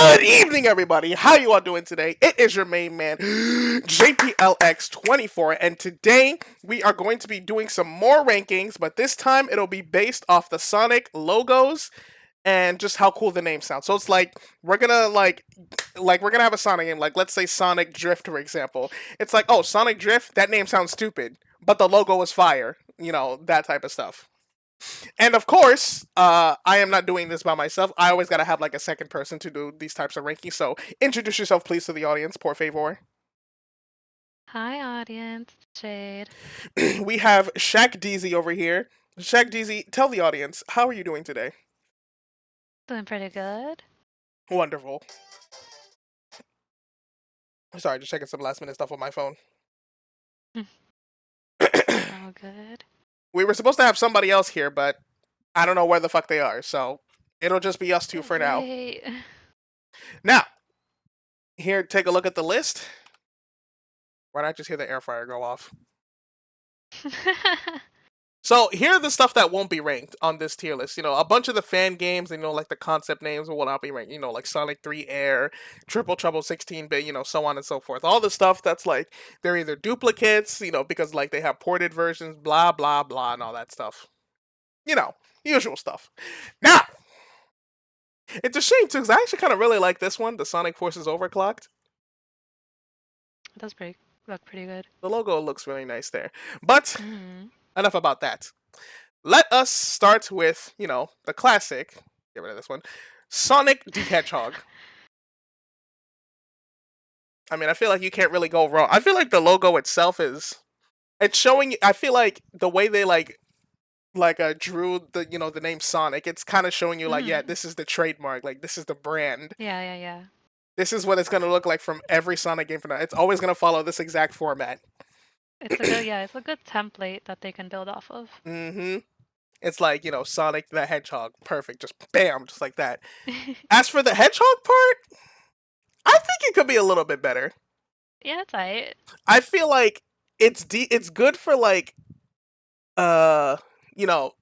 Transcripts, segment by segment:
Good evening, everybody. How you all doing today? It is your main man, JPLX24, and today we are going to be doing some more rankings, but this time it'll be based off the Sonic logos and just how cool the name sounds. So it's like we're gonna we're gonna have a Sonic game, like let's say Sonic Drift, for example. It's like, oh, Sonic Drift, that name sounds stupid, but the logo is fire. You know, that type of stuff. And of course, I am not doing this by myself. I always gotta have like a second person to do these types of rankings. So introduce yourself, please, to the audience, por favor. Hi, audience. Jade. We have Shaq Deezy over here. Shaq Deezy, tell the audience, how are you doing today? Doing pretty good. Wonderful. Sorry, just checking some last minute stuff on my phone. All good. We were supposed to have somebody else here, but I don't know where the fuck they are. So it'll just be us two for now. Wait. Now, here, take a look at the list. Why not just hear the air fryer go off? So here are the stuff that won't be ranked on this tier list. You know, a bunch of the fan games, and, you know, like the concept names will not be ranked. You know, like Sonic 3 Air, Triple Trouble 16-bit, you know, so on and so forth. All the stuff that's like they're either duplicates, you know, because like they have ported versions, blah blah blah, and all that stuff. You know, usual stuff. Now, it's a shame too, because I actually kind of really like this one, the Sonic Forces Overclocked. It does look pretty good. The logo looks really nice there. But Mhm. enough about that. Let us start with, you know, the classic. Get rid of this one. Sonic the Hedgehog. I mean, I feel like you can't really go wrong. I feel like the logo itself it's showing. I feel like the way they drew the, you know, the name Sonic, it's kind of showing you like, yeah, Mhm. this is the trademark, like this is the brand. Yeah. This is what it's gonna look like from every Sonic game from now. It's always gonna follow this exact format. It's a good template that they can build off of. Mm-hmm. It's like, you know, Sonic the Hedgehog, perfect, just bam, just like that. As for the hedgehog part, I think it could be a little bit better. Yeah, it's alright. I feel like it's good for like uh you know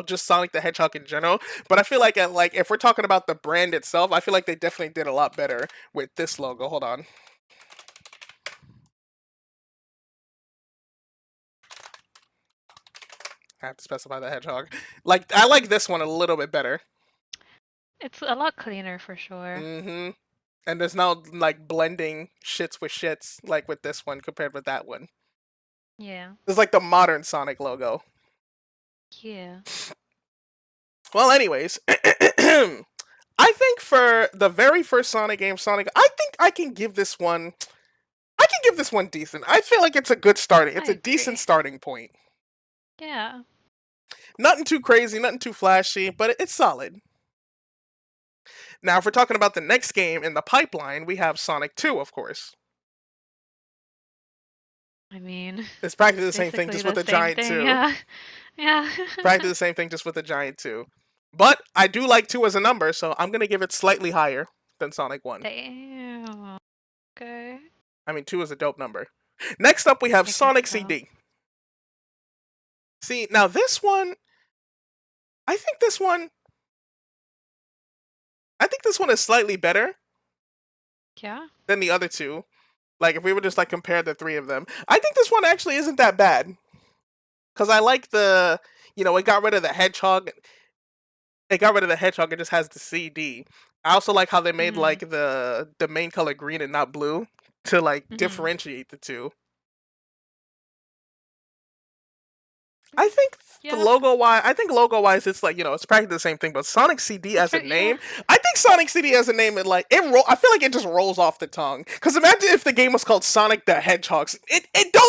just Sonic the Hedgehog in general. But I feel like if we're talking about the brand itself, I feel like they definitely did a lot better with this logo. Hold on. I have to specify the hedgehog. Like I like this one a little bit better. It's a lot cleaner for sure. Mm-hmm. And there's no like blending shits with shits like with this one compared with that one. Yeah. It's like the modern Sonic logo. Yeah. Well, anyways, I think for the very first Sonic game, Sonic, I think I can give this one. I can give this one decent. I feel like it's a good starting. I It's a decent agree. starting point. Yeah. Nothing too crazy, nothing too flashy, but it's solid. Now, if we're talking about the next game in the pipeline, we have Sonic 2, of course. I mean, It's practically the it's same thing, basically just the with a same giant thing. 2. Yeah. Yeah. Practically the same thing, just with a giant 2. But I do like 2 as a number, so I'm going to give it slightly higher than Sonic 1. Damn. Okay. I mean, 2 is a dope number. Next up, we have I guess Sonic so. CD. See, now this one, I think this one, I think this one is slightly better Yeah. than the other two. Like, if we were just like compare the three of them, I think this one actually isn't that bad. Because I like it got rid of the hedgehog. It got rid of the hedgehog. It just has the CD. I also like how they made Mhm. like the main color green and not blue to like Mhm. differentiate the two. I think Yeah. I think logo wise, it's like it's practically the same thing. But Sonic CD as a Yeah. name, I think Sonic CD as a name, I feel like it just rolls off the tongue. Because imagine if the game was called Sonic the Hedgehogs, it don't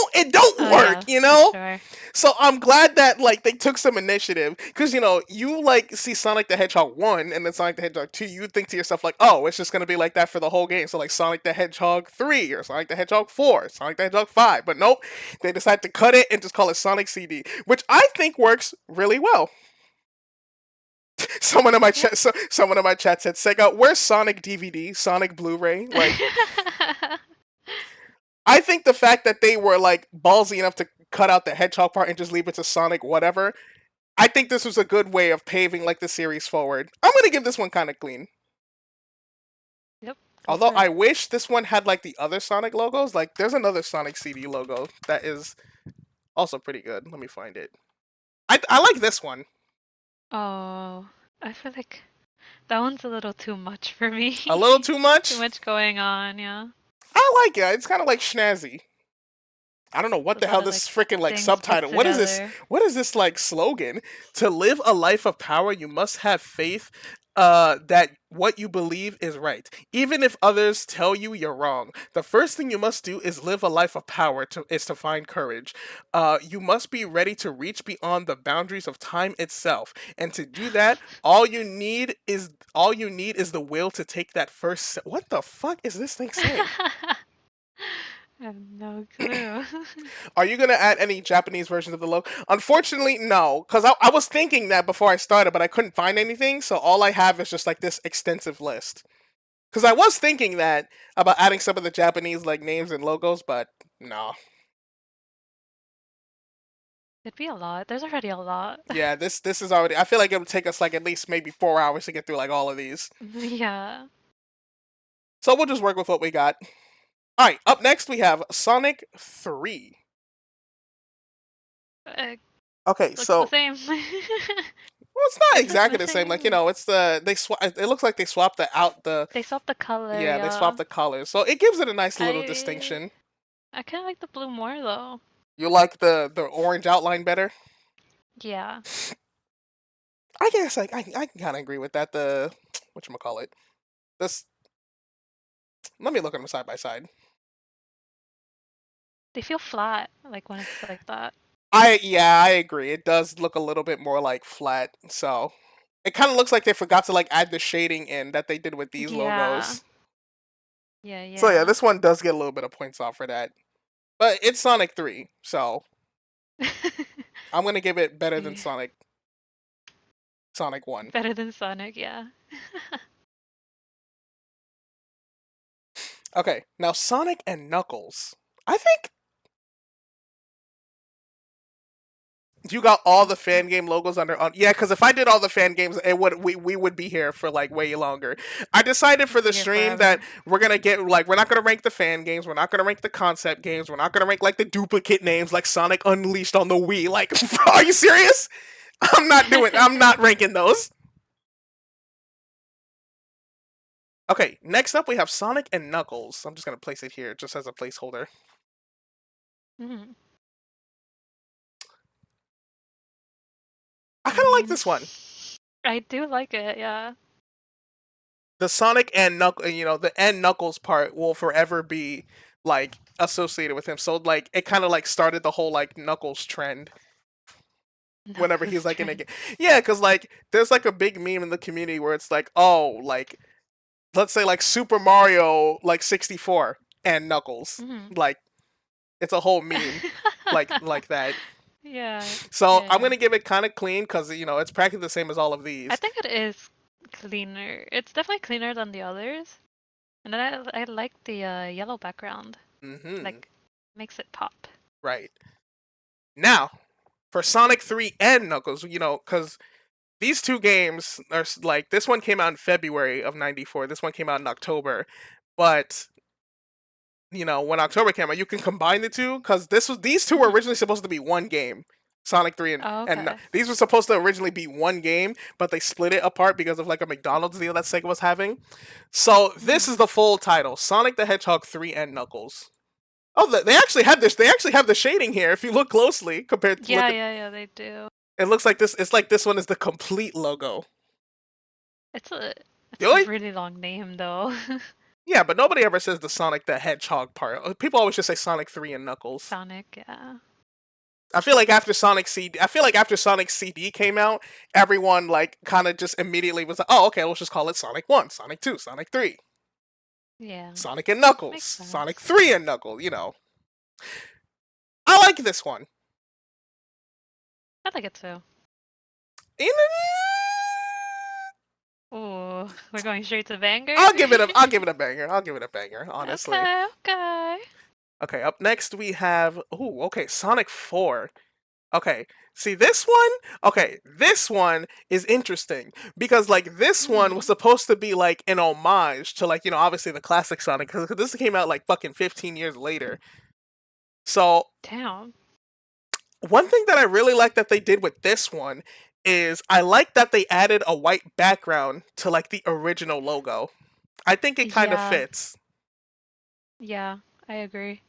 Oh work, yeah, you for know. sure. So I'm glad that like they took some initiative because you like see Sonic the Hedgehog 1 and then Sonic the Hedgehog 2, you think to yourself like, oh, it's just gonna be like that for the whole game. So like Sonic the Hedgehog 3 or Sonic the Hedgehog 4, Sonic the Hedgehog 5, but nope, they decided to cut it and just call it Sonic CD, which I think works really well. Yep. Someone in my chat said, Sega, where's Sonic DVD, Sonic Blu-ray? Like, I think the fact that they were like ballsy enough to cut out the hedgehog part and just leave it to Sonic whatever, I think this was a good way of paving like the series forward. I'm gonna give this one kind of clean. Yep. Go Although for I it. wish this one had like the other Sonic logos. Like there's another Sonic CD logo that is also pretty good. Let me find it. I like this one. Oh, I feel like that one's a little too much for me. A little too Too much. much going on, yeah. I like it. It's kind of like snazzy. I don't know what A the lot hell of like this freaking like things put subtitle. What is this? together. What is this like slogan? To live a life of power, you must have faith that what you believe is right. Even if others tell you you're wrong. The first thing you must do is live a life of power is to find courage. You must be ready to reach beyond the boundaries of time itself. And to do that, all you need is the will to take that first What the fuck is this thing saying? I have no clue. Are you gonna add any Japanese versions of the logo? Unfortunately, no, because I was thinking that before I started, but I couldn't find anything. So all I have is just like this extensive list. Because I was thinking that about adding some of the Japanese like names and logos, but no. It'd be a lot. There's already a lot. Yeah, this is already. I feel like it would take us like at least maybe 4 hours to get through like all of these. Yeah. So we'll just work with what we got. All right, up next we have Sonic 3. It Okay, looks the so same. well, it's not Looks like exactly the the same. Like same. it's they swap. It looks like they swapped the out the They swapped the color, yeah, they yeah. swapped the colors, so it gives it a nice little I distinction. I kind of like the blue more though. You like the orange outline better? Yeah. I guess I can kind of agree with that. The what you call it? This let me look at them side by side. They feel flat, like when it's like that. I agree. It does look a little bit more like flat. So it kind of looks like they forgot to like add the shading in that they did with these Yeah. logos. Yeah, So yeah, yeah. this one does get a little bit of points off for that. But it's Sonic 3, so I'm gonna give it better than Yeah. Sonic 1. Better than Sonic, yeah. Okay, now Sonic and Knuckles. I think you got all the fan game logos under on. Yeah, because if I did all the fan games, it would we would be here for like way longer. I decided for We'll the be here stream forever. that we're gonna get like we're not gonna rank the fan games, we're not gonna rank the concept games, we're not gonna rank like the duplicate names like Sonic Unleashed on the Wii. Like, are you serious? I'm not ranking those. Okay, next up we have Sonic and Knuckles. I'm just gonna place it here just as a placeholder. Mhm. I kind of like Mm, this one. I do like it, yeah. The Sonic and the and Knuckles part will forever be like associated with him. So like it kind of like started the whole like Knuckles trend whenever he's Knuckles like in a trend. game. Yeah, because like there's like a big meme in the community where it's like, oh, like let's say like Super Mario like 64 and Knuckles. Mhm. Like it's a whole meme like that. Yeah, So I'm yeah. gonna give it kind of clean because it's practically the same as all of I these. think it is cleaner. It's definitely cleaner than the others. And then I like the yellow background. Mm-hmm. Like, makes it pop. Right now for Sonic 3 and Knuckles, because these two games are like this one came out in February of '94. This one came out in October, but when October came out, you can combine the two because these two were Mhm. originally supposed to be one game. Sonic 3 Oh, and okay. these were supposed to originally be one game, but they split it apart because of like a McDonald's deal that Sega was having. So this Mhm. is the full title: Sonic the Hedgehog 3 and Knuckles. Oh, they actually have this. They actually have the shading here. If you look closely, compared to Yeah, look at, yeah, yeah, they do. it looks like this. It's like this one is the complete logo. It's a The it's a only really long name though. Yeah, but nobody ever says the Sonic the Hedgehog part. People always just say Sonic 3 and Knuckles. Sonic, yeah. I feel like after Sonic CD came out, everyone like kind of just immediately was like, "Oh, okay, let's just call it Sonic 1, Sonic 2, Sonic 3, Yeah. Sonic and Knuckles, Makes sense. Sonic 3 and Knuckles." I like this one. I like it too. You Ooh, we're going straight to banger? I'll give it a banger. I'll give it a banger, honestly. Okay, okay. Okay, up next we have okay, Sonic 4. Okay. See this one? Okay, this one is interesting because like this one was Mhm. supposed to be like an homage to like, obviously the classic Sonic cuz this came out like fucking 15 years later. So, Damn. one thing that I really like that they did with this one is I like that they added a white background to like the original logo. I think it kind of Yeah, fits. yeah, I agree.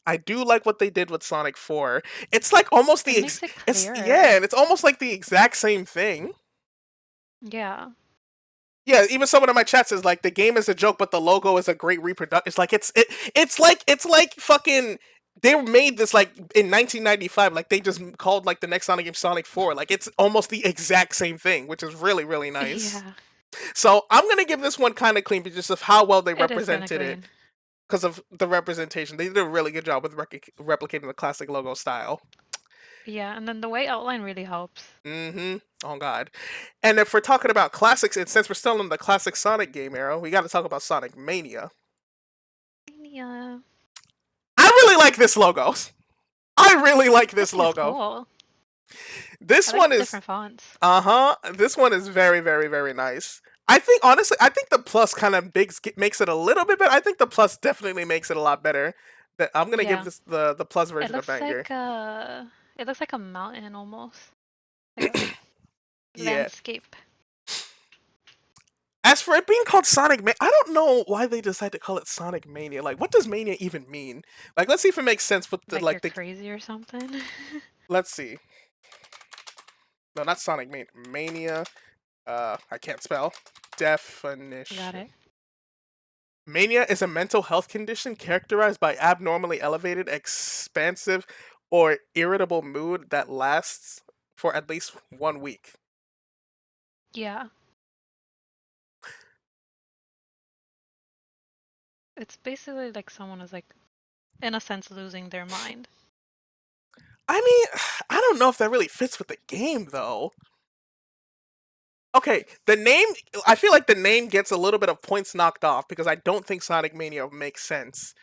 I do like what they did with Sonic 4. It's like almost It makes it it's clearer. yeah, and it's almost like the exact same thing. Yeah. Yeah, even someone in my chat says like the game is a joke, but the logo is a great reproduction. It's like it's like fucking they made this like in 1995. Like they just called like the next Sonic game Sonic 4. Like it's almost the exact same thing, which is really really nice. Yeah. So I'm gonna give this one kind of clean because of how well they It is kind of represented it. clean. Because of the representation, they did a really good job with replicating the classic logo style. Yeah, and then the white outline really helps. Mm-hmm. Oh God. And if we're talking about classics, and since we're still in the classic Sonic game era, we got to talk about Sonic Mania. Yeah. I really like this logo. I really like I this think it's logo. cool. I This like one the is different fonts. This one is very very very nice. I think honestly, I think the plus kind of makes it a little bit better. I think the plus definitely makes it a lot better. I'm gonna give Yeah. this the plus It version a looks banger. like it looks like a mountain almost. Like a Yeah. landscape. As for it being called Sonic Mania, I don't know why they decided to call it Sonic Mania. Like, what does Mania even mean? Like, let's see if it makes sense with the Like like you're the. crazy or something. Let's see. No, not Sonic Mania. Mania. I can't spell. Got Definition. it. Mania is a mental health condition characterized by abnormally elevated, expansive, or irritable mood that lasts for at least 1 week. Yeah. It's basically like someone is like, in a sense, losing their mind. I mean, I don't know if that really fits with the game though. Okay, the name. I feel like the name gets a little bit of points knocked off because I don't think Sonic Mania makes sense.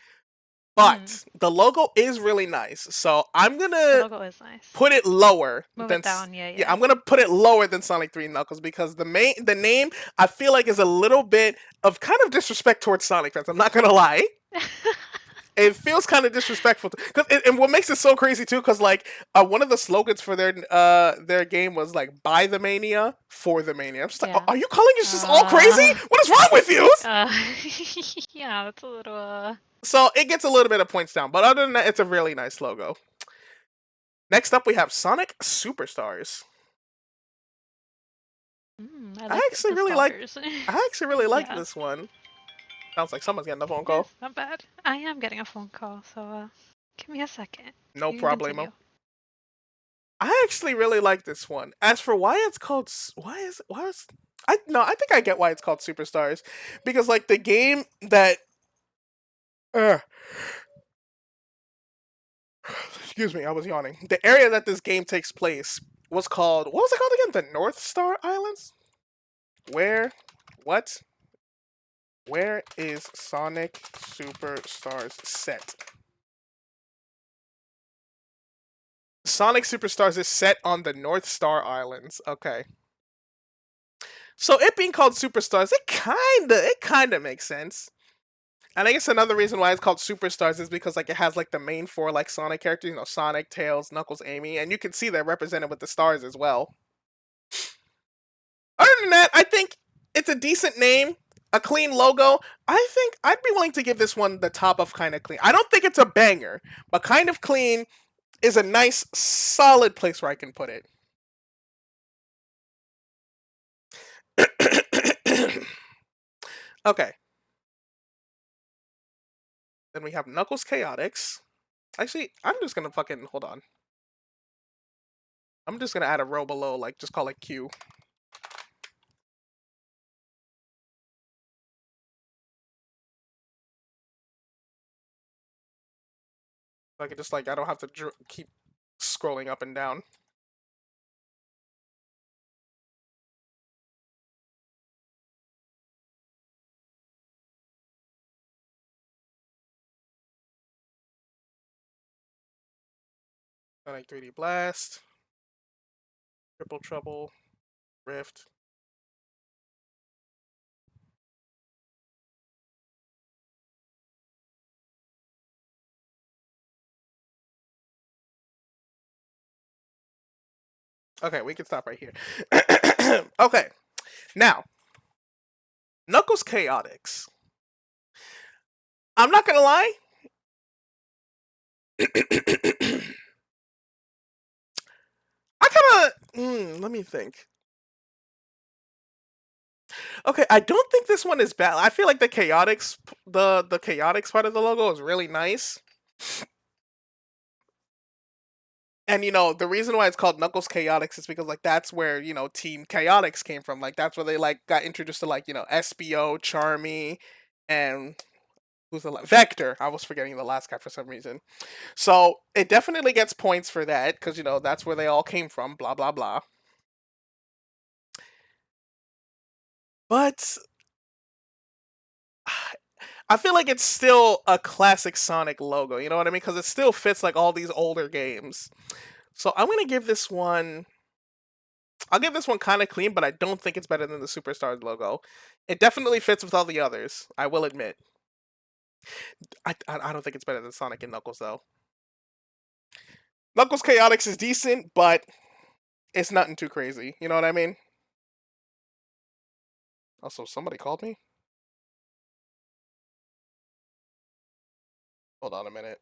Mm, But the logo is really nice, so I'm the gonna logo is nice. put it lower Move than it down, yeah, yeah, yeah. I'm gonna put it lower than Sonic 3 Knuckles because the name I feel like is a little bit of kind of disrespect towards Sonic fans. I'm not gonna lie. It feels kind of disrespectful and what makes it so crazy too because like one of the slogans for their game was like buy the mania for the mania. I'm just like, Yeah. are you calling us just all crazy? Uh, What is wrong with you? uh, yeah, that's a little, So it gets a little bit of points down, but other than that, it's a really nice logo. Next up, we have Sonic Superstars. I I like actually the really like. stars. I actually really like Yeah. this one. Sounds like someone's getting a phone call. Yes, not bad. I am getting a phone call, so give me a second. No You can problemo. continue. I actually really like this one. As for why it's called, why is I no, I think I get why it's called Superstars because like the game that uh, excuse me, I was yawning. The area that this game takes place was called what was it called again? The North Star Islands? Where what? Where is Sonic Superstars set? Sonic Superstars is set on the North Star Islands. Okay. So it being called Superstars, it kinda makes sense. And I guess another reason why it's called Superstars is because like it has like the main four like Sonic characters, you know, Sonic, Tails, Knuckles, Amy, and you can see they're represented with the stars as well. Other than that, I think it's a decent name, a clean logo. I think I'd be willing to give this one the top of kind of clean. I don't think it's a banger, but kind of clean is a nice, solid place where I can put it. Okay. Then we have Knuckles Chaotix. Actually, I'm just gonna fucking hold on. I'm just gonna add a row below, like just call it Q. So I can just like I don't have to keep scrolling up and down. Like 3D Blast, Triple Trouble, Rift. Okay, we can stop right here. Okay, now Knuckles Chaotix. I'm not gonna lie. I kind of. Let me think. Okay, I don't think this one is bad. I feel like the Chaotix, the Chaotix part of the logo is really nice. And you know the reason why it's called Knuckles Chaotix is because like that's where you know Team Chaotix came from. Like that's where they like got introduced to like you know SBO, Charmy, and who's the Vector. I was forgetting the last guy for some reason. So it definitely gets points for that because you know that's where they all came from. Blah blah blah. But I feel like it's still a classic Sonic logo. You know what I mean? Because it still fits like all these older games. So I'm gonna give this one. I'll give this one kind of clean, but I don't think it's better than the Superstars logo. It definitely fits with all the others. I will admit. I don't think it's better than Sonic and Knuckles though. Knuckles Chaotix is decent, but it's nothing too crazy. You know what I mean? Also, somebody called me. Hold on a minute.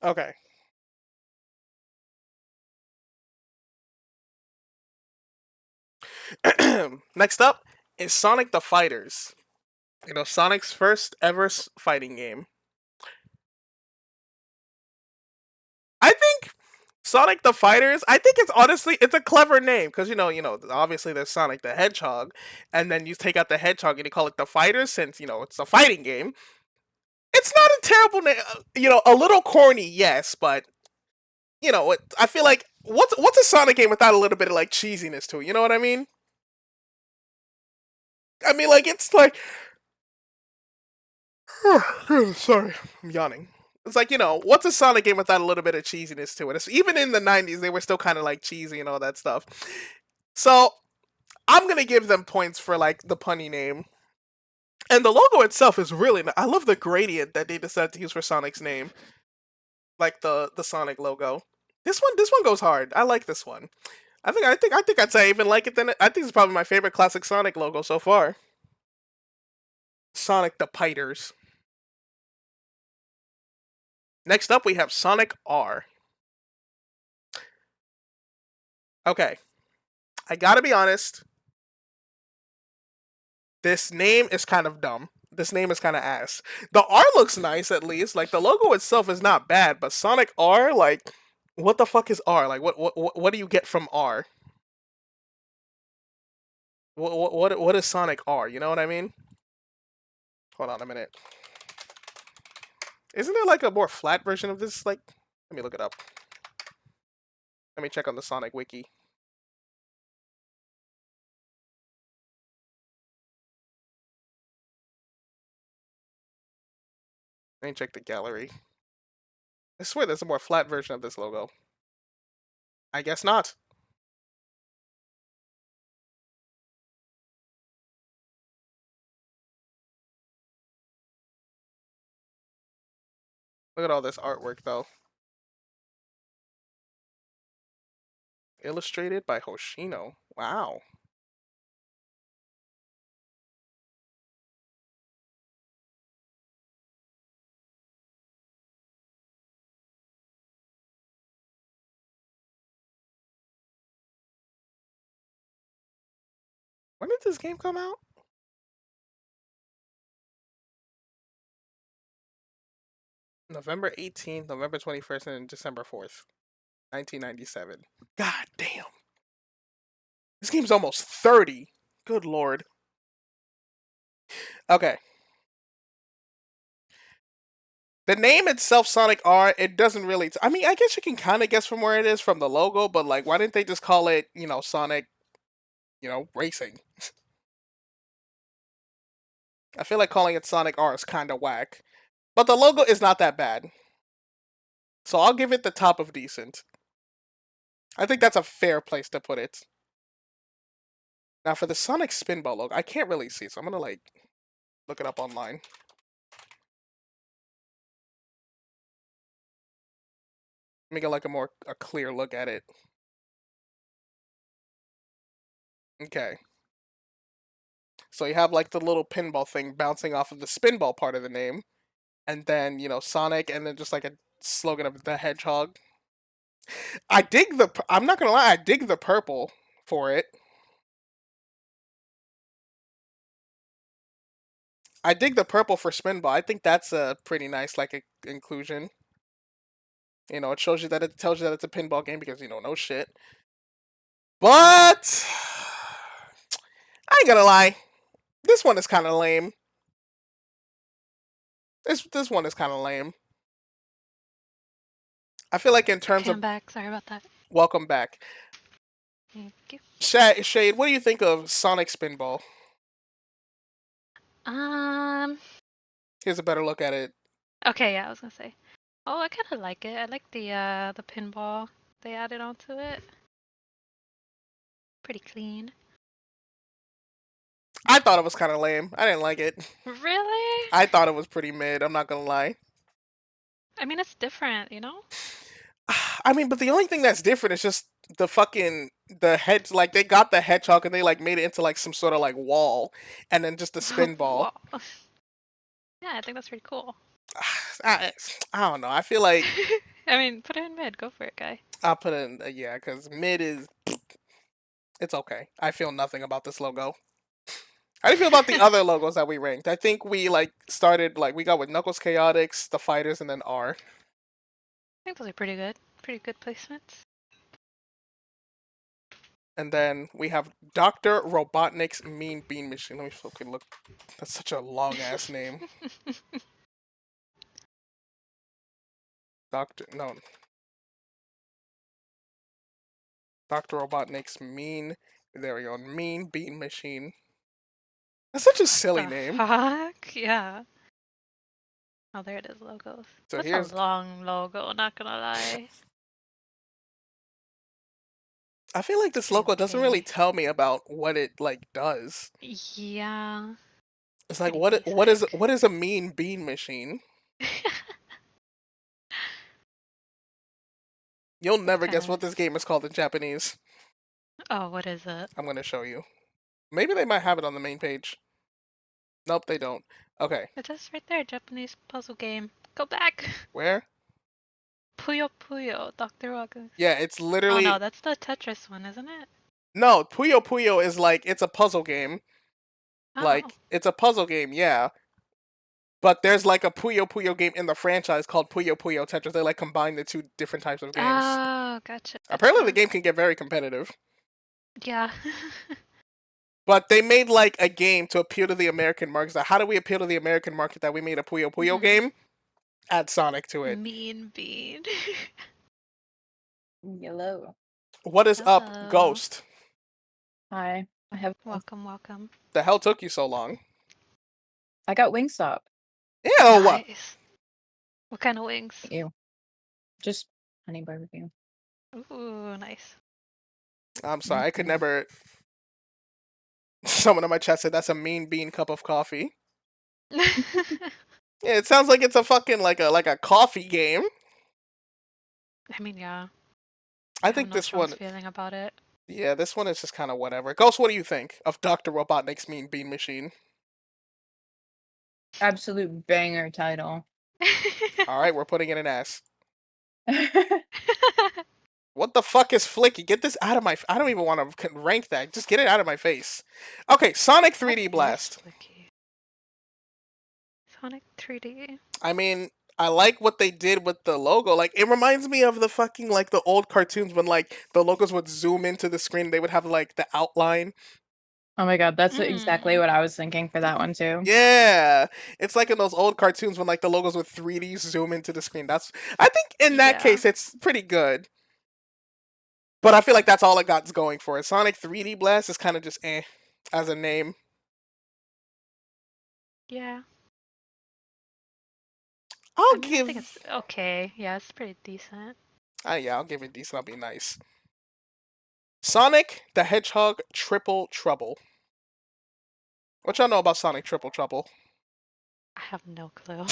Okay. Next up is Sonic the Fighters. You know, Sonic's first ever fighting game. I think Sonic the Fighters. I think it's honestly it's a clever name because obviously there's Sonic the Hedgehog, and then you take out the Hedgehog and you call it the Fighters since it's a fighting game. It's not a terrible name. A little corny, yes, but I feel like what's a Sonic game without a little bit of like cheesiness to it? You know what I mean? I mean, like it's like, sorry, I'm yawning. It's like what's a Sonic game without a little bit of cheesiness to it? Even in the '90s, they were still kind of like cheesy and all that stuff. So I'm gonna give them points for like the punny name, and the logo itself is really. I love the gradient that they decided to use for Sonic's name, like the Sonic logo. This one goes hard. I like this one. I think I'd say I even like it. Then I think it's probably my favorite classic Sonic logo so far. Sonic the Piters. Next up, we have Sonic R. Okay, I gotta be honest. This name is kind of dumb. This name is kind of ass. The R looks nice at least. Like the logo itself is not bad, but Sonic R, like, what the fuck is R? Like, what do you get from R? What is Sonic R? You know what I mean? Hold on a minute. Isn't there like a more flat version of this? Like, let me look it up. Let me check on the Sonic wiki. Let me check the gallery. I swear there's a more flat version of this logo. I guess not. Look at all this artwork though. Illustrated by Hoshino. Wow. When did this game come out? November 18th, November 21st, and December 4th, 1997. God damn. This game's almost 30. Good lord. Okay. The name itself, Sonic R, it doesn't really. I mean, I guess you can kind of guess from where it is from the logo, but like, why didn't they just call it, Sonic, Racing? I feel like calling it Sonic R is kind of whack. But the logo is not that bad. So I'll give it the top of decent. I think that's a fair place to put it. Now for the Sonic Spinball logo, I can't really see, so I'm gonna like look it up online. Let me get like a clear look at it. Okay. So you have like the little pinball thing bouncing off of the spinball part of the name, and then Sonic, and then just like a slogan of the Hedgehog. I dig the. I'm not gonna lie, I dig the purple for it. I dig the purple for Spinball. I think that's a pretty nice like inclusion. It shows you that it tells you that it's a pinball game because no shit. But I ain't gonna lie, this one is kind of lame. This one is kind of lame. I feel like in terms Okay, of I'm back. Sorry about that. welcome back, Thank you. Shade. What do you think of Sonic Spinball? Here's a better look at it. Okay, yeah, I was gonna say. Oh, I kind of like it. I like the pinball they added onto it. Pretty clean. I thought it was kind of lame. I didn't like it. Really? I thought it was pretty mid. I'm not gonna lie. I mean, it's different, you know? I mean, but the only thing that's different is just the fucking the hedge, like they got the hedgehog and they like made it into like some sort of like wall, and then just the spin ball. Wow. Yeah, I think that's pretty cool. I, I don't know. I feel like I mean, put it in mid. Go for it, guy. I'll put it in yeah, because mid is it's okay. I feel nothing about this logo. How do you feel about the other logos that we ranked? I think we like started like we got with Knuckles Chaotix, the Fighters, and then R. I think those are pretty good. Pretty good placements. And then we have Dr. Robotnik's Mean Bean Machine. Let me fucking look. That's such a long ass name. Doctor no. Dr. Robotnik's Mean there we go. Mean Bean Machine. That's such a silly The name. fuck? Yeah. Oh, there it is, logos. So That's here's a long logo, not gonna lie. I feel like this logo doesn't really tell me about what it like does. Yeah. It's like Pretty what is a mean bean machine? You'll never guess what this game is called in Japanese. Oh, what is it? I'm gonna show you. Maybe they might have it on the main page. Nope, they don't. Okay. It says right there, Japanese puzzle game. Go back! Where? Puyo Puyo, Dr. Wagu. Yeah, it's Oh literally no, that's the Tetris one, isn't it? No, Puyo Puyo is like it's a puzzle game. Oh. Like it's a puzzle game, yeah. But there's like a Puyo Puyo game in the franchise called Puyo Puyo Tetris. They like combine the two different types of games. Oh, gotcha. Apparently the game can get very competitive. Yeah. But they made like a game to appeal to the American market. So how do we appeal to the American market that we made a Puyo Puyo game? Add Sonic to it. Mean Bean. Hello. What is up, Hello. Ghost? Hi. I have. Welcome, welcome. The hell took you so long? I got Wingstop. Ew! What? Nice. What kind of wings? Ew. Just honey barbecue. Ooh, nice. I'm sorry, I could never. Someone in my chat said that's a mean bean cup of coffee. Yeah, it sounds like it's a fucking like a coffee game. I mean, yeah. I think this one. Feeling about it. Yeah, this one is just kind of whatever. Ghost, what do you think of Dr. Robotnik's Mean Bean Machine? Absolute banger title. All right, we're putting it in S. What the fuck is Flicky? Get this out of my... I don't even want to rank that. Just get it out of my face. Okay, Sonic 3D Blast. Sonic 3D. I mean, I like what they did with the logo. Like, it reminds me of the fucking, like, the old cartoons when, like, the logos would zoom into the screen. They would have, like, the outline. Oh my god, that's exactly what I was thinking for that one too. Yeah, it's like in those old cartoons when like the logos with 3D zoom into the screen. That's I think in that case it's pretty good. But I feel like that's all it got going for it. Sonic 3D Blast is kind of just as a name. Yeah. I think it's okay. Yeah, it's pretty decent. Yeah, I'll give it decent. I'll be nice. Sonic the Hedgehog Triple Trouble. What y'all know about Sonic Triple Trouble? I have no clue.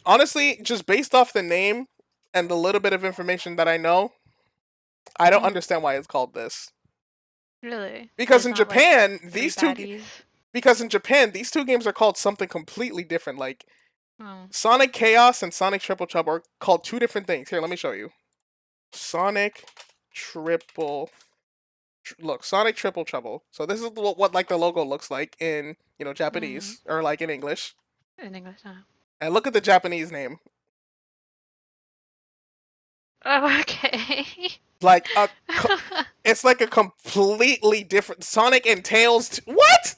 Honestly, just based off the name and the little bit of information that I know, I don't understand why it's called this. Really? Because in Japan, like these two games are called something completely different. Like Sonic Chaos and Sonic Triple Trouble are called two different things. Here, let me show you. Sonic Triple Trouble. So this is what like the logo looks like in, Japanese or like in English. In English, And look at the Japanese name. Oh, okay. Like it's like a completely different Sonic and Tails. What? It's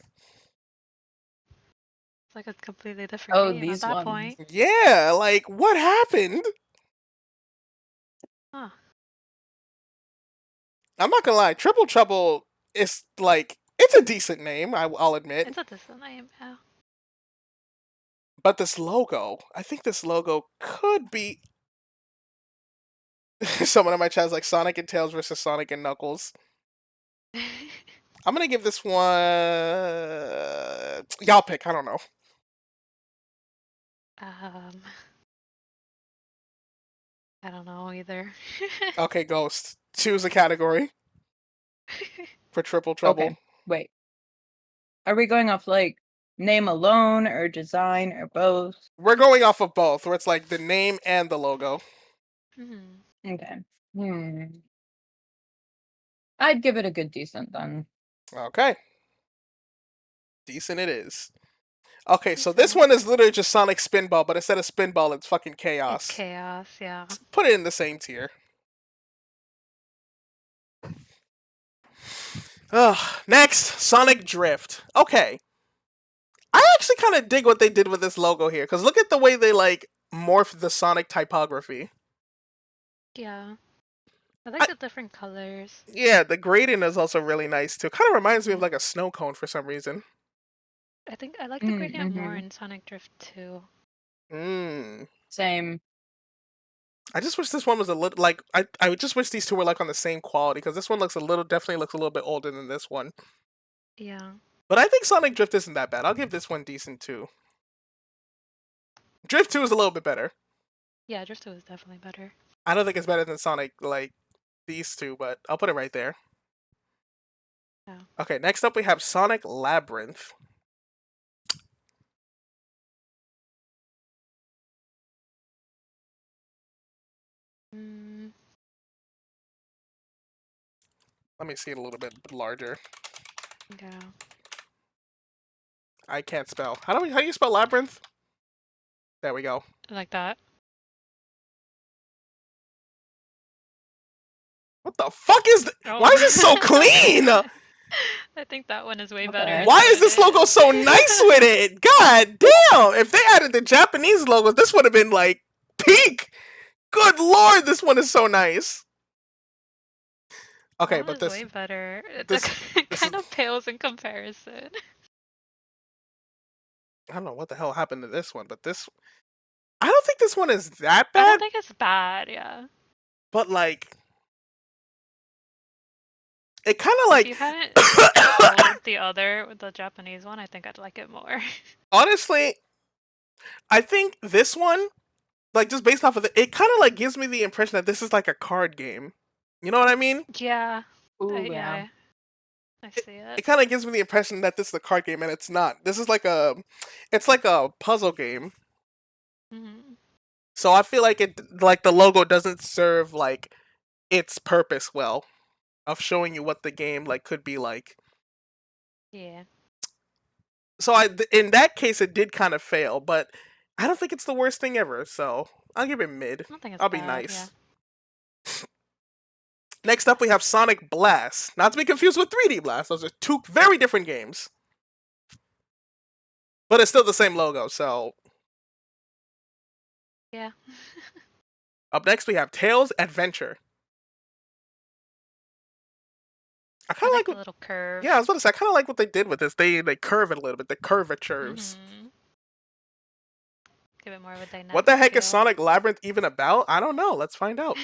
like a completely different game these at that ones. point. Yeah, like what happened? Huh. I'm not gonna lie, Triple Trouble is like it's a decent name. I'll admit. It's a decent name, yeah. But this logo, I think this logo could be. Someone in my chat is like Sonic and Tails versus Sonic and Knuckles. I'm gonna give this one. Y'all pick. I don't know. I don't know either. Okay, Ghost. Choose a category for Triple Trouble. Okay, wait. Are we going off like name alone or design or both? We're going off of both, where it's like the name and the logo. Okay. I'd give it a good decent then. Okay. Decent it is. Okay, so this one is literally just Sonic Spinball, but instead of Spinball, it's fucking Chaos. It's chaos, yeah. Put it in the same tier. Next, Sonic Drift. Okay. I actually kind of dig what they did with this logo here, because look at the way they, like, morphed the Sonic typography. Yeah. I like the different colors. Yeah, the gradient is also really nice, too. Kind of reminds me of, like, a snow cone for some reason. I think I like the gradient more in Sonic Drift 2. Same. I just wish this one was a little, like, I just wish these two were, like, on the same quality, because this one definitely looks a little bit older than this one. Yeah. But I think Sonic Drift isn't that bad. I'll give this one decent, too. Drift 2 is a little bit better. Yeah, Drift 2 is definitely better. I don't think it's better than Sonic, like, these two, but I'll put it right there. Yeah. Okay, next up we have Sonic Labyrinth. Let me see it a little bit larger. Yeah. I can't spell. How do you spell Labyrinth? There we go. Like that. What the fuck is Why is this so clean? I think that one is way Okay. better. Why is this logo so nice with it? God damn! If they added the Japanese logo, this would have been like peak. Good lord, this one is so nice. Okay, that but one is way better. this kind of pales in comparison. I don't know what the hell happened to this one, but this I don't think this one is that I don't bad, think it's bad, yeah. but like it kind of like If you hadn't told the other, the Japanese one, I think I'd like it more. honestly, I think this one, like just based off of it kind of like gives me the impression that this is like a card game. You know what I mean? Yeah. Ooh, Yeah. I see it. It kind of gives me the impression that this is a card game, and it's not. This is like it's like a puzzle game. So I feel like the logo doesn't serve like its purpose well of showing you what the game like could be like. Yeah. So in that case it did kind of fail, but I don't think it's the worst thing ever. So I'll give it mid. I don't think it's I'll bad, be nice. Yeah. Next up we have Sonic Blast. Not to be confused with 3D Blast. Those are two very different games. But it's still the same logo, so yeah. Up next we have Tails Adventure. I kind of like the little curve. Yeah, I was about to say I kind of like what they did with this. They curve it a little bit. The curvatures. Give it more of a dynamic. What the heck is feel. Sonic Labyrinth even about? I don't know. Let's find out.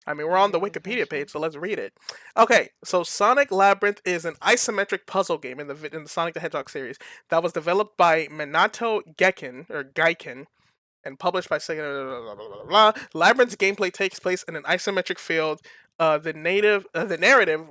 I mean, we're on the Wikipedia page, so let's read it. Okay, so Sonic Labyrinth is an isometric puzzle game in the Sonic the Hedgehog series that was developed by Minato Gaiken and published by Sega. Labyrinth's gameplay takes place in an isometric field. The narrative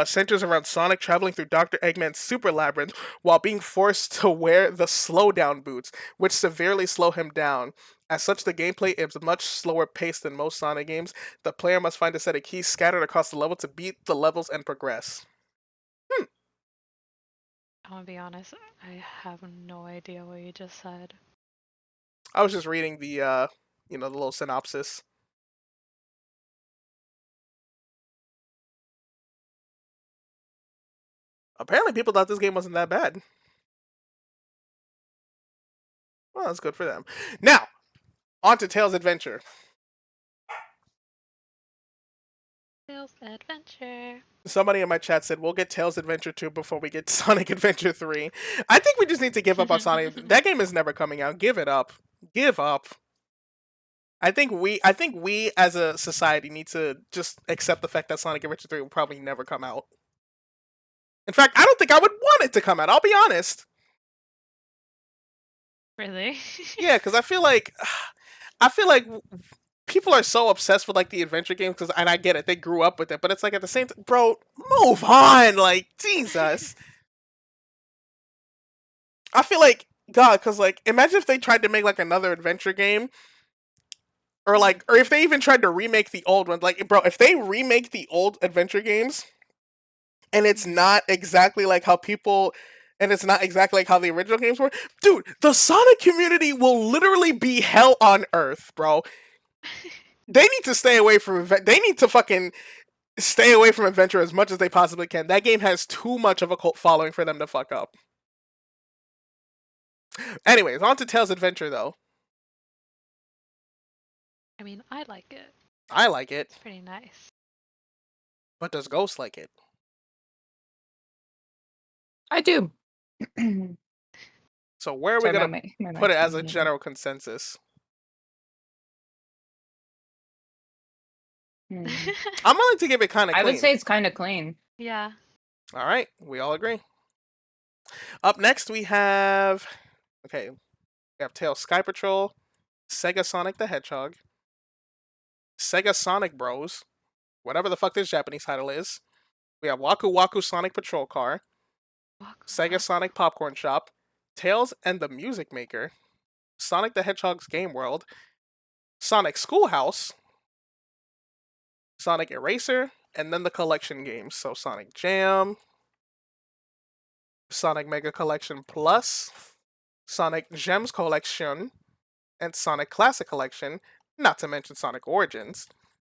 centers around Sonic traveling through Dr. Eggman's Super Labyrinth while being forced to wear the slowdown boots, which severely slow him down. As such, the gameplay is much slower paced than most Sonic games. The player must find a set of keys scattered across the level to beat the levels and progress. I'm gonna be honest, I have no idea what you just said. I was just reading the the little synopsis. Apparently people thought this game wasn't that bad. Well, that's good for them. Now, on to Tails Adventure. Tails Adventure. Somebody in my chat said we'll get Tails Adventure 2 before we get Sonic Adventure 3. I think we just need to give up on Sonic. That game is never coming out. Give it up. Give up. I think we as a society need to just accept the fact that Sonic Adventure 3 will probably never come out. In fact, I don't think I would want it to come out. I'll be honest. Really? Yeah, because I feel like people are so obsessed with like the adventure games and I get it, they grew up with it, but it's like at the same time, bro, move on, like Jesus. I feel like God, because like imagine if they tried to make like another adventure game, or if they even tried to remake the old one. Like, bro, if they remake the old adventure games, and it's not exactly like how people. And it's not exactly like how the original games were. Dude, the Sonic community will literally be hell on earth, bro. They need to stay away from they need to fucking stay away from adventure as much as they possibly can. That game has too much of a cult following for them to fuck up. Anyways, on to Tails Adventure though. I mean, I like it. I like it, It's pretty nice. but does Ghost like it? I do. So where are we Sorry, gonna my put it mic's as a muted. general consensus? Hmm. I'm willing to give it kind of I clean. would say it's kind of clean. Yeah. All right, we all agree. Up next, we have we have Tails Sky Patrol, Sega Sonic the Hedgehog, Sega Sonic Bros, whatever the fuck this Japanese title is. We have Waku Waku Sonic Patrol Car, Sega Sonic Popcorn Shop, Tails and the Music Maker, Sonic the Hedgehog's Game World, Sonic Schoolhouse, Sonic Eraser, and then the collection games. So Sonic Jam, Sonic Mega Collection Plus, Sonic Gems Collection, and Sonic Classic Collection, not to mention Sonic Origins,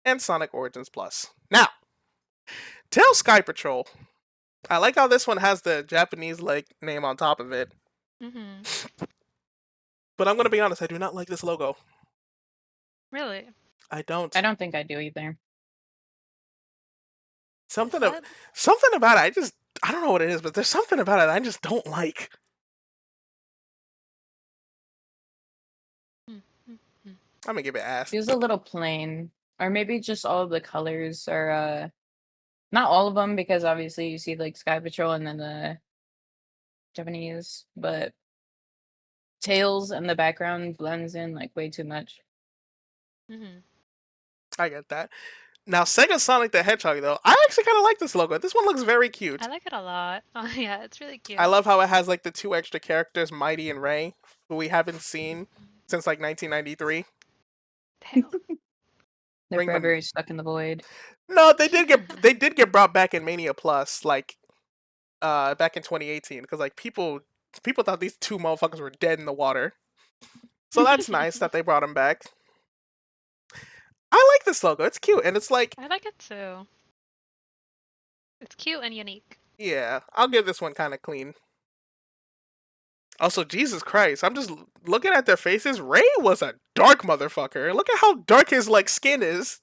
and Sonic Origins Plus. Now, Tails Sky Patrol. I like how this one has the Japanese like name on top of it. Mm-hmm. But I'm gonna be honest, I do not like this logo. Really? I don't. I don't think I do either. Something That- something about it. I don't know what it is, but there's something about it I just don't like. Mm-hmm. I'm gonna give it ass. Feels a little plain, or maybe just all of the colors are not all of them, because obviously you see like Sky Patrol and then the Japanese, but Tails and the background blends in like way too much. Mm-hmm. I get that. Now, Sega Sonic the Hedgehog, though, I actually kind of like this logo. This one looks very cute. I like it a lot. Oh yeah, it's really cute. I love how it has like the two extra characters, Mighty and Ray, who we haven't seen since like 1993. Tails. They're Bring them- forever stuck in the void. No, they did get brought back in Mania Plus, like back in 2018, because like people thought these two motherfuckers were dead in the water. So that's nice that they brought them back. I like this logo. It's cute, and it's like, I like it too. It's cute and unique. yeah, I'll give this one kind of clean. Also, Jesus Christ, I'm just looking at their faces. Ray was a dark motherfucker. Look at how dark his like skin is.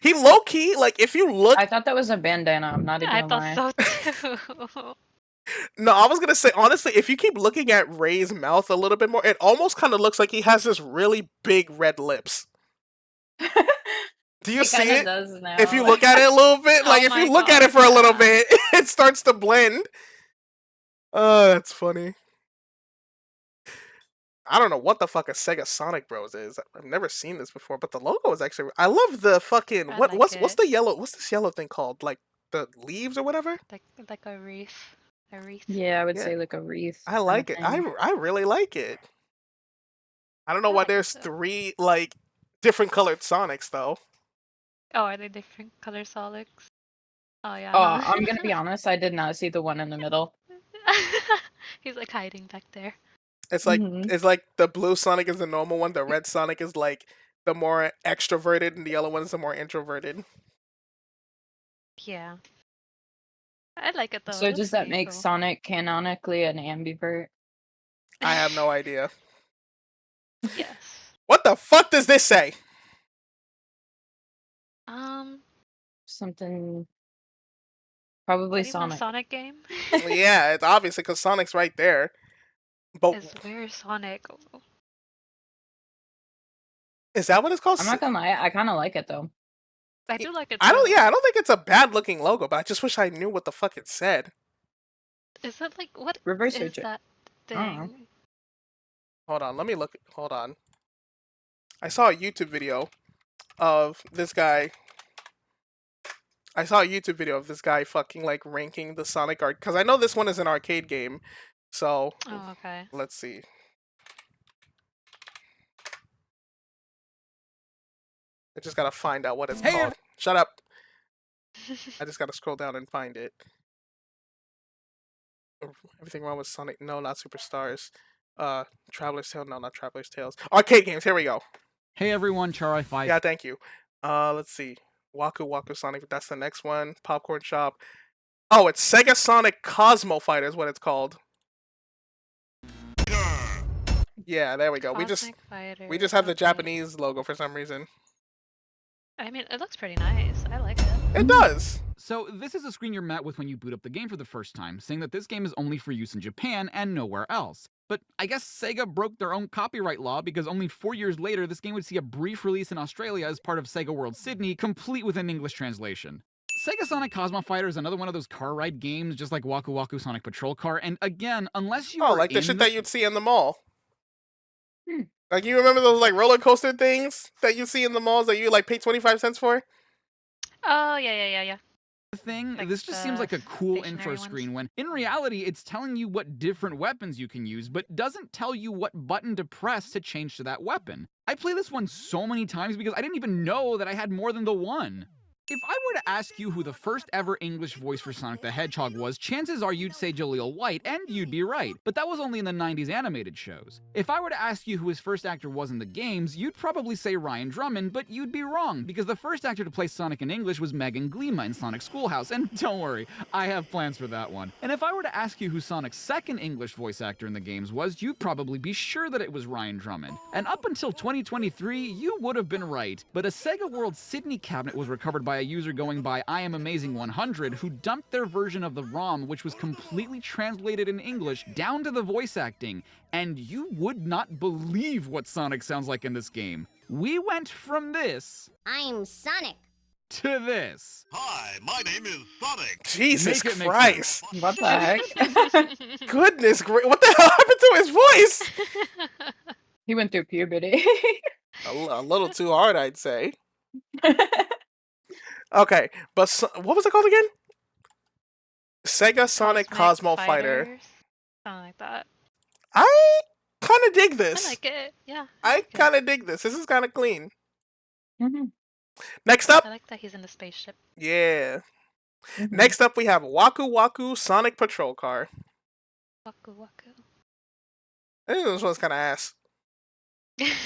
He low key, like if you look. I thought that was a bandana. I'm not even I gonna lie. thought so too. No, I was gonna say honestly, if you keep looking at Ray's mouth a little bit more, it almost kind of looks like he has this really big red lips. Do you It see kinda it? does now. If you look at it a little bit, like Oh if you my look at it God, for a little yeah. bit, it starts to blend. Oh, that's funny. I don't know what the fuck a Sega Sonic Bros is. I've never seen this before, but the logo is actually. I love the fucking I what's like the it. yellow? What's this yellow thing called? Like the leaves or whatever. like a wreath. A wreath. Yeah, I would Yeah. say like a wreath. I like it. I really like it. I don't know I why like it there's too. 3 like different colored Sonics though. Oh, are they different color Solics? Oh yeah. Oh, huh? I'm gonna be honest. I did not see the one in the middle. He's like hiding back there. It's like Mhm. it's like the blue Sonic is the normal one. The red Sonic is like the more extroverted, and the yellow one is the more introverted. Yeah. I like it though. So It does looks that pretty make cool. Sonic canonically an ambivert? I have no idea. Yes. What the fuck does this say? Something. Probably Not even a Sonic. Sonic game. Yeah, it's obviously because Sonic's right there. But Is where Sonic? is that what it's called? I'm not gonna lie. I kind of like it though. I do like it. I don't. too. Yeah, I don't think it's a bad looking logo, but I just wish I knew what the fuck it said. Is that like what Reverse is search it. that I don't know. thing? Hold on, let me look. Hold on. I saw a YouTube video of this guy. I saw a YouTube video of this guy fucking like ranking the Sonic art because I know this one is an arcade game. So Oh, okay. let's see. I just gotta find out what it's called. Shut up. I just gotta scroll down and find it. Everything wrong with Sonic? No, not Superstars. Traveler's Tale? No, not Traveler's Tales. Arcade games. Here we go. Hey everyone, Charai5. Yeah, thank you. Let's see. Waku Waku Sonic. That's the next one. Popcorn Shop. Oh, it's Sega Sonic Cosmo Fighter is what it's called. Yeah, there we go. We just have the Japanese logo for some reason. I mean, it looks pretty nice. I like it. It does. So this is a screen you're met with when you boot up the game for the first time, saying that this game is only for use in Japan and nowhere else. But I guess Sega broke their own copyright law because only 4 years later this game would see a brief release in Australia as part of Sega World Sydney, complete with an English translation. Sega Sonic Cosmo Fighter is another one of those car ride games, just like Waku Waku Sonic Patrol Car, and again, unless you Oh, were like the in shit that you'd see in the mall. Like, you remember those like roller coaster things that you see in the malls that you like pay 25 cents for? Oh, yeah. thing, Like this just seems the like a cool stationary intro ones? screen when in reality it's telling you what different weapons you can use, but doesn't tell you what button to press to change to that weapon. I play this one so many times because I didn't even know that I had more than the one. If I were to ask you who the first ever English voice for Sonic the Hedgehog was, chances are you'd say Jaleel White, and you'd be right, but that was only in the 90s animated shows. If I were to ask you who his first actor was in the games, you'd probably say Ryan Drummond, but you'd be wrong, because the first actor to play Sonic in English was Megan Glima in Sonic Schoolhouse, and don't worry, I have plans for that one. And if I were to ask you who Sonic's second English voice actor in the games was, you'd probably be sure that it was Ryan Drummond. And up until 2023, you would have been right, but a Sega World Sydney cabinet was recovered by a user going by I Am Amazing 100 who dumped their version of the ROM, which was completely translated in English, down to the voice acting, and you would not believe what Sonic sounds like in this game. We went from this I'm Sonic. to this. Hi, my name is Sonic. Jesus Make it make Christ. What the heck? Goodness gracious. What the hell happened to his voice? He went through puberty. A little too hard, I'd say. Okay, but what was it called again? Sega Sonic Cosmo Fighter. Fighters, something like that. I kind of dig this. I like it. Yeah. I like it. kind of dig this. This is kind of clean. Mhm. Next up, I like that he's in the spaceship. yeah. Mhm. Next up, we have Waku Waku Sonic Patrol Car. Waku Waku. I think this one's kind of ass.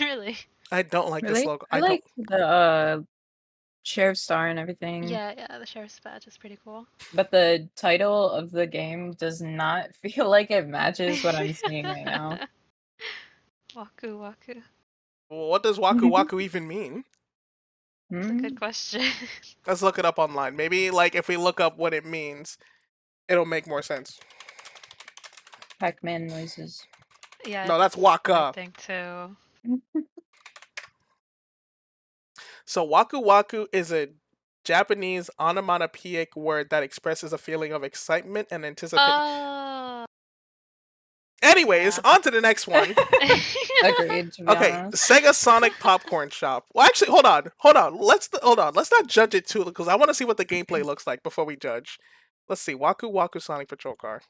Really? I don't like Really? this logo. I like the sheriff star and everything. Yeah, the sheriff's badge is pretty cool. But the title of the game does not feel like it matches what I'm seeing right now. Waku Waku. Well, what does Waku Waku even mean? That's a Hmm? good question. Let's look it up online. Maybe, like, if we look up what it means, it'll make more sense. Pac-Man noises. Yeah. No, that's I Waka. think too. So Waku Waku is a Japanese onomatopoeic word that expresses a feeling of excitement and anticipation. Oh. Anyways, yeah. on to the next one. Agreed. To be Okay, honest. Sega Sonic Popcorn Shop. Well, actually, hold on. Let's not judge it too, because I want to see what the gameplay looks like before we judge. Let's see, Waku Waku Sonic Patrol Car.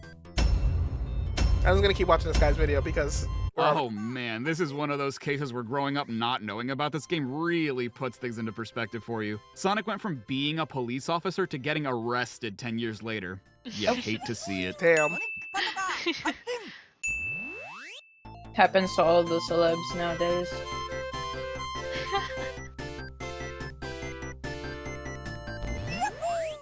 I'm just gonna keep watching this guy's video because. Oh man, this is one of those cases where growing up not knowing about this game really puts things into perspective for you. Sonic went from being a police officer to getting arrested 10 years later. You hate to see it. Damn. Happens to all the celebs nowadays.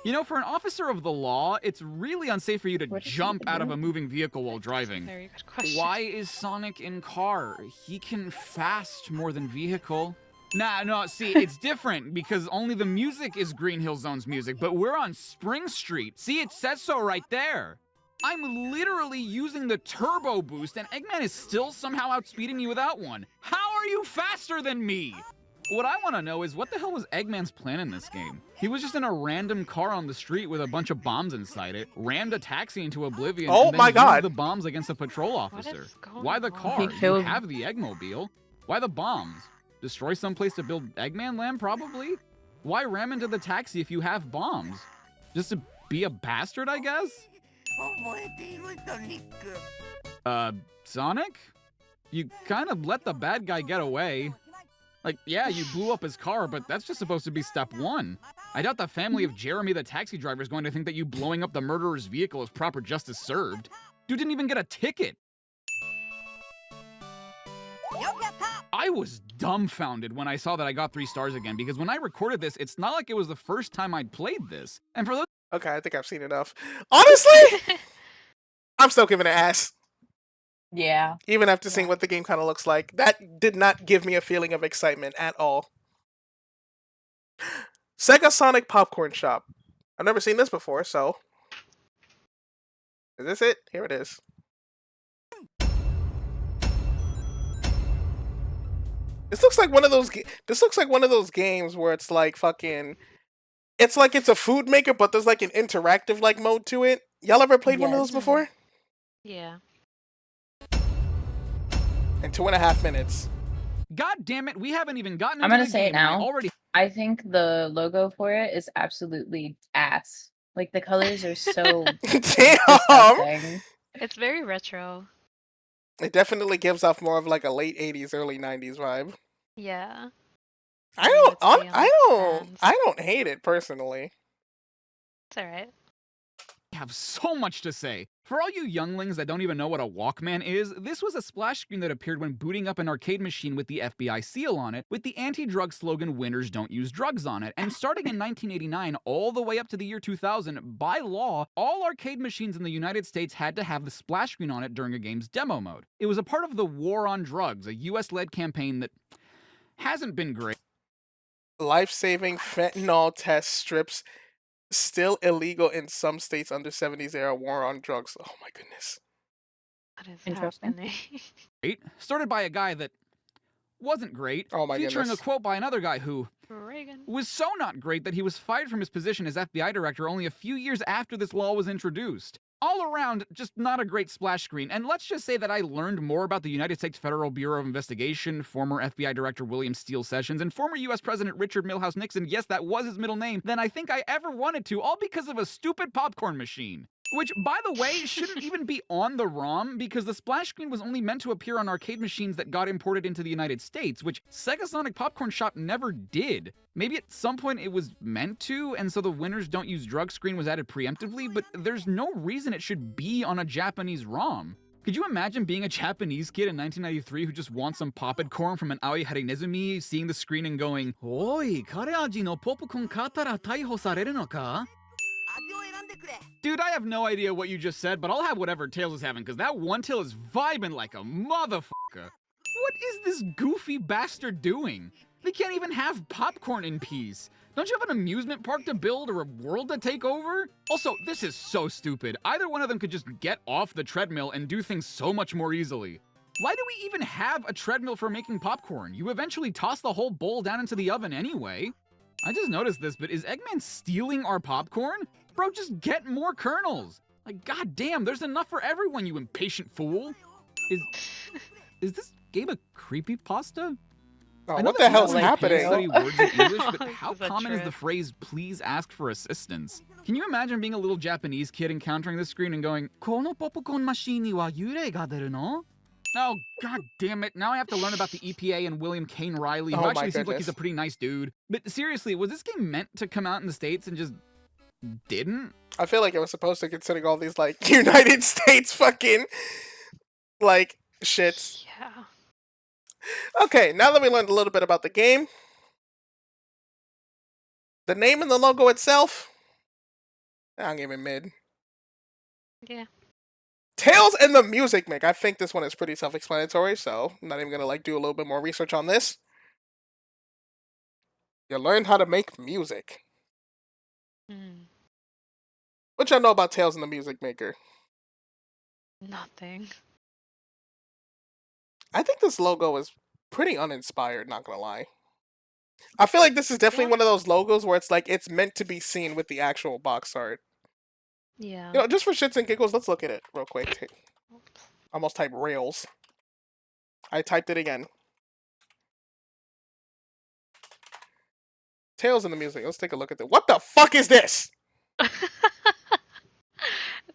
You know, for an officer of the law, it's really unsafe for you to What is he jump out of a doing? moving vehicle while driving. Very good question. Why is Sonic in car? He can fast more than vehicle. Nah, no, see, it's different because only the music is Green Hill Zone's music, but we're on Spring Street. See, it says so right there. I'm literally using the turbo boost and Eggman is still somehow outspeeding me without one. How are you faster than me? What I want to know is what the hell was Eggman's plan in this game? He was just in a random car on the street with a bunch of bombs inside it, rammed a taxi into oblivion, Oh and then my used God. the bombs against a patrol What officer. is going Why the on? car? He You killed- have the Eggmobile. Why the bombs? Destroy someplace to build Eggman Land, probably? Why ram into the taxi if you have bombs? Just to be a bastard, I guess? Sonic? You kind of let the bad guy get away. Like, yeah, you blew up his car, but that's just supposed to be step one. I doubt the family of Jeremy the taxi driver is going to think that you blowing up the murderer's vehicle is proper justice served. Dude didn't even get a ticket. I was dumbfounded when I saw that I got 3 stars again, because when I recorded this, it's not like it was the first time I'd played this. And for those Okay, I think I've seen enough. Honestly, I'm still giving it ass. Yeah. Even after seeing what the game kind of looks like. That did not give me a feeling of excitement at all. Sega Sonic Popcorn Shop. I've never seen this before, so... Is this it? Here it is. This looks like one of those. This looks like one of those games where it's like fucking. It's like it's a food maker, but there's like an interactive like mode to it. Y'all ever played one of those Yes. before? Yeah. In 2.5 minutes. God damn it, we haven't even gotten into I'm gonna the say it game, and I now. already I think the logo for it is absolutely ass. Like the colors are so Damn. disgusting. It's very retro. It definitely gives off more of like a late 80s, early 90s vibe. Yeah. I Yeah, don't. it's beyond fans. I don't hate it personally. It's alright. have so much to say. For all you younglings that don't even know what a Walkman is, this was a splash screen that appeared when booting up an arcade machine with the FBI seal on it, with the anti-drug slogan "Winners don't use drugs" on it. And starting in 1989 all the way up to the year 2000, by law, all arcade machines in the United States had to have the splash screen on it during a game's demo mode. It was a part of the War on Drugs, a US-led campaign that hasn't been great. Life-saving fentanyl test strips still illegal in some states under 70s era war on drugs. Oh my goodness. What is Interesting. happening? Started by a guy that wasn't great, Oh my featuring goodness. a quote by another guy who Reagan. was so not great that he was fired from his position as FBI director only a few years after this law was introduced. All around, just not a great splash screen, and let's just say that I learned more about the United States Federal Bureau of Investigation, former FBI Director William Steele Sessions, and former US President Richard Milhouse Nixon, yes, that was his middle name, than I think I ever wanted to, all because of a stupid popcorn machine. Which, by the way, shouldn't even be on the ROM, because the splash screen was only meant to appear on arcade machines that got imported into the United States, which Sega Sonic Popcorn Shop never did. Maybe at some point it was meant to, and so the Winners Don't Use Drugs screen was added preemptively, but there's no reason it should be on a Japanese ROM. Could you imagine being a Japanese kid in 1993 who just wants some popcorn from an Aoi Harinezumi, seeing the screen and going, "Oi, kare aji no popcorn kattara taiho sareru no ka?" Dude, I have no idea what you just said, but I'll have whatever Tails is having, because that one tail is vibing like a motherfucker. What is this goofy bastard doing? They can't even have popcorn in peace. Don't you have an amusement park to build or a world to take over? Also, this is so stupid. Either one of them could just get off the treadmill and do things so much more easily. Why do we even have a treadmill for making popcorn? You eventually toss the whole bowl down into the oven anyway. I just noticed this, but is Eggman stealing our popcorn? Bro, just get more kernels. Like, goddamn, there's enough for everyone, you impatient fool. Is this game a creepypasta? Oh, I know what that the hell's people like happening? study words in English, but This how is a common is the trip. phrase "please ask for assistance"? Can you imagine being a little Japanese kid encountering this screen and going, "Kono popcorn machine ni wa yurei ga deru no?" Oh, god damn it. Now I have to learn about the EPA and William Kane Riley, who Oh my actually seems like he's a goodness. pretty nice dude. But seriously, was this game meant to come out in the States and just didn't? I feel like it was supposed to, considering all these like United States fucking like shits. Yeah. Okay, now that we learned a little bit about the game, the name and the logo itself, I'm giving mid. Yeah. Tails and the music make. I think this one is pretty self-explanatory, so I'm not even gonna like do a little bit more research on this. You learn how to make music. Mm, What y'all know about Tails and the Music Maker? nothing. I think this logo is pretty uninspired, not gonna lie. I feel like this is definitely Yeah. one of those logos where it's like it's meant to be seen with the actual box art. Yeah. You know, just for shits and giggles, let's look at it real quick. Almost type rails. I typed it again. Tails in the music. Let's take a look at this. What the fuck is this? I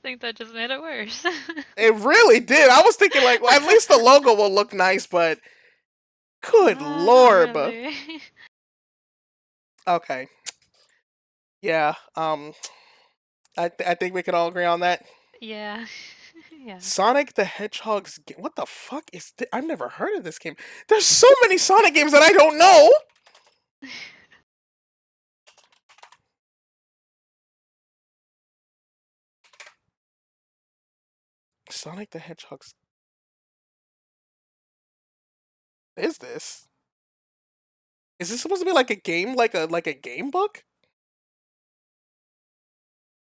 think that just made it worse. It really did. I was thinking like, well, at least the logo will look nice, but good Not lord, bro. really. Okay. Yeah. I think we can all agree on that. Yeah. Yeah. Sonic the Hedgehog's game. What the fuck is this? I've never heard of this game. There's so many Sonic games that I don't know. Sonic the Hedgehog's. Is this? Is this supposed to be like a game, like a game book?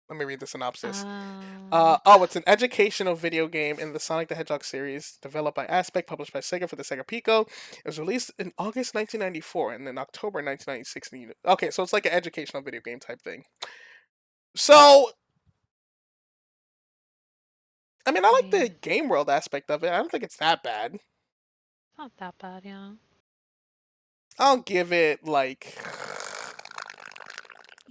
Let me read the synopsis. Oh, it's an educational video game in the Sonic the Hedgehog series, developed by Aspect, published by Sega for the Sega Pico. It was released in August 1994 and then October 1996. Okay, so it's like an educational video game type thing. So, I mean, I like the game world aspect of it. I don't think it's that bad. Not that bad, yeah. I'll give it like.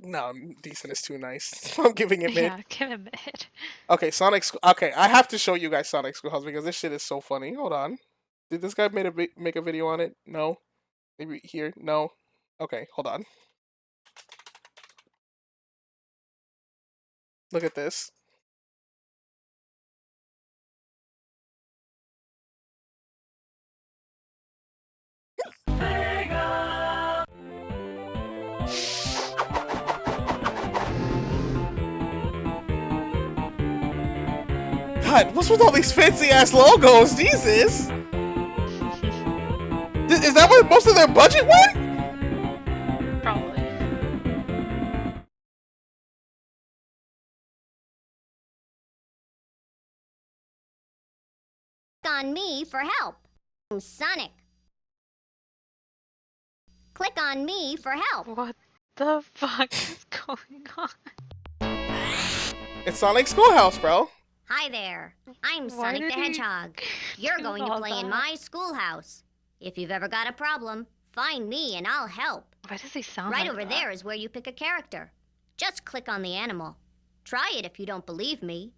No, decent is too nice. I'm giving it mid. Yeah, give it mid. Okay, Okay, I have to show you guys Sonic Schoolhouse because this shit is so funny. Hold on. Did this guy make a video on it? No. Maybe here? No. Okay, hold on. Look at this. God, what's with all these fancy ass logos? Jesus! Is that where most of their budget went? Probably. On me for help. I'm Sonic. Click on me for help. What the fuck is going on? It's Sonic Schoolhouse, bro. Hi there. I'm Why Sonic did the he Hedgehog. You're do going to all play in that? my schoolhouse. If you've ever got a problem, find me and I'll help. Why does he sound Right like over that? there is where you pick a character. Just click on the animal. Try it if you don't believe me.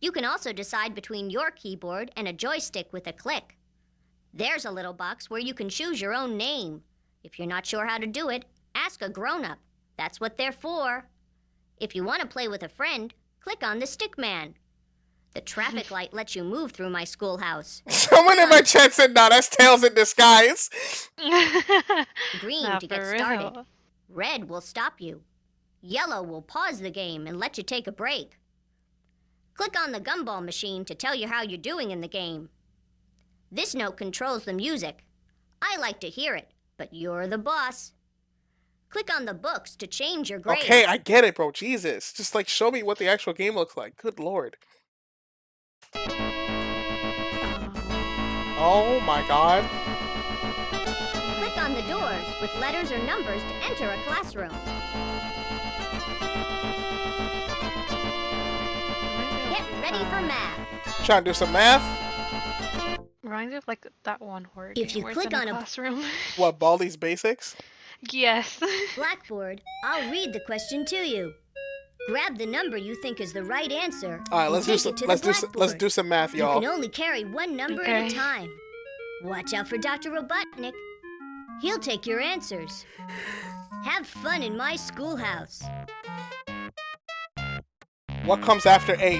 You can also decide between your keyboard and a joystick with a click. There's a little box where you can choose your own name. If you're not sure how to do it, ask a grown-up. That's what they're for. If you want to play with a friend, click on the stick man. The traffic light lets you move through my schoolhouse. Someone in my chat said, "Nah, that's Tails in disguise." Green Nah, to get for started. real. Red will stop you. Yellow will pause the game and let you take a break. Click on the gumball machine to tell you how you're doing in the game. This note controls the music. I like to hear it, but you're the boss. Click on the books to change your grade. Okay, I get it, bro. Jesus, just like show me what the actual game looks like. Good lord. Oh my god. Click on the doors with letters or numbers to enter a classroom. Get ready for math. Trying to do some math? Reminds me of like that one horror If game you where click it's in on a a- classroom. What, Baldi's Basics? Yes. Blackboard, I'll read the question to you. Grab the number you think is the right answer. All right, and let's do take some it to let's the do some, let's blackboard. do some math, You can y'all. only carry one number at Okay. a time. Watch out for Dr. Robotnik. He'll take your answers. Have fun in my schoolhouse. What comes after 8?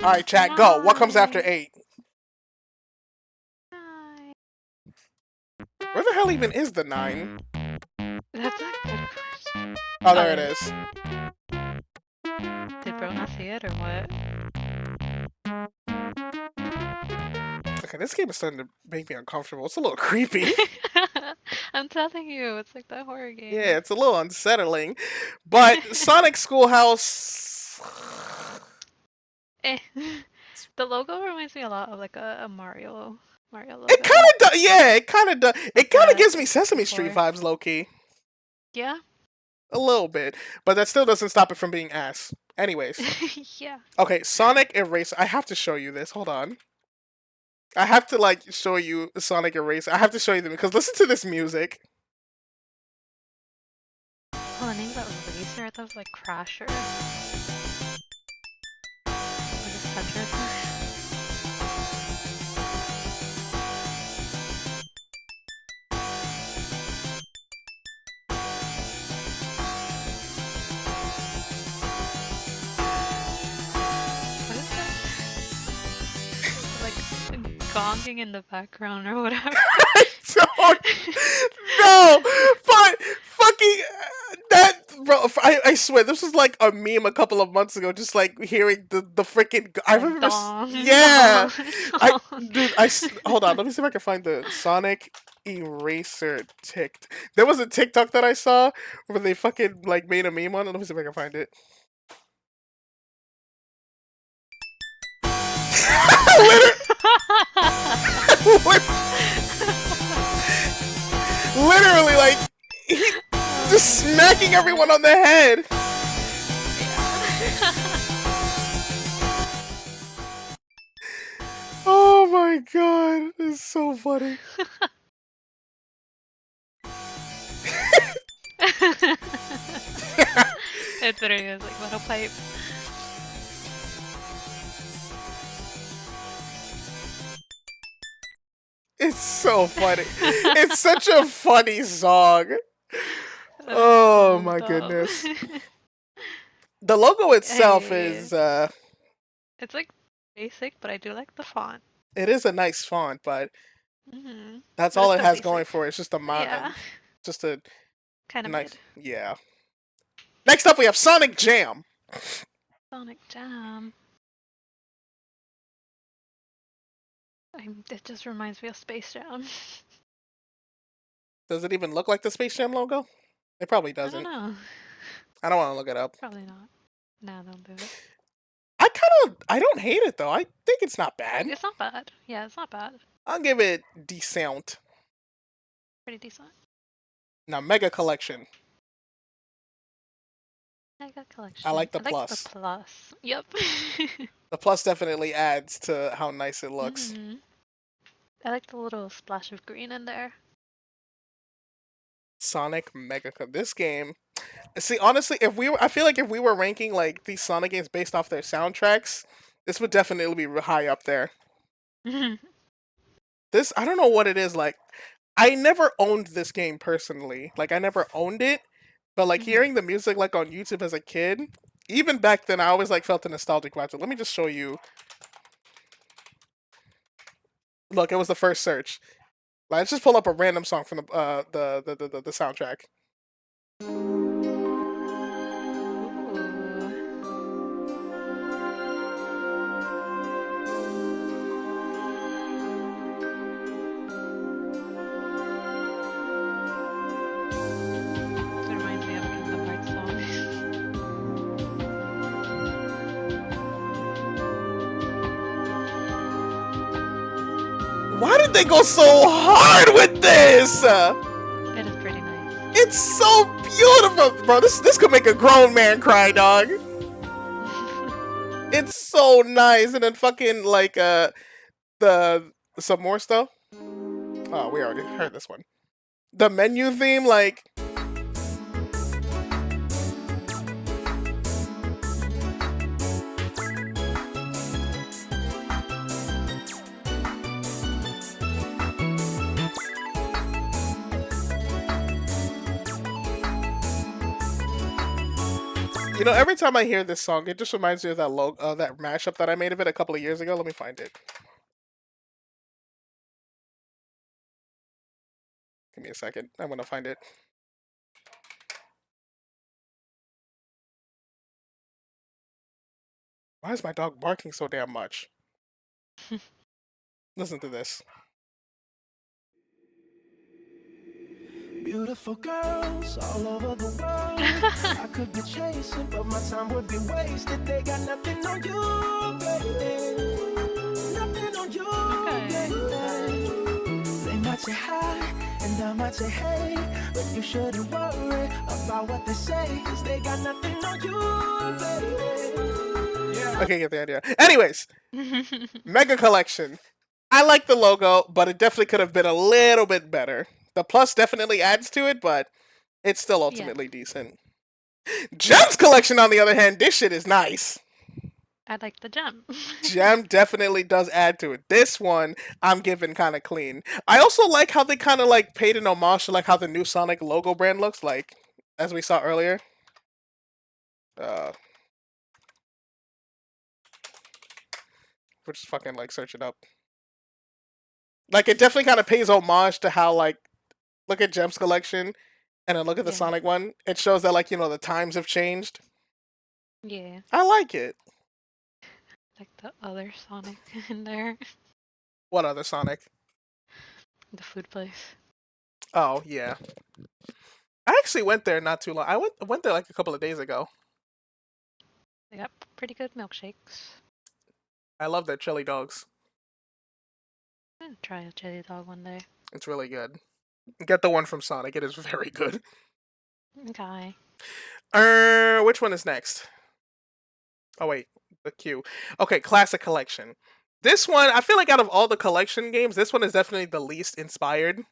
All right, chat, go. What comes after 8? Where the hell even is the 9? That's a good question. Oh, there it is. Did bro not see it or what? Okay, this game is starting to make me uncomfortable. It's a little creepy. I'm telling you, it's like that horror game. Yeah, it's a little unsettling. But Sonic Schoolhouse. Eh. The logo reminds me a lot of like a Mario Mario logo. It kind of does. Yeah, it kind of does. It kind of Yeah, gives me Sesame Street before. vibes, low key. Yeah. A little bit, but that still doesn't stop it from being ass. Anyways, Yeah. okay, Sonic Eraser. I have to show you this. Hold on. I have to like show you Sonic Eraser. I have to show you them because listen to this music. Oh, the name of that was Racer. I thought it was like Crasher. Or just Tetris. What is that? Like gonging in the background or whatever. No, but fucking that, bro. I swear this was like a meme a couple of months ago. Just like hearing the freaking. I remember. Yeah, hold on. Let me see if I can find the Sonic Eraser ticked. There was a TikTok that I saw where they fucking like made a meme on it. Let me see if I can find it. Literally, like he just smacking everyone on the head. Oh my god, it's so funny. It literally is like little pipe. It's so funny. It's such a funny song. Oh my goodness. The logo itself is It's like basic, but I do like the font. it is a nice font, but Mm-hmm. that's But all it's it still has going basic. for it. It's just a Yeah, just a kind of nice, mid. yeah. Next up, we have Sonic Jam. Sonic Jam. It just reminds me of Space Jam. Does it even look like the Space Jam logo? It probably I don't doesn't. know. I don't want to look it up. Probably not. No, don't do it. I don't hate it though. I think it's not bad. It's not bad. Yeah, it's not bad. I'll give it decent. Pretty decent. Now, Mega Collection. Mega collection. like the I like plus. the plus. Yep. The plus definitely adds to how nice it looks. Mhm. I like the little splash of green in there. Sonic Mega This game. See, honestly, I feel like if we were ranking like these Sonic games based off their soundtracks, this would definitely be high up there. This, I don't know what it is like. I never owned this game personally. Like, I never owned it, but like Mhm. hearing the music like on YouTube as a kid, even back then, I always like felt a nostalgic vibe. So let me just show you. Look, it was the first search. Let's just pull up a random song from the soundtrack. Ooh. It reminds me of a Kingdom Hearts song. Why did they go so hard with this? It is pretty nice. It's so beautiful, bro. This could make a grown man cry, dog. It's so nice, and then fucking like some more stuff. Oh, we already heard this one. The menu theme, like. You know, every time I hear this song, it just reminds me of that that mashup that I made of it a couple of years ago. Let me find it. Give me a second. I'm gonna find it. Why is my dog barking so damn much? Listen to this. Beautiful girls all over the world. I could be chasing, but my time would be wasted. They got nothing on you, baby. Nothing on you, Okay. baby. say hi, and I might say hey, but you shouldn't worry about what they say, 'cause they got nothing on you, baby. Yeah. Okay, get the idea. Anyways, Mega Collection. I like the logo, but it definitely could have been a little bit better. The plus definitely adds to it, but it's still ultimately decent. Gems Collection, on the other hand, this shit is nice. I like the gem. Gem definitely does add to it. This one, I'm giving kind of clean. I also like how they kind of like paid an homage to like how the new Sonic logo brand looks like, as we saw earlier. We'll just fucking like search it up. Like it definitely kind of pays homage to how like, look at Gems Collection, and then look at the Yeah. Sonic one. It shows that like, you know, the times have changed. Yeah, I like it. like the other Sonic in there. What other Sonic? The food place. Oh yeah. I actually went there not too long. I went there like a couple of days ago. They got pretty good milkshakes. I love their chili dogs. I'm gonna try a chili dog one day. It's really good. Get the one from Sonic. It is very good. Okay. Which one is next? Oh wait, the queue. Okay, Classic Collection. This one, I feel like out of all the collection games, this one is definitely the least inspired.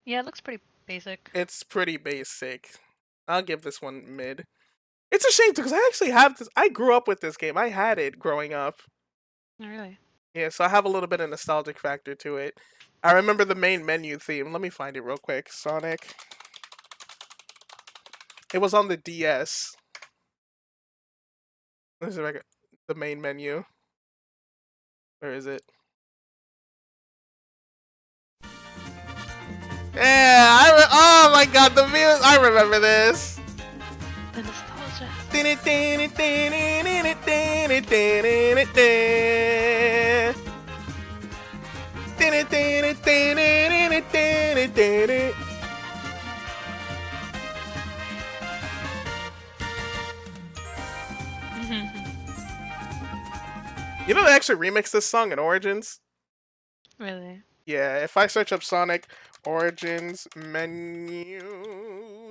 Yeah, it looks pretty basic. It's pretty basic. I'll give this one mid. It's a shame because I actually have this. I grew up with this game. I had it growing up. Oh, really? Yeah, so I have a little bit of nostalgic factor to it. I remember the main menu theme. Let me find it real quick. Sonic. It was on the DS. This is like the main menu. Where is it? Yeah, oh my god, the music. I remember this. The nostalgia. You know they actually remixed this song in Origins? Really? Yeah, if I search up Sonic Origins menu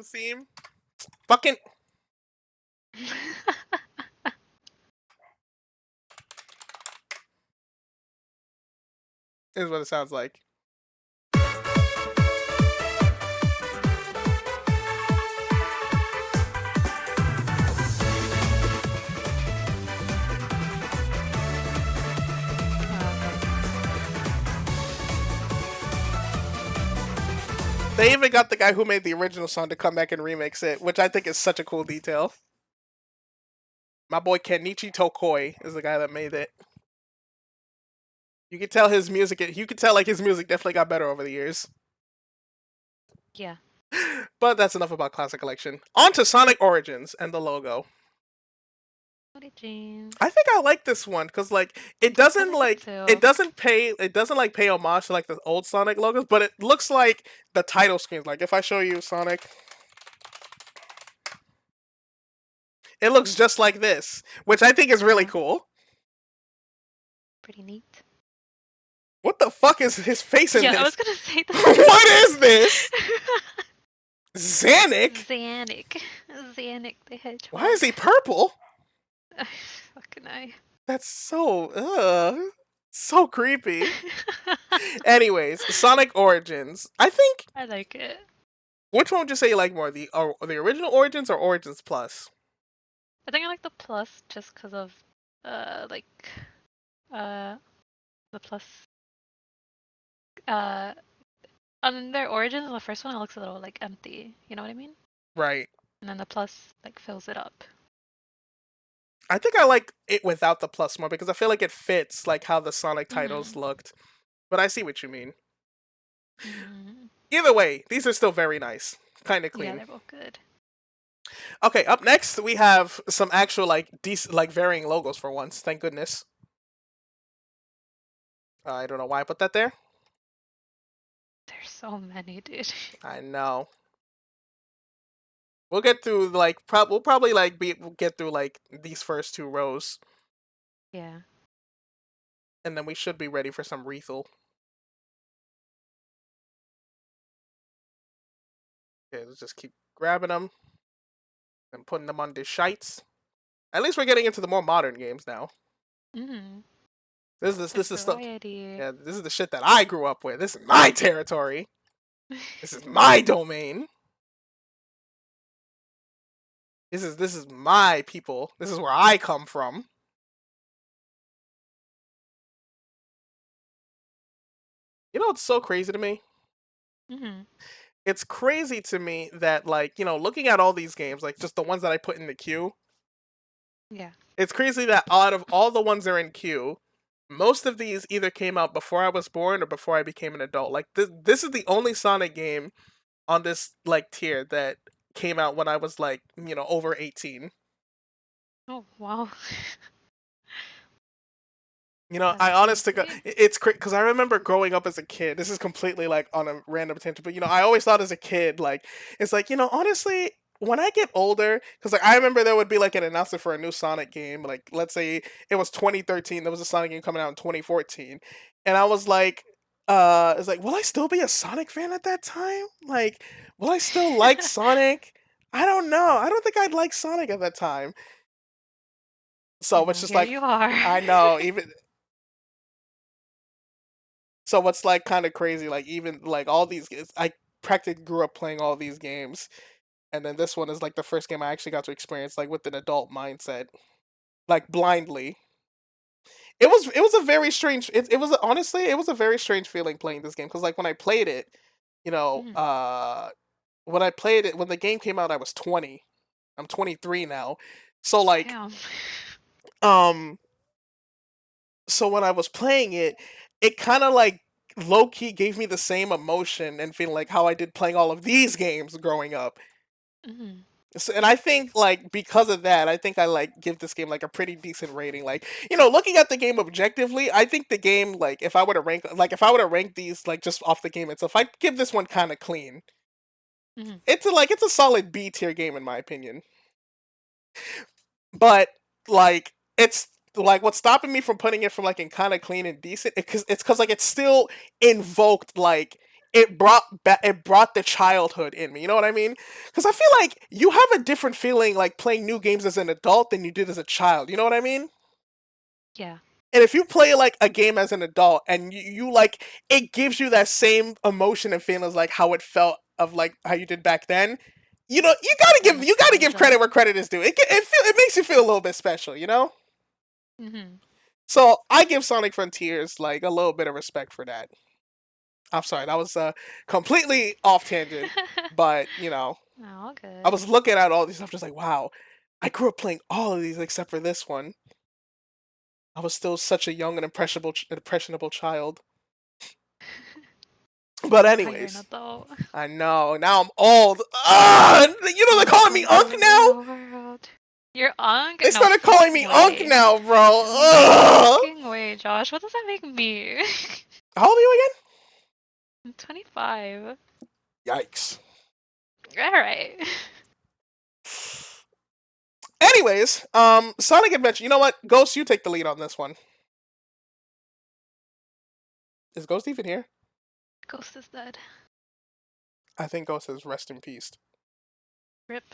theme, fucking is what it sounds like. They even got the guy who made the original song to come back and remix it, which I think is such a cool detail. My boy Kenichi Tokoi is the guy that made it. You can tell his music. You can tell like his music definitely got better over the years. Yeah. But that's enough about Classic Collection. On to Sonic Origins and the logo. Origins. I think I like this one because like it doesn't like it like too. it doesn't pay homage to like the old Sonic logos, but it looks like the title screen. Like if I show you Sonic, it looks just like this, which I think is really cool. Pretty neat. What the fuck is his face in Yeah, this? I was gonna say that. What is this? Xanic? Xanic. Xanic the Hedgehog. Why is he purple? Fucking I. That's so creepy. Anyways, Sonic Origins. I think. I like it. Which one would you say you like more, the original Origins or Origins Plus? I think I like the plus just because of the plus on their origins, the first one it looks a little like empty, you know what I mean? Right. And then the plus like fills it up. I think I like it without the plus more because I feel like it fits like how the Sonic titles looked. But I see what you mean. Either way, these are still very nice. Kind of Yeah, clean. they're both good. Okay, up next we have some actual like decent like varying logos for once. Thank goodness. I don't know why I put that there. There's so many, dude. I know. We'll get through like we'll probably like get through like these first two rows, Yeah. and then we should be ready for some Rethel. Okay, let's just keep grabbing them and putting them on the shites. At least we're getting into the more modern games now. Mm-hmm. This is stuff. Variety. Yeah, this is the shit that I grew up with. This is my territory. This is my domain. This is my people. This is where I come from. You know what's so crazy to me? Mm-hmm. It's crazy to me that, like, you know, looking at all these games, like just the ones that I put in the queue, Yeah. it's crazy that out of all the ones that are in queue, most of these either came out before I was born or before I became an adult. Like this is the only Sonic game on this like tier that came out when I was like, you know, over 18. Oh wow. You know, That's I honestly, crazy. it's because I remember growing up as a kid. This is completely like on a random tangent, but you know, I always thought as a kid, like, it's like, you know, honestly, when I get older, because like I remember there would be like an announcement for a new Sonic game. Like, let's say it was 2013, there was a Sonic game coming out in 2014, and I was like, it's like, will I still be a Sonic fan at that time? Like, will I still like Sonic? I don't know. I don't think I'd like Sonic at that time. So it's just Here like, you are. I know, even. So what's like kind of crazy, like even like all these games, I practically grew up playing all these games, and then this one is like the first game I actually got to experience like with an adult mindset, like blindly. It was a very strange. It was honestly it was a very strange feeling playing this game because like when I played it, you know, Mhm. when I played it when the game came out, I was 20. I'm 23 now, so like Damn. um so when I was playing it, it kind of like low key gave me the same emotion and feeling like how I did playing all of these games growing up. Mm-hmm. So, and I think like because of that, I think I like give this game like a pretty decent rating. Like, you know, looking at the game objectively, I think the game like if I were to rank these like just off the game itself, I'd give this one kind of clean. Mhm. It's a solid B tier game in my opinion. But like it's like what's stopping me from putting it from like in kind of clean and decent because like it's still invoked like it brought the childhood in me. You know what I mean? Because I feel like you have a different feeling like playing new games as an adult than you did as a child. You know what I mean? Yeah. And if you play like a game as an adult and you like it gives you that same emotion and feelings like how it felt of like how you did back then. You know, you gotta give credit where credit is due. It makes you feel a little bit special, you know. Mm-hmm. So I give Sonic Frontiers like a little bit of respect for that. I'm sorry, that was completely off tangent, but you know, Oh, good. I was looking at all these stuff, just like, wow, I grew up playing all of these except for this one. I was still such a young and impressionable child. But Now you're an anyways, adult. I know now I'm old. You know they're calling me Unk now. World. You're Unk? They No started calling me Unk way. now, bro. No Ugh. fucking way, Josh. What does that make me? How old are you I'm 25. again? Yikes. Alright. Anyways, Sonic Adventure. You know what? Ghost, you take the lead on this one. Is Ghost even here? Ghost is dead. I think Ghost says rest in peace. Rip.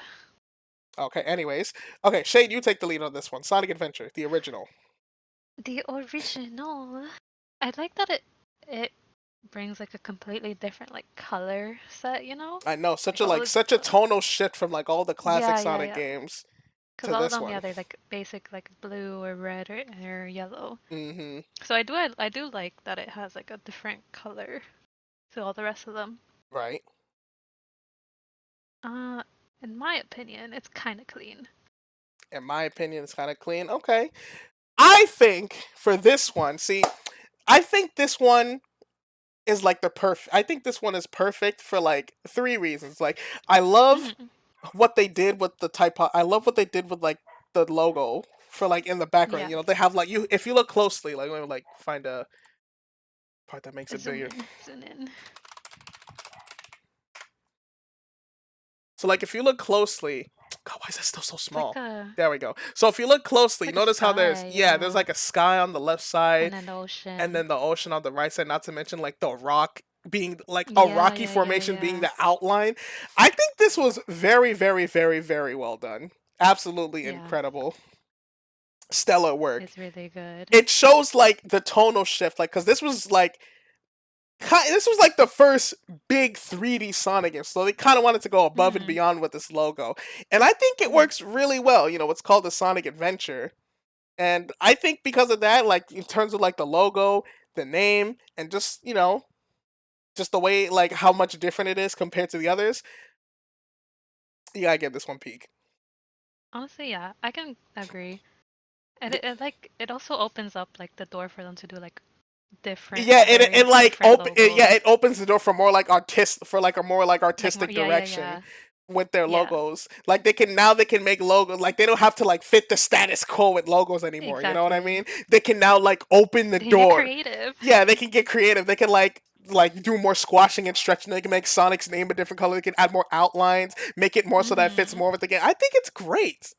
Okay, anyways. Okay, Shade, you take the lead on this one. Sonic Adventure, the original. The original. I like that it brings like a completely different like color set, you know? I know, such a All like of such a the- tonal shift from like all the classic Yeah, yeah, Sonic yeah. games Because to all of this them, one. yeah, they're like basic like blue or red or yellow. Mm-hmm. So I do like that it has like a different color to all the rest of them. Right. In my opinion, it's kind of clean. In my opinion, it's kind of clean. Okay. I think for this one, see, I think this one is like the perfect. I think this one is perfect for like 3 reasons. Like, I love Mhm. what they did with the I love what they did with like the logo for like in the background. Yeah. You know, they have like if you look closely, like let me like find a part that makes it Zoom bigger. in, zoom in. So like if you look closely, God, why is that still so It's small? like a There we go. So if you look closely, like a notice how there's sky, there's yeah. like a sky on the left side and then the ocean. and then the ocean on the right side. Not to mention like the rock being like a rocky formation being the outline. I think this was very, very, very, very well done. Absolutely Yeah. incredible. Stellar work. It's really good. It shows like the tonal shift, like because this was like the first big 3D Sonic game, so they kind of wanted to go above and Mhm. beyond with this logo, and I think it works really well. You know, it's called the Sonic Adventure, and I think because of that, like in terms of like the logo, the name, and just just the way like how much different it is compared to the others, you gotta give this one peak. Honestly, yeah, I can agree. And it also opens up like the door for them to do like different. Yeah, it very like different it logos. opens the door for more like a more like Like more, artistic yeah, direction with their Yeah. logos. Like they can make logos like they don't have to like fit the status quo with logos anymore. You know what I Exactly. mean? They can now like open the They can get door. creative. Yeah, they can get creative. They can like do more squashing and stretching. They can make Sonic's name a different color. They can add more outlines, make it more so that it fits Mhm. more with the game. I think it's great.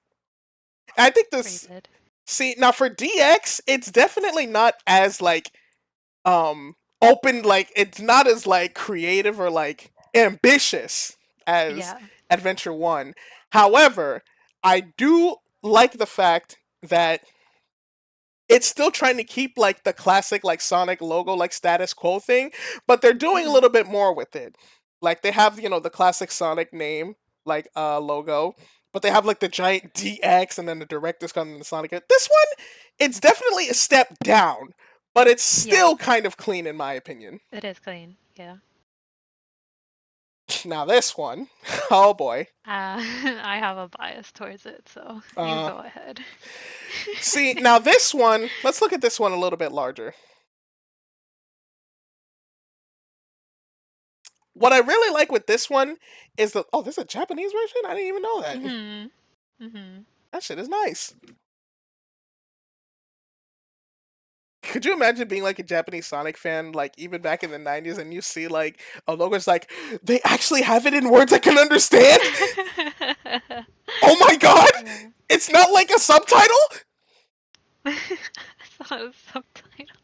I think Pretty this. good. See, now for DX, it's definitely not as like open, like it's not as like creative or like ambitious as Yeah. Adventure 1. However, I do like the fact that it's still trying to keep like the classic like Sonic logo like status quo thing, but they're doing a Mhm. little bit more with it. Like they have, the classic Sonic name like logo, but they have like the giant DX and then the director's cut and the Sonic. This one, it's definitely a step down, but it's Yeah. still kind of clean in my opinion. It is clean. Yeah. Now this one, oh boy. I have a bias towards it, so you go ahead. See, now this one, let's look at this one a little bit larger. What I really like with this one is there's a Japanese version? I didn't even know that. Mhm. Mhm. That shit is nice. Could you imagine being like a Japanese Sonic fan, like even back in the 90s, and you see like a logo, it's like, they actually have it in words I can understand? Oh my god! Yeah. It's not like a subtitle? It's not a subtitle.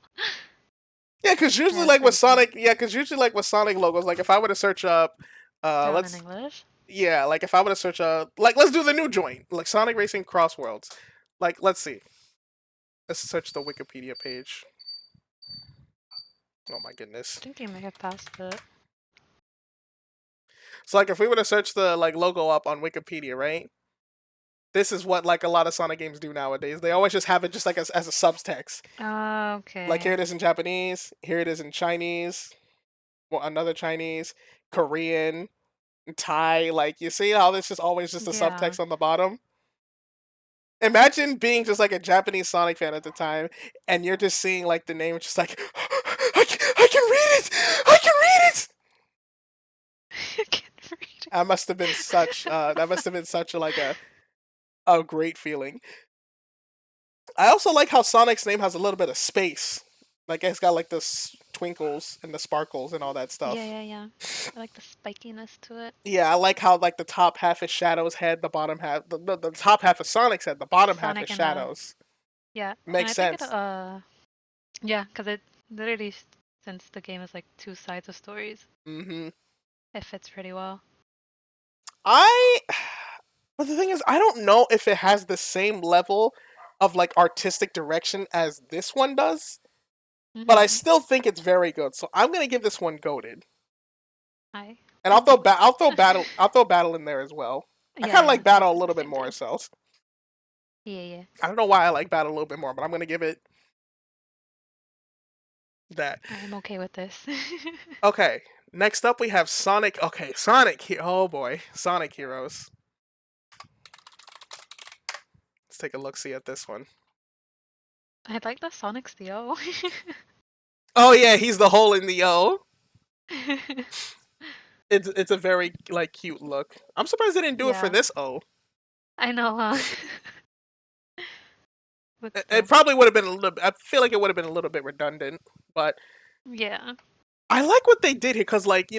Yeah, because usually That's like with pretty Sonic, Sonic logos, like if I were to search up, Down let's, in English. yeah, like if I were to search up, like let's do the new joint, like Sonic Racing Cross Worlds. Like, let's see. Let's search the Wikipedia page. Oh my goodness. I think you may have passed it. So like if we were to search the like logo up on Wikipedia, right? This is what like a lot of Sonic games do nowadays. They always just have it just like as a subtext. Okay. Like here it is in Japanese, here it is in Chinese, well, another Chinese, Korean, Thai. Like you see how this is always just a Yeah. subtext on the bottom? Imagine being just like a Japanese Sonic fan at the time, and you're just seeing like the name, just like, I can read it! I can read it! You can't read it. That must have been such a great feeling. I also like how Sonic's name has a little bit of space. Like it's got like the twinkles and the sparkles and all that stuff. Yeah. I like the spikiness to it. Yeah, I like how like the top half is Shadow's head, the bottom half, the top half is Sonic's head, the bottom half Sonic is and Shadow's. Yeah. Makes and I sense. Think yeah, because it literally, since the game is like two sides of stories, Mm-hmm. it fits pretty well. But the thing is, I don't know if it has the same level of like artistic direction as this one does, but I Mhm. still think it's very good. So I'm gonna give this one goated, I and I'll throw battle in there as well. I kind of like battle a little bit same more. thing. So Yeah. I don't know why I like battle a little bit more, but I'm gonna give it that. I'm okay with this. Okay, next up we have Sonic. Okay, oh boy, Sonic Heroes. Let's take a look, see at this one. I like the Sonic's Theo. Oh yeah, he's the hole in the O. It's a very like cute look. I'm surprised they didn't do it for Yeah. this O. I know, huh? But It still. probably would have been a little. I feel like it would have been a little bit redundant, but Yeah. I like what they did here because, like,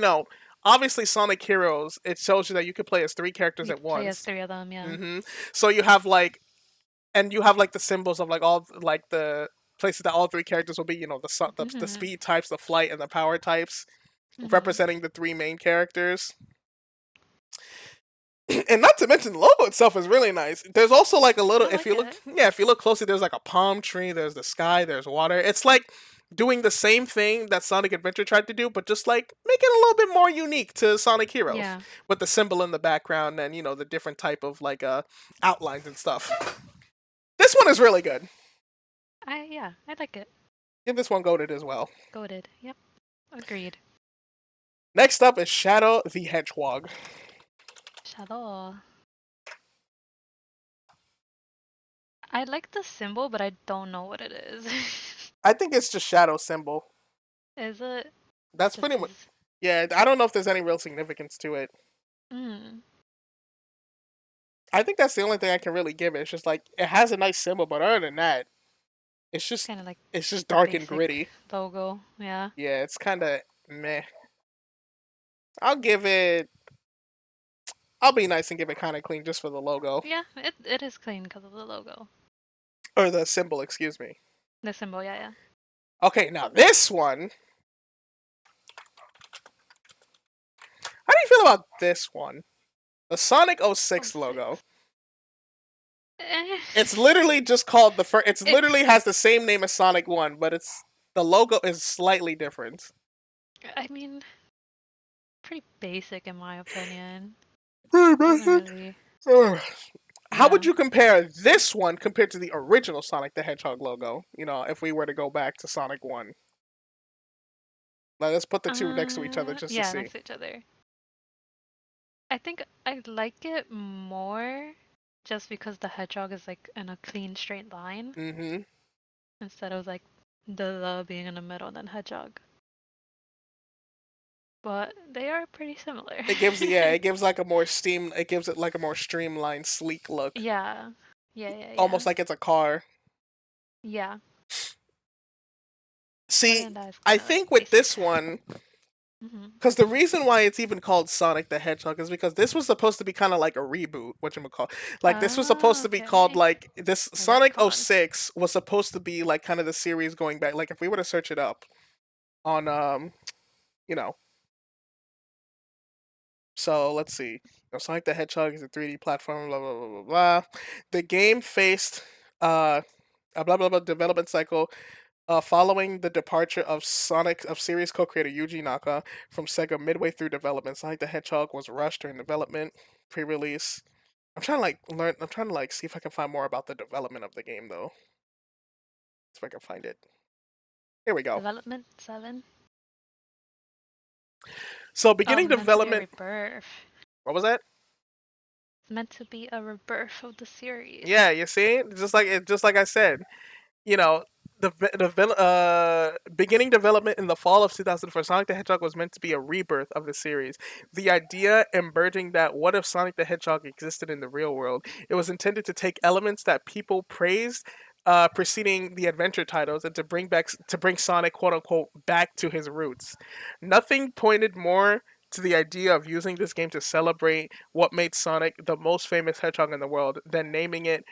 obviously Sonic Heroes, it shows you that you could play as 3 characters You at play as once. 3 of them, yeah. Mm-hmm. So you have like the symbols of like all like the places that all 3 characters will be. The Mhm. speed types, the flight, and the power types. Mhm. representing the three main characters. And not to mention the logo itself is really nice. There's also like a little I if you like look it. if you look closely, there's like a palm tree, there's the sky, there's water. It's like doing the same thing that Sonic Adventure tried to do, but just like make it a little bit more unique to Sonic Heroes. Yeah. With the symbol in the background and the different type of like outlines and stuff. This one is really good. I like it. Give this one goated as well. Goated. Yep. Agreed. Next up is Shadow the Hedgehog. Shadow. I like the symbol, but I don't know what it is. I think it's just Shadow symbol. Is it? That's This pretty much. is- Yeah, I don't know if there's any real significance to it. Mm. I think that's the only thing I can really give it. It's just like it has a nice symbol, but other than that, it's just Kind of like dark and basic gritty. logo. Yeah. Yeah, it's kind of meh. I'll give it. I'll be nice and give it kind of clean just for the logo Yeah. It is clean because of the logo. or the symbol. Excuse me. The symbol. Yeah. Okay, now this one. How do you feel about this one? The Sonic 06 logo. Eh. It's literally just called the first. It's It- literally has the same name as Sonic 1, but the logo is slightly different. I mean, pretty basic in my opinion. How Doesn't really- would Yeah. you compare this one compared to the original Sonic the Hedgehog logo? If we were to go back to Sonic 1. Let's put the two next to each other just yeah, to see. next to each other. I think I like it more just because the hedgehog is like in a clean straight line Mm-hmm. instead of like the being in the middle and then hedgehog. But they are pretty similar. It gives it gives like a more it gives it like a more streamlined, sleek look. Yeah. Yeah. Almost like it's a car. Yeah. See, And that is I kinda, like, think with basic. this one, Mhm. because the reason why it's even called Sonic the Hedgehog is because this was supposed to be kind of like a reboot, whatchamacallit. Like, this was supposed to be called, Okay. like, this A Sonic retcon. 06 was supposed to be, like, kind of the series going back. Like, if we were to search it up on, so let's see. Sonic the Hedgehog is a 3D platform, blah, blah, blah, blah, blah. The game faced a blah, blah, blah development cycle following the departure of series co-creator Yuji Naka from Sega midway through development. Sonic the Hedgehog was rushed during development, pre-release. I'm trying to see if I can find more about the development of the game though. See if I can find it. Here we go. Development 7. So beginning meant to be a development. rebirth. What was that? It's meant to be a rebirth of the series. Yeah, you see, just like I said, beginning development in the fall of 2004, Sonic the Hedgehog was meant to be a rebirth of the series. The idea emerging that what if Sonic the Hedgehog existed in the real world? It was intended to take elements that people praised preceding the adventure titles and to bring Sonic, quote unquote, back to his roots. Nothing pointed more to the idea of using this game to celebrate what made Sonic the most famous hedgehog in the world than naming it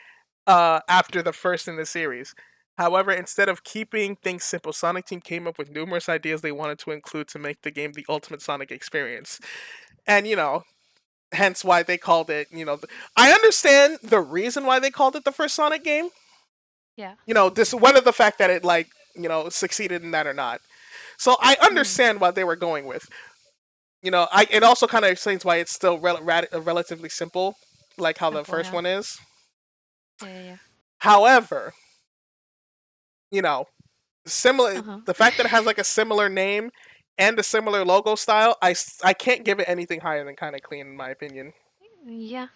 after the first in the series. However, instead of keeping things simple, Sonic Team came up with numerous ideas they wanted to include to make the game the ultimate Sonic experience. And, hence why they called it, I understand the reason why they called it the first Sonic game. Yeah. Whether the fact that it, succeeded in that or not. So I understand what they were going with. It also kind of explains why it's still relatively simple, like how the Simple, first yeah. one is. Yeah. However, similar Uh-huh. the fact that it has like a similar name and a similar logo style, I can't give it anything higher than kind of clean in my opinion. Yeah.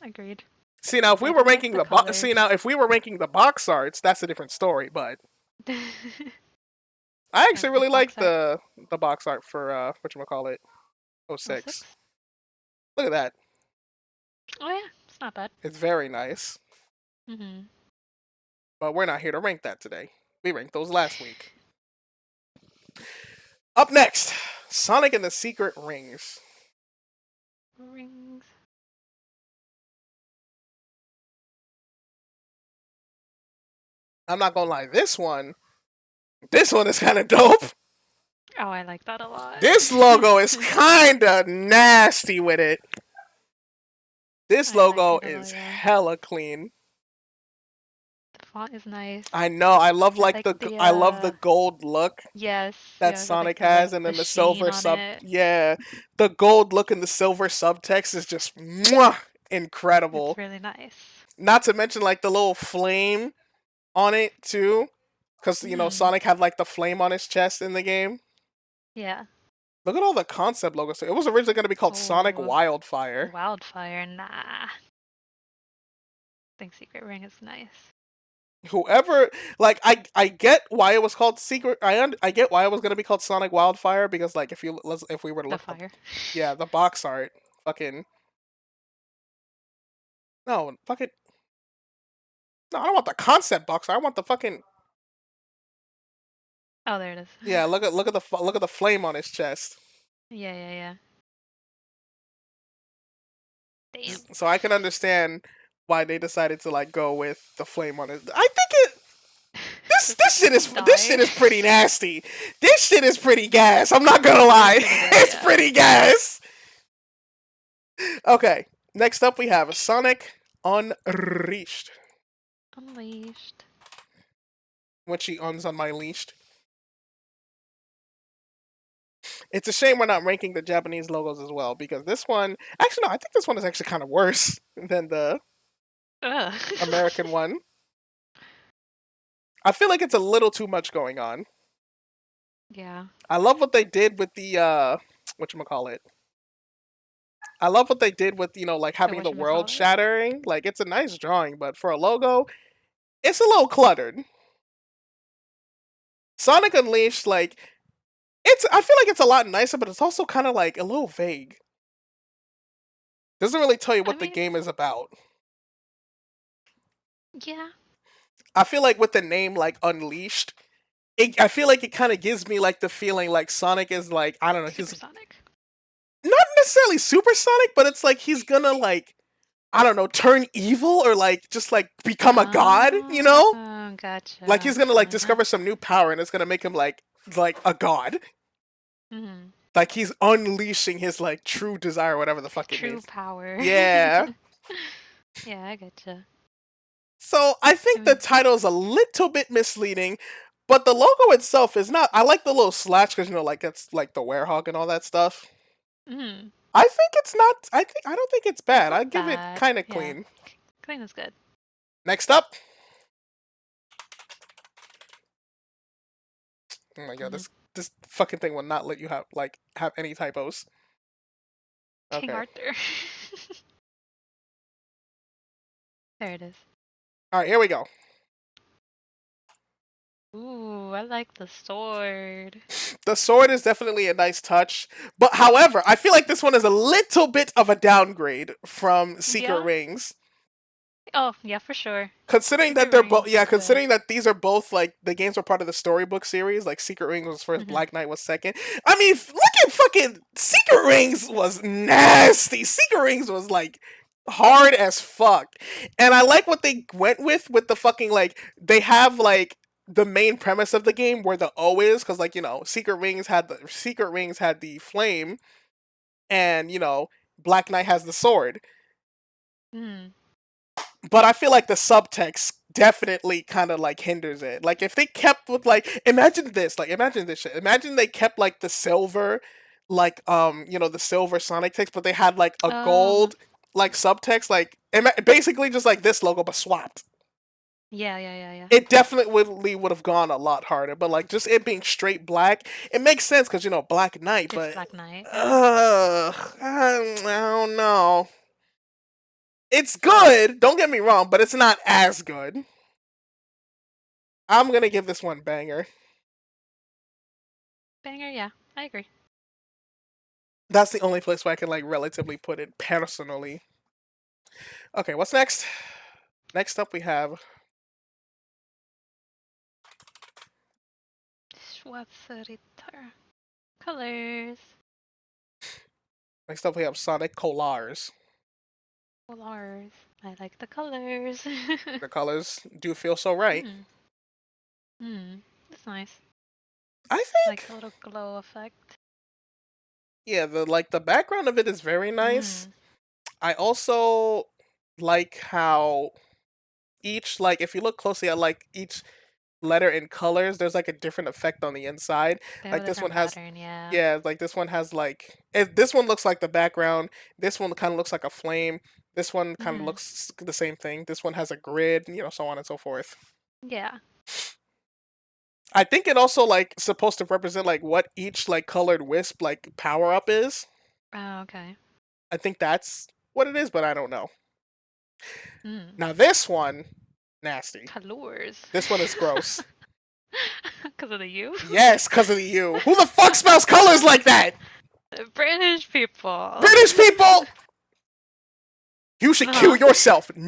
Agreed. See now, if we I were do like ranking the if we were ranking the box arts, that's a different story. But I actually the really like box art. the box art for whatchamacallit 06. Look at that. Oh yeah, it's not bad. It's very nice. Mm-hmm. But we're not here to rank that today. We ranked those last week. Up next, Sonic and the Secret Rings. Rings. I'm not gonna lie, this one is kind of dope. Oh, I like that a lot. This logo is kinda nasty with it. This I like logo it a lot, is yeah. hella clean. The font is nice. I know. I love I like like the the I love the gold look yes, that yes, I like Sonic the has, and then the sheen silver on sub. it. Yeah, the gold look and the silver subtext is just mwah, incredible. It's really nice. Not to mention like the little flame on it too, because you know Mhm. Sonic had like the flame on his chest in the game. Yeah. Look at all the concept logos. It was originally going to be called Sonic Oh, Wildfire. Wildfire, nah. I think Secret Ring is nice. Whoever, like, I get why it was called Secret. I get why it was going to be called Sonic Wildfire because like if we were to The look up, fire. yeah, the box art, fucking no, fucking no, I don't want the concept box art. I want the fucking Oh, there it is. yeah. Look at the flame on his chest. Yeah, yeah, yeah. Damn. So I can understand why they decided to like go with the flame on it. I think it. This shit is pretty nasty. This shit is pretty gas. I'm not gonna lie. It is, It's yeah. pretty gas. Okay. Next up we have Sonic Unleashed. Unleashed. When she uns on my leashed. It's a shame we're not ranking the Japanese logos as well because this one actually no, I think this one is actually kind of worse than the Ugh. American one. I feel like it's a little too much going on. Yeah. I love what they did with the whatchamacallit. I love what they did with, you know, like having the world whatchamacallit? shattering. Like it's a nice drawing, but for a logo, it's a little cluttered. Sonic Unleashed, like I feel like it's a lot nicer, but it's also kind of like a little vague. Doesn't really tell you what the mean, game is about. yeah. I feel like with the name like Unleashed, I feel like it kind of gives me like the feeling like Sonic is like, I don't know, he's Supersonic. not necessarily supersonic, but it's like he's gonna like, I don't know, turn evil or like just like become a god, you know? Oh, gotcha. Like he's gonna like discover some new power and it's gonna make him like a god. Mm-hmm. Like he's unleashing his like true desire, whatever the fuck it True means. power. Yeah. Yeah, I getcha. So I think the title is a little bit misleading, but the logo itself is not. I like the little slash because you know, like it's like the werehog and all that stuff. Mm-hmm. I think it's not. I don't think it's bad. not I give it bad, kind of yeah. clean. Clean is good. Next up. Oh my god, this fucking thing will not let you have any typos. King Okay. Arthur. There it is. All right, here we go. Ooh, I like the sword. The sword is definitely a nice touch, but however, I feel like this one is a little bit of a downgrade from Secret Yeah? Rings. Oh, yeah, for sure. Considering that Secret they're both, Rings yeah, is good. considering that these are both like the games were part of the storybook series, like Secret Rings was 1st, Mhm. Black Knight was second. I mean, look at fucking Secret Rings was nasty. Secret Rings was like hard as fuck, and I like what they went with the fucking like they have like the main premise of the game where the O is because like you know Secret Rings had the flame, and you know Black Knight has the sword. Mm. But I feel like the subtext definitely kind of like hinders it. Like if they kept with like imagine this shit. Imagine they kept like the silver like you know the silver Sonic text but they had like a gold like subtext like basically just like this logo but swapped. Yeah. It definitely would have gone a lot harder, but like just it being straight black, it makes sense cuz you know Black Knight, It's but Black Knight. I don't know. It's good, don't get me wrong, but it's not as good. I'm gonna give this one banger. Banger, yeah. I agree. That's the only place where I can like relatively put it personally. Okay, what's next? Next up we have Schwarzritter. Colors. Sonic Colars. Colors. I like the colors. The colors do feel so right. That's nice. I Like think a little glow effect. yeah, the background of it is very nice. Mhm. I also like how each like if you look closely at like each letter in colors, there's like a different effect on the inside. They have Like a this one different has pattern, yeah. yeah, like this one has like this one looks like the background. This one kind of looks like a flame. This one kind of Mhm. looks the same thing. This one has a grid, so on and so forth. Yeah. I think it also like supposed to represent like what each like colored wisp like power up is. Oh, okay. I think that's what it is, but I don't know. Mm. Now this one, nasty. Colors. This one is gross. Because of the U? Yes, because of the U. Who the fuck spells colors like that? British people. British people! You should kill Uh-huh. yourself. Oh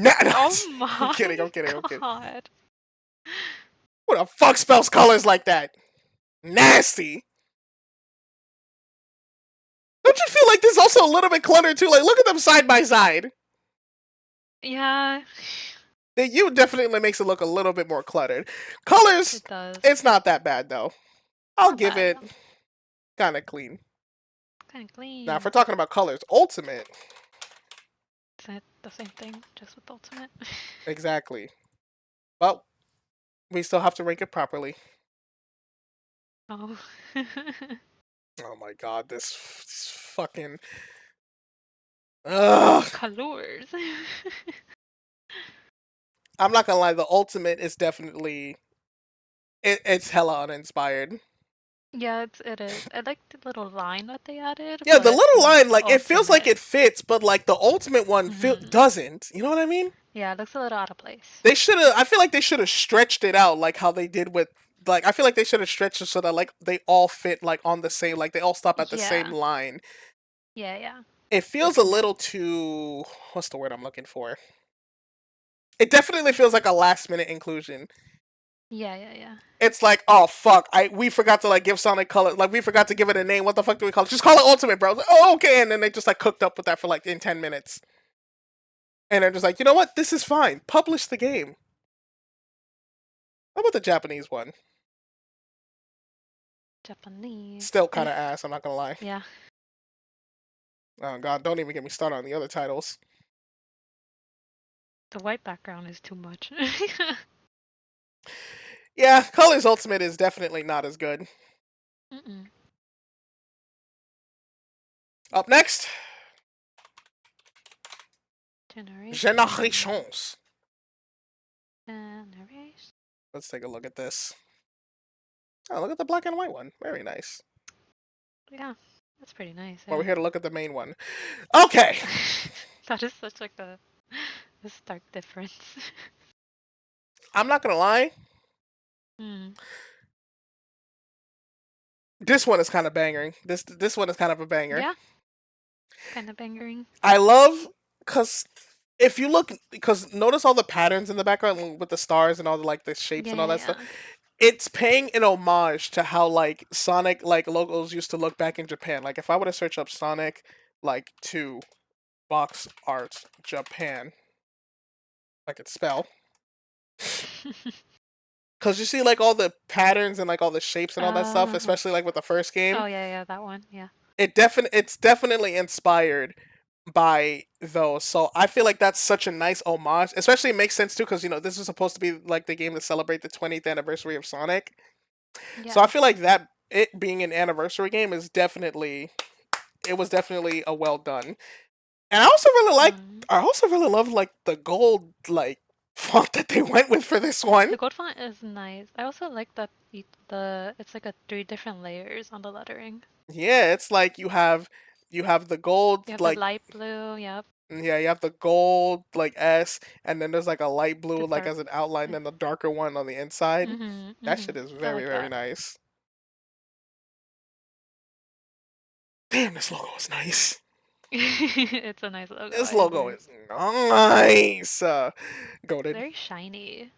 my I'm kidding, I'm kidding, I'm kidding. God. Who the fuck spells colors like that? Nasty. Don't you feel like this is also a little bit cluttered too? Like, look at them side by side. Yeah, The U definitely makes it look a little bit more cluttered. Colors, it does. it's not that bad though. I'll Not give bad, it no. kind of clean. Kind of clean. Now, if we're talking about colors, Ultimate, Isn't it the same thing, just with Ultimate? exactly. Well, we still have to rank it properly. Oh. Oh my god, this fucking. Ugh. Colors. I'm not gonna lie, the Ultimate is definitely. It's hella uninspired. Yeah, it is. I like the little line that they added. Yeah, the but little not line, the like, it feels like Ultimate. it fits, but, like, the Ultimate one Mhm. doesn't. You know what I mean? Yeah, it looks a little out of place. They should have. I feel like they should have stretched it out, like how they did with. Like, I feel like they should have stretched it so that, like, they all fit, like, on the same. Like, they all stop at the same Yeah. line. Yeah, yeah. It feels a little too. What's the word I'm looking for? It definitely feels like a last minute inclusion. Yeah, yeah, yeah. It's like, oh fuck, we forgot to like give Sonic color, like we forgot to give it a name. What the fuck do we call it? Just call it Ultimate, bro. Like, oh, okay, and then they just like cooked up with that for like in 10 minutes, and they're just like, you know what, this is fine. Publish the game. How about the Japanese one? Japanese. Still kind of ass. I'm not gonna lie. Yeah. Oh god, don't even get me started on the other titles. The white background is too much. Yeah, Colors Ultimate is definitely not as good. Mm-mm. Up next, Generation. Generations. Generation. Let's take a look at this. Oh, look at the black and white one. Very nice. Yeah, that's pretty nice. Well, we're Yeah. here to look at the main one. Okay. That is such like a stark difference. I'm not gonna lie. Hmm. This one is kind of bangering. This one is kind of a banger. Yeah. Kind of bangering. I love because if you look, because notice all the patterns in the background with the stars and all the like the shapes and all that stuff. It's paying an homage to how like Sonic like logos used to look back in Japan. Like if I were to search up Sonic like 2 box art Japan, I could spell. Cause you see like all the patterns and like all the shapes and all that stuff, Uh-huh. especially like with the first game. Oh yeah, yeah, that one. Yeah. It's definitely inspired by those. So I feel like that's such a nice homage. Especially it makes sense too, because this is supposed to be like the game to celebrate the 20th anniversary of Sonic. Yeah. So I feel like that it being an anniversary game is definitely a well done. And I also really love like the gold like font that they went with for this one. The gold font is nice. I also like that it's like 3 different layers on the lettering. Yeah, it's like you have the gold You have like the light blue. Yep. yeah, you have the gold like S, and then there's like a light blue The like dark- as an outline, and the darker one on the inside. Mm-hmm, That shit is very very nice. Damn, this logo is nice. It's a nice logo. This I logo agree. is nice. Goated. Very shiny.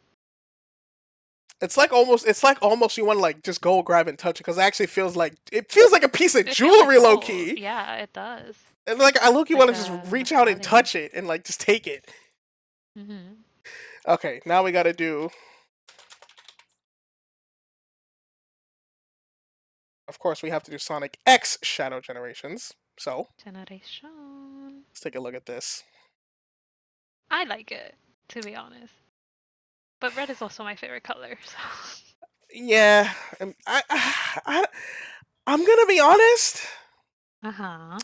It's like almost you want to like just go grab and touch it because it actually feels like a piece of It feels like jewelry, low gold. key. Yeah, it does. And like I low key Like want to just a reach out and medallion. touch it and like just take it. Mm-hmm. Okay, now we gotta do of course, we have to do Sonic X Shadow Generations. So Generation. let's take a look at this. I like it, to be honest. But red is also my favorite color. So. Yeah, I'm gonna be honest. Uh-huh.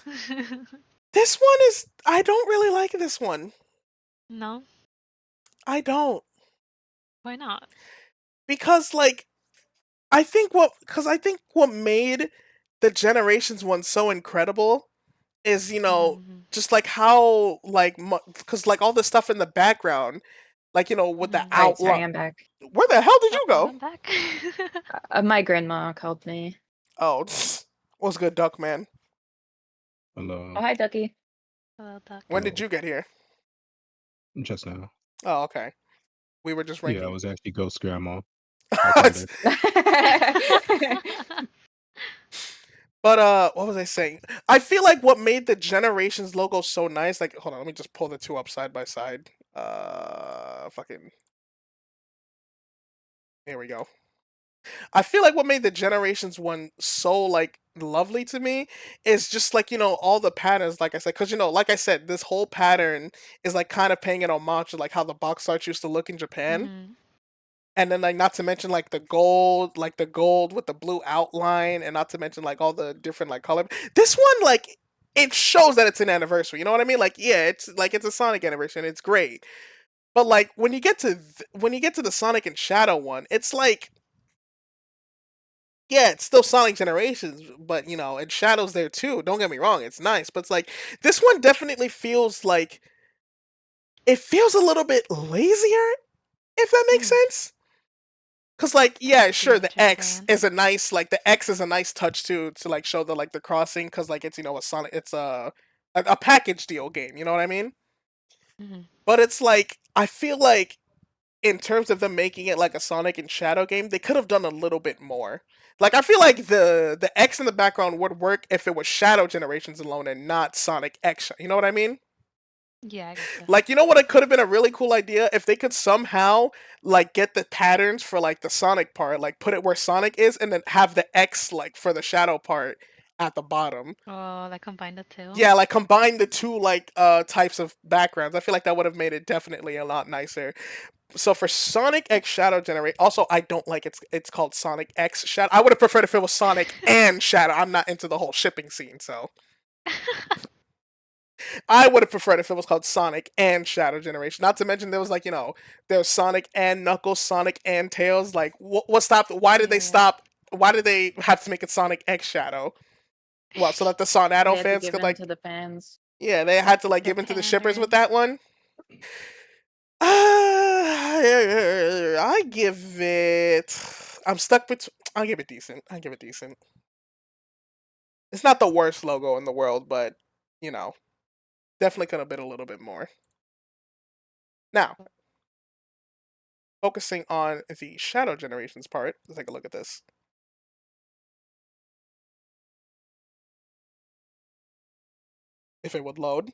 This one is. I don't really like this one. No? I don't. Why not? Because, like, I think what made the Generations one so incredible is, Mhm. just like how, like, because, like, all the stuff in the background, like, with the Mhm. Right, sorry, outline. I'm back. Where the hell did you Oh, go? I'm back. My grandma called me. Oh, what's good, Duck Man? Hello. Oh, hi, Ducky. Hello, Duck. When did Hello. you get here? Just now. Oh, okay. We were just Yeah, I ranking. was actually Ghost Grandma. I told her. But what was I saying? I feel like what made the Generations logo so nice, like, hold on, let me just pull the two up side by side. Fucking. Here we go. I feel like what made the Generations one so, like, lovely to me is just, like, all the patterns, like I said, because, like I said, this whole pattern is, like, kind of paying an homage to, like, how the box arts used to look in Japan. Mhm. And then, like, not to mention, like, the gold with the blue outline, and not to mention, like, all the different, like, color. This one, like, it shows that it's an anniversary. You know what I mean? Like, yeah, it's a Sonic anniversary, and it's great. But, like, when you get to the Sonic and Shadow one, it's like, yeah, it's still Sonic Generations, but and Shadow's there too. Don't get me wrong, it's nice, but it's like this one definitely feels like it feels a little bit lazier, if that makes Hmm. sense. Cause, like, yeah, see sure, what the you're X saying. is a nice, like, the X is a nice touch too, to, like, show the, like, the crossing, cause, like, it's a Sonic, it's a package deal game. You know what I mean? Mhm. But it's like I feel like in terms of them making it like a Sonic and Shadow game, they could have done a little bit more. Like, I feel like the X in the background would work if it was Shadow Generations alone and not Sonic X. You know what I mean? Yeah, I gotcha. Like, you know what? It could have been a really cool idea if they could somehow, like, get the patterns for, like, the Sonic part, like, put it where Sonic is, and then have the X, like, for the Shadow part at the bottom. Oh, like combine the two? Yeah, like, combine the two, like, types of backgrounds. I feel like that would have made it definitely a lot nicer. So for Sonic X Shadow Generate, also I don't like it's called Sonic X Shadow. I would have preferred if it was Sonic and Shadow. I'm not into the whole shipping scene, so I would have preferred if it was called Sonic and Shadow Generation. Not to mention there was, like, there's Sonic and Knuckles, Sonic and Tails. Like, what stopped? Why did they Yeah. stop? Why did they have to make it Sonic X Shadow? Well, so that the Sonado They had to fans give could, in like, to the fans. yeah, they had to, like, The give into the shippers with pandering. that one. I give it. I'm stuck between. I give it decent. I give it decent. It's not the worst logo in the world, but definitely could have been a little bit more. Now, focusing on the Shadow Generations part, let's take a look at this. If it would load.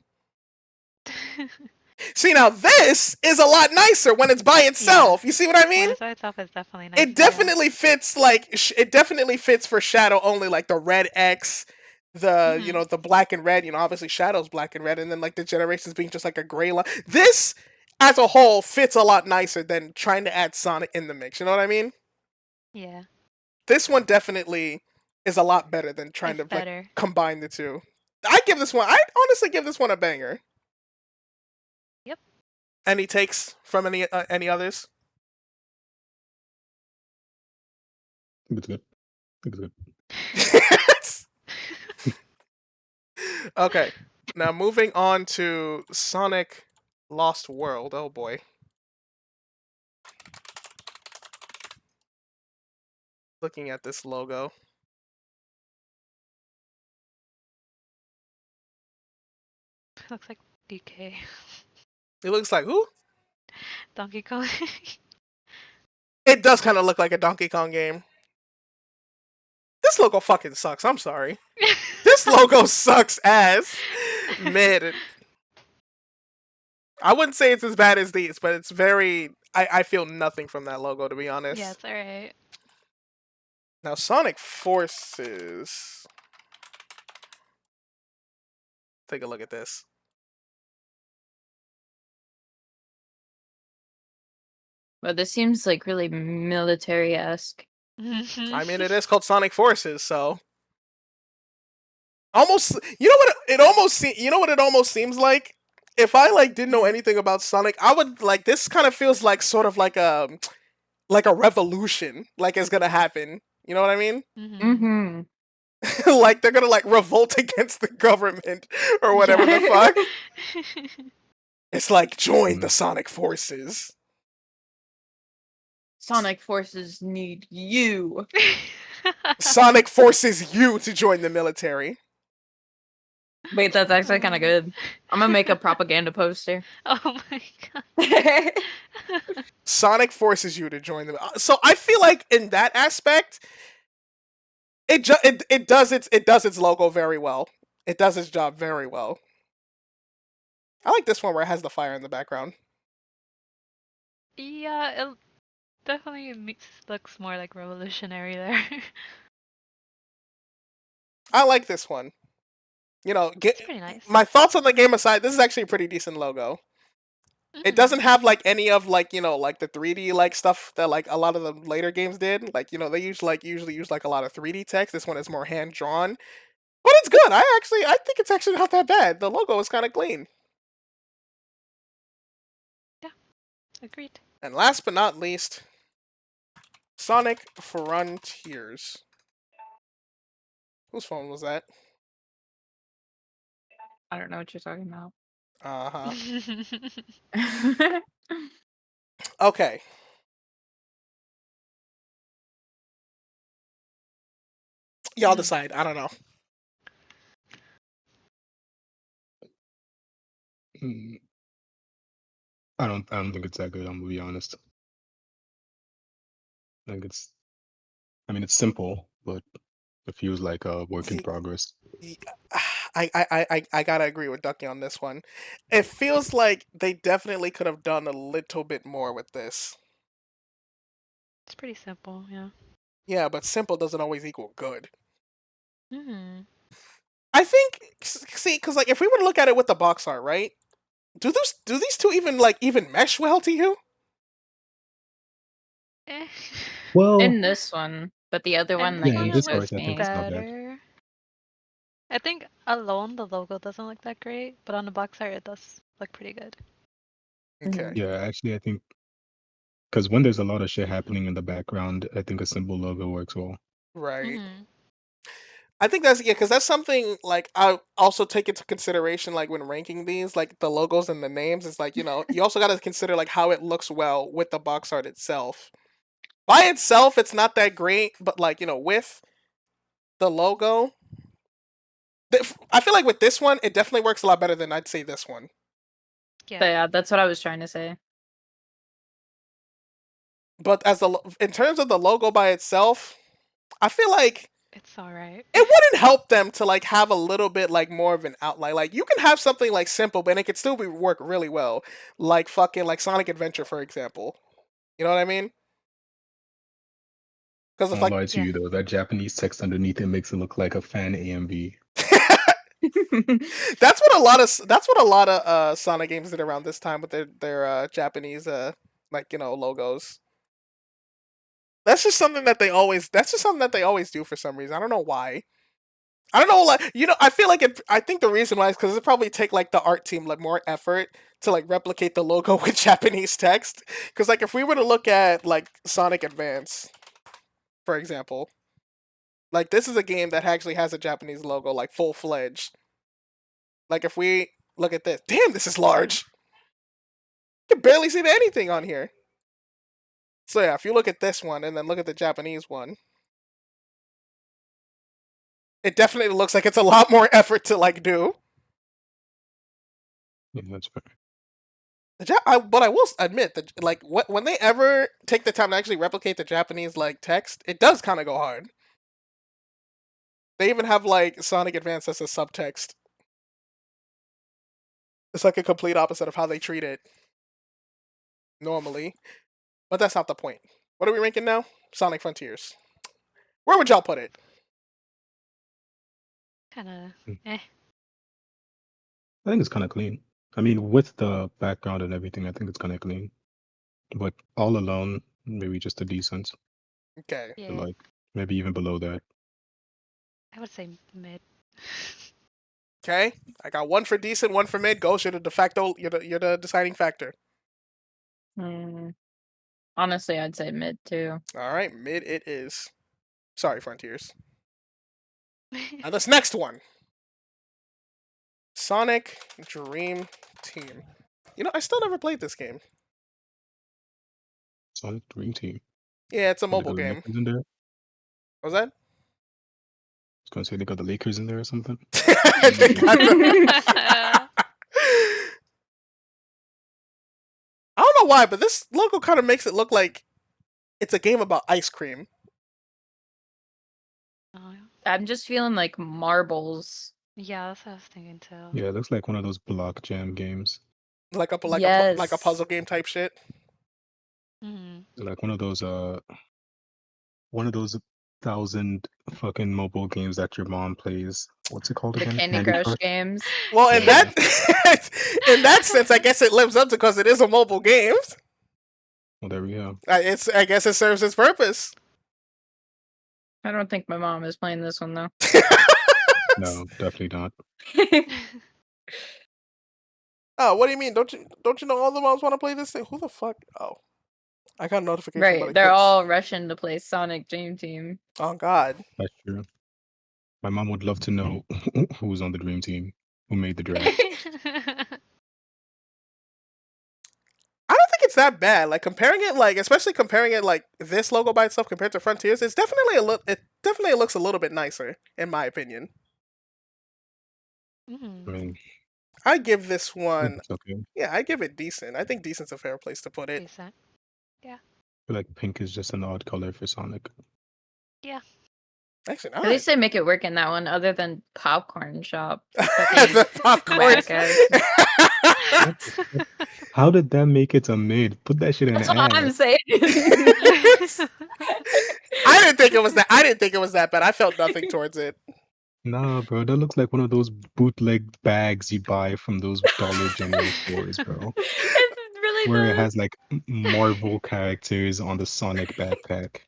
See, now this is a lot nicer when it's by itself. You see what I mean? When it's by itself, it's definitely nice. It definitely fits, like, it definitely fits for Shadow only, like the red X, the Mhm. the black and red. Obviously Shadow's black and red, and then, like, the Generations being just like a gray line. This as a whole fits a lot nicer than trying to add Sonic in the mix. You know what I mean? Yeah. This one definitely is a lot better than trying It's to, like, better. combine the two. I honestly give this one a banger. Yep. Any takes from any others? It's good. It's good. Okay. Now moving on to Sonic Lost World. Oh boy. Looking at this logo. Looks like DK. It looks like who? Donkey Kong. It does kind of look like a Donkey Kong game. This logo fucking sucks. I'm sorry. This logo sucks ass. Mid. I wouldn't say it's as bad as these, but it's very. I feel nothing from that logo, to be honest. Yeah, it's alright. Now, Sonic Forces. Take a look at this. But this seems like really military-esque. I mean, it is called Sonic Forces, so almost. You know what? It almost. You know what it almost seems like. If I like didn't know anything about Sonic, I would like this. Kind of feels like sort of like a revolution, like it's gonna happen. You know what I mean? Mm-hmm. Like they're gonna like revolt against the government or whatever the fuck. It's like join the Sonic Forces. Sonic Forces need you. Sonic forces you to join the military. Wait, that's actually kind of good. I'm gonna make a propaganda poster. Oh my god. Sonic forces you to join them. So I feel like in that aspect, it does its logo very well. It does its job very well. I like this one where it has the fire in the background. Yeah, it definitely looks more like revolutionary there. I like this one. You know, It's pretty nice. my thoughts on the game aside, this is actually a pretty decent logo. It doesn't have like any of like, you know, like the 3D like stuff that like a lot of the later games did. Like, you know, they usually use like a lot of 3D text. This one is more hand drawn. But it's good. I think it's actually not that bad. The logo is kind of clean. Yeah. Agreed. And last but not least, Sonic Frontiers. Whose phone was that? I don't know what you're talking about. Uh-huh. Okay. Y'all decide. I don't know. I don't think it's that good. I'm gonna be honest. I think it's simple, but it feels like a work in progress. I gotta agree with Ducky on this one. It feels like they definitely could have done a little bit more with this. It's pretty simple, yeah. Yeah, but simple doesn't always equal good. Hmm. I think, see, because like if we were to look at it with the box art, right? Do these two even mesh well to you? Well, In this one, but the other one that yeah, in you this showed case, I think me. it's not bad. Better. I think alone the logo doesn't look that great, but on the box art it does look pretty good. Okay. Yeah, actually, I think because when there's a lot of shit happening in the background, I think a simple logo works well. Right. Mhm. I think that's because that's something like I also take into consideration like when ranking these, like the logos and the names. It's like, you know, you also got to consider like how it looks well with the box art itself. By itself, it's not that great, but like, you know, with the logo, I feel like with this one, it definitely works a lot better than I'd say this one. But yeah, that's what I was trying to say. But in terms of the logo by itself, I feel like it's all right. It wouldn't help them to like have a little bit like more of an outline. Like you can have something like simple, but it could still work really well. Like fucking like Sonic Adventure, for example. You know what I mean? Because I'll lie to you though, that Japanese text underneath it makes it look like a fan AMV. that's what a lot of Sonic games did around this time with their Japanese like, you know, logos. That's just something that they always do for some reason. I don't know why. I don't know, like, you know, I feel like I think the reason why is because it probably take like the art team like more effort to like replicate the logo with Japanese text. Because like if we were to look at like Sonic Advance, for example, like this is a game that actually has a Japanese logo like full fledged. Like if we look at this, damn, this is large. You can barely see anything on here. So yeah, if you look at this one and then look at the Japanese one, it definitely looks like it's a lot more effort to like do. Yeah, that's fair. But I will admit that like when they ever take the time to actually replicate the Japanese like text, it does kind of go hard. They even have like Sonic Advance as a subtext. It's like a complete opposite of how they treat it normally. But that's not the point. What are we ranking now? Sonic Frontiers. Where would y'all put it? Kind of. I think it's kind of clean. I mean, with the background and everything, I think it's kind of clean. But all alone, maybe just a decent. Okay. Yeah. Like maybe even below that. I would say mid. Okay. I got one for decent, one for mid. Ghost, you're the de facto. You're the deciding factor. Honestly, I'd say mid too. All right, mid it is. Sorry, Frontiers. Now this next one. Sonic Dream Team. You know, I still never played this game. Sonic Dream Team. Yeah, it's a They mobile got the game. Lakers in there. What was that? I was gonna say they got the Lakers in there or something. They got the- I don't know why, but this logo kind of makes it look like it's a game about ice cream. Oh, I'm just feeling like marbles. yeah, that's what I was thinking too. Yeah, it looks like one of those block jam games. Like a like Yes. a puzzle game type shit. Mm. Like one of those 1,000 fucking mobile games that your mom plays. What's it called The again? Candy Crush games. Well, in Yeah. that sense, I guess it lives up to because it is a mobile game. Well, there we go. I guess it serves its purpose. I don't think my mom is playing this one though. No, definitely not. Oh, what do you mean? Don't you know all the moms want to play this thing? Who the fuck? Oh, I got a notification. about Right, a they're kid's- all rushing to play Sonic Dream Team. Oh God. That's true. My mom would love to know who's on the dream team, who made the draft. I don't think it's that bad. Like comparing it, like especially comparing it like this logo by itself compared to Frontiers, it's definitely it definitely looks a little bit nicer in my opinion. I Mm. mean, I give this one, it's okay. yeah, I give it decent. I think decent's a fair place to put it. Decent. I feel like pink is just an odd color for Sonic. Actually, At not. least they make it work in that one, other than Popcorn Shop. The popcorn. Whack ass. How did that make it a mid? Put that shit in That's an what I'm ass. saying. I didn't think it was that. I didn't think it was that bad. I felt nothing towards it. Nah, bro, that looks like one of those bootleg bags you buy from those Dollar General stores, bro. It really Where it does. has like Marvel characters on the Sonic backpack.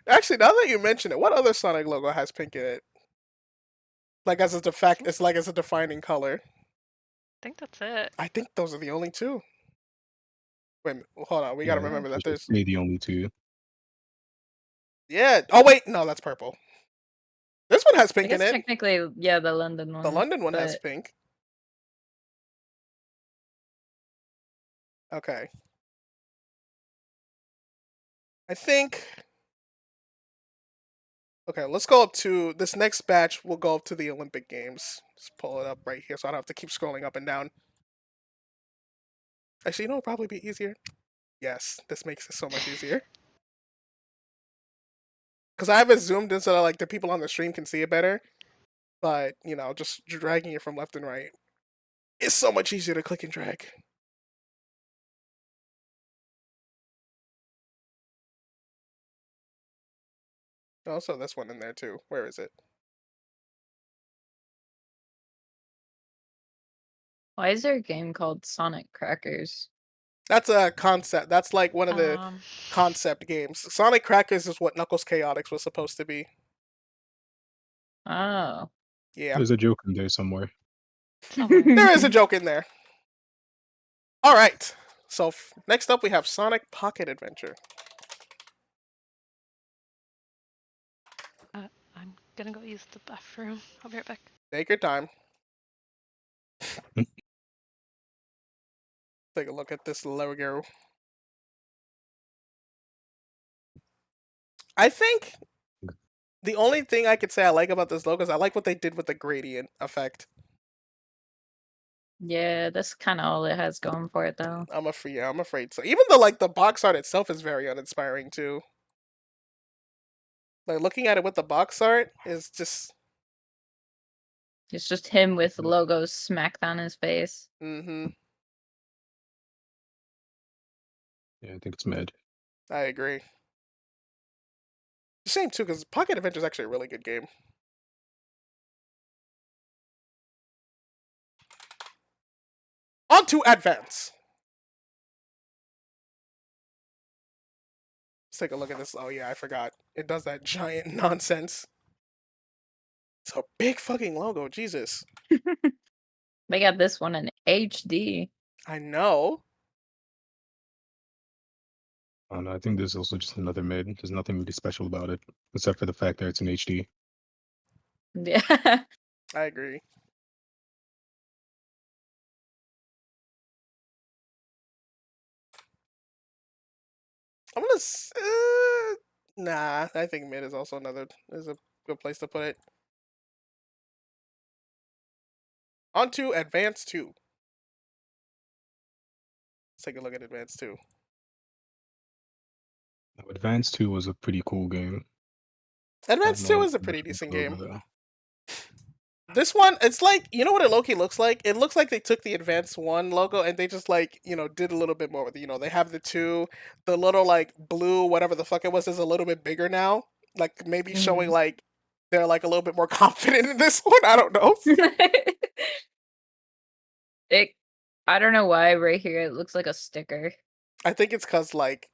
Actually, now that you mention it, what other Sonic logo has pink in it? Like as a it's like as a defining color. I think that's it. I think those are the only two. Wait, hold on. We gotta Yeah, remember that just there's. say the only two. Yeah. Oh wait, no, that's purple. This one has I pink guess in it. technically, yeah, the London one. The London one has but- pink. Okay. I think. Okay, let's go up to this next batch. We'll go up to the Olympic Games. Just pull it up right here, so I don't have to keep scrolling up and down. Actually, you know, it'll probably be easier. Yes, this makes it so much easier. Because I have it zoomed in so that like the people on the stream can see it better. But you know, just dragging it from left and right, it's so much easier to click and drag. Also, this one in there too. Where is it? Why is there a game called Sonic Crackers? That's a concept. That's like one of the Um, concept games. Sonic Crackers is what Knuckles Chaotix was supposed to be. Oh. Yeah, There's a joke in there somewhere. somewhere. there is a joke in there. All right. So next up, we have Sonic Pocket Adventure. I'm gonna go use the bathroom. I'll be right back. Take your time. Take a look at this logo. I think the only thing I could say I like about this logo is I like what they did with the gradient effect. Yeah, that's kind of all it has going for it, though. I'm afraid so. Even though like the box art itself is very uninspiring too. Like looking at it with the box art is just It's just him with logos smacked on his face. mm-hmm. Yeah, I think it's mid. I agree. Shame too, because Pocket Adventure is actually a really good game. On to Advance. Let's take a look at this. Oh yeah, I forgot. It does that giant nonsense. It's a big fucking logo. Jesus. They got this one in HD. I know. I don't know, I think this is also just another mid. There's nothing really special about it, except for the fact that it's in HD. Yeah. I agree. I'm gonna. Nah, I think mid is also is a good place to put it. On to Advance 2. Let's take a look at Advance 2. Now, Advance 2 was a pretty cool game. Advance I 2 don't know is a much pretty about decent the logo, game. though. This one, it's like, you know what it low-key looks like? It looks like they took the Advance 1 logo and they just like, did a little bit more with it. They have the 2, the little like blue, whatever the fuck it was, is a little bit bigger now. Like maybe showing like they're like a little bit more confident in this one. I don't know. I don't know why right here it looks like a sticker. I think it's because like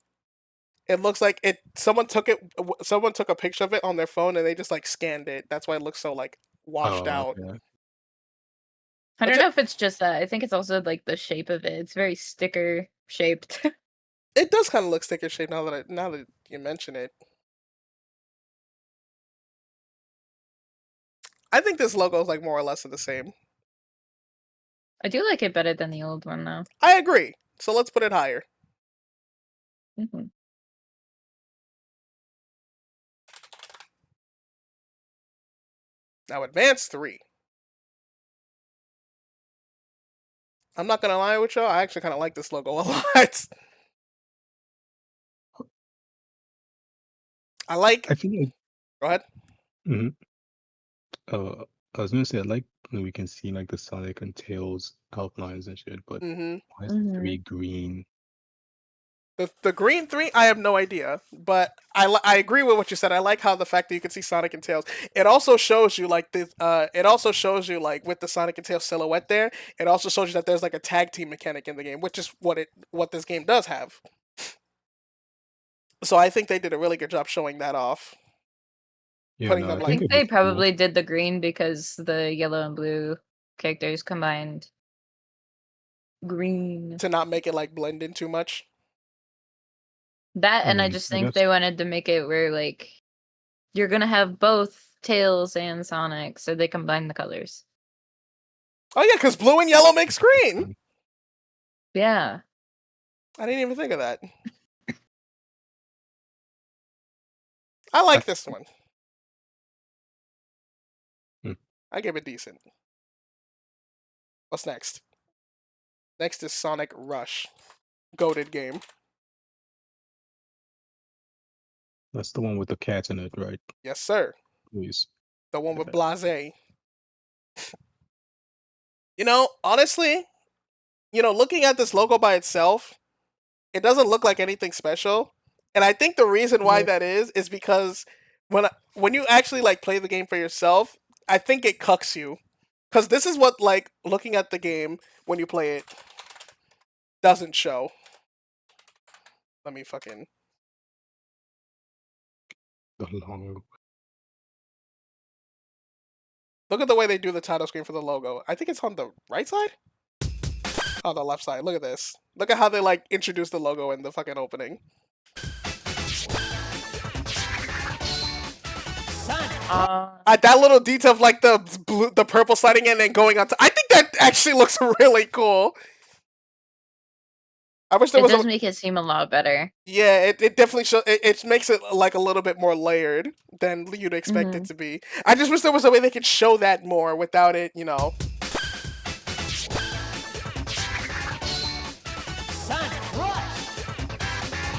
it looks like someone took a picture of it on their phone and they just like scanned it. That's why it looks so like washed out. Okay. I don't know if it's just that. I think it's also like the shape of it. It's very sticker shaped. It does kind of look sticker shaped now that you mention it. I think this logo is like more or less the same. I do like it better than the old one though. I agree. So let's put it higher. Mm-hmm. Now Advance 3. I'm not gonna lie with y'all, I actually kind of like this logo a lot. I feel like. Go ahead. hmm I was gonna say I like when we can see like the Sonic and Tails outlines and shit, but why is 3 green? The green 3, I have no idea, but I agree with what you said. I like how the fact that you can see Sonic and Tails. It also shows you like this. It also shows you like with the Sonic and Tails silhouette there. It also shows you that there's like a tag team mechanic in the game, which is what this game does have. So I think they did a really good job showing that off. Yeah, no, I think they probably did the green because the yellow and blue characters combined green to not make it like blend in too much. That and I just think they wanted to make it where like you're gonna have both Tails and Sonic, so they combine the colors. Oh yeah, because blue and yellow makes green. Yeah. I didn't even think of that. I like this one. I give it decent. What's next? Next is Sonic Rush. Goated game. That's the one with the cats in it, right? Yes, sir. Please. The one with Blase. Honestly, looking at this logo by itself, it doesn't look like anything special. And I think the reason why that is because when you actually like play the game for yourself, I think it cucks you. Because this is what like looking at the game when you play it doesn't show. Let me fucking look at the way they do the title screen for the logo. I think it's on the right side? On the left side. Look at this. Look at how they like introduce the logo in the fucking opening. That little detail of like the purple sliding in and going on I think that actually looks really cool. I wish there it was does make it seem a lot better. Yeah, it definitely shows. It makes it like a little bit more layered than you'd expect it to be. I just wish there was a way they could show that more without it,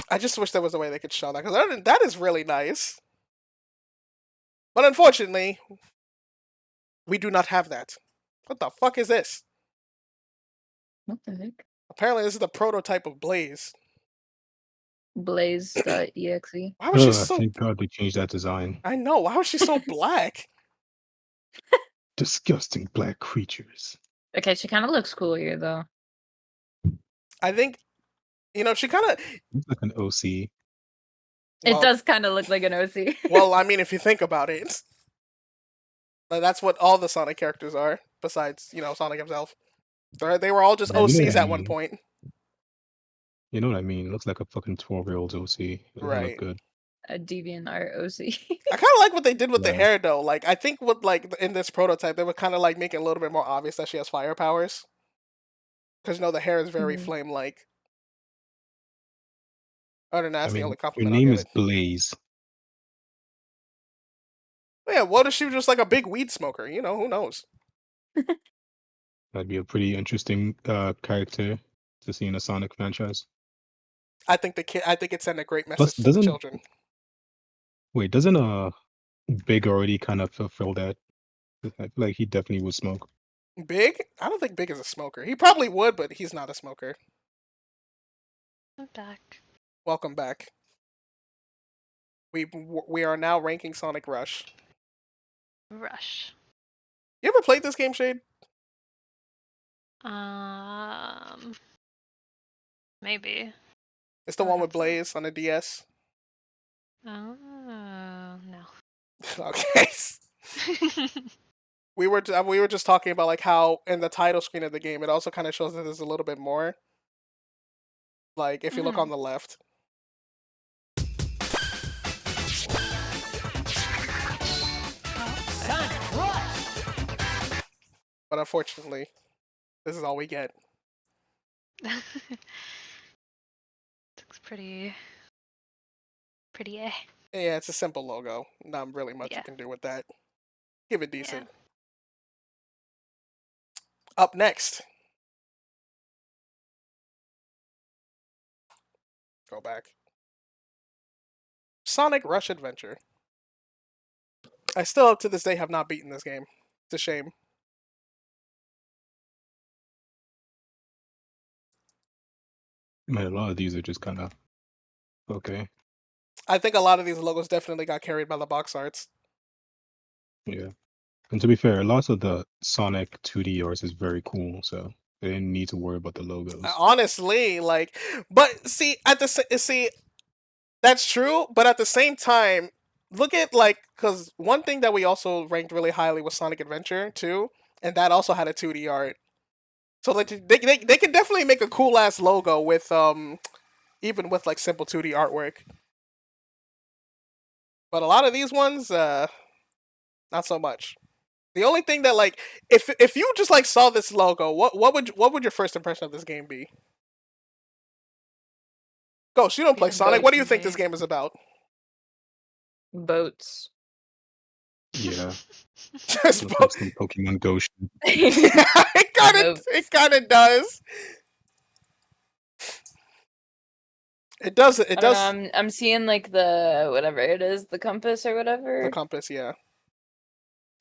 I just wish there was a way they could show that because that is really nice. But unfortunately, we do not have that. What the fuck is this? What the heck? Apparently, this is the prototype of Blaze. Blaze.exe. Why was she Ugh, so? thank God they changed that design. I know. Why was she so black? Disgusting black creatures. Okay, she kind of looks cool here though. I think, she kind of. Looks like an OC. It Well, does kind of look like an OC. well, I mean, if you think about it, that's what all the Sonic characters are. Besides, Sonic himself. They were all just Yeah, you know OCs what I at one mean. point. You know what I mean? Looks like a fucking 12-year-old OC. It doesn't Right. look good. A DeviantArt OC. I kind of like what they did with the Yeah. hair, though. Like, I think in this prototype, they were kind of like make it a little bit more obvious that she has fire powers. Because the hair is very Mhm. flame-like. Other than that, I that's the mean, only your compliment I'll name give is it. Blaze. Yeah, what if she was just like a big weed smoker? Who knows? That'd be a pretty interesting character to see in a Sonic franchise. I think it's sending a great Plus, message to the doesn't children. Big already kind of fulfill that? I feel like he definitely would smoke. Big? I don't think Big is a smoker. He probably would, but he's not a smoker. I'm back. Welcome back. We are now ranking Sonic Rush. Rush. You ever played this game, Shade? Maybe. It's the I'll one have with to- Blaze on the DS. Oh no. Okay. We were just talking about like how in the title screen of the game it also kind of shows that there's a little bit more. Like if you look Mhm. on the left. But unfortunately, this is all we get. Looks pretty. Yeah, it's a simple logo. Not really much you Yeah. can do with that. Give it decent. Up next. Go back. Sonic Rush Adventure. I still up to this day have not beaten this game. It's a shame. Man, a lot of these are just kind of okay. I think a lot of these logos definitely got carried by the box arts. Yeah. And to be fair, a lot of the Sonic 2D arts is very cool, so they didn't need to worry about the logos. Honestly, but see, that's true. But at the same time, look at because one thing that we also ranked really highly was Sonic Adventure too, and that also had a 2D art. So they can definitely make a cool ass logo with even with simple 2D artwork. But a lot of these ones, not so much. The only thing that if you just saw this logo, what would your first impression of this game be? Ghost, you don't play Yeah, Sonic. What do you boats, think this man. game is about? Boats. Yeah. Just Looks like some Pokemon Go shit. yeah, it kind of does. It does. It I don't does. know, I'm seeing the whatever it is, the compass or whatever. The compass, yeah.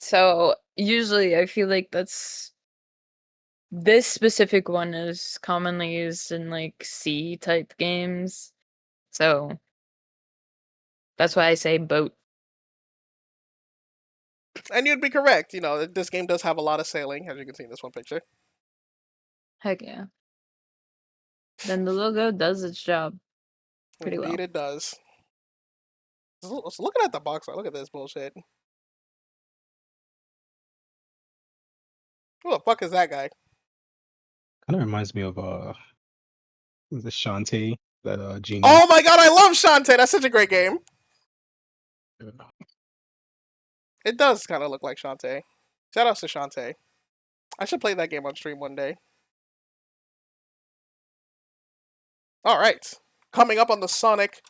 So usually I feel like this specific one is commonly used in C type games. So that's why I say boat. And you'd be correct. This game does have a lot of sailing, as you can see in this one picture. Heck yeah. Then the logo does its job pretty Indeed, well. it does. Looking at the box art, look at this bullshit. Who the fuck is that guy? Kind of reminds me of was it Shantae, that genie? Oh my god, I love Shantae. That's such a great game. Yeah. It does kind of look like Shantae. Shout outs to Shantae. I should play that game on stream one day. All right. Coming up on the Sonic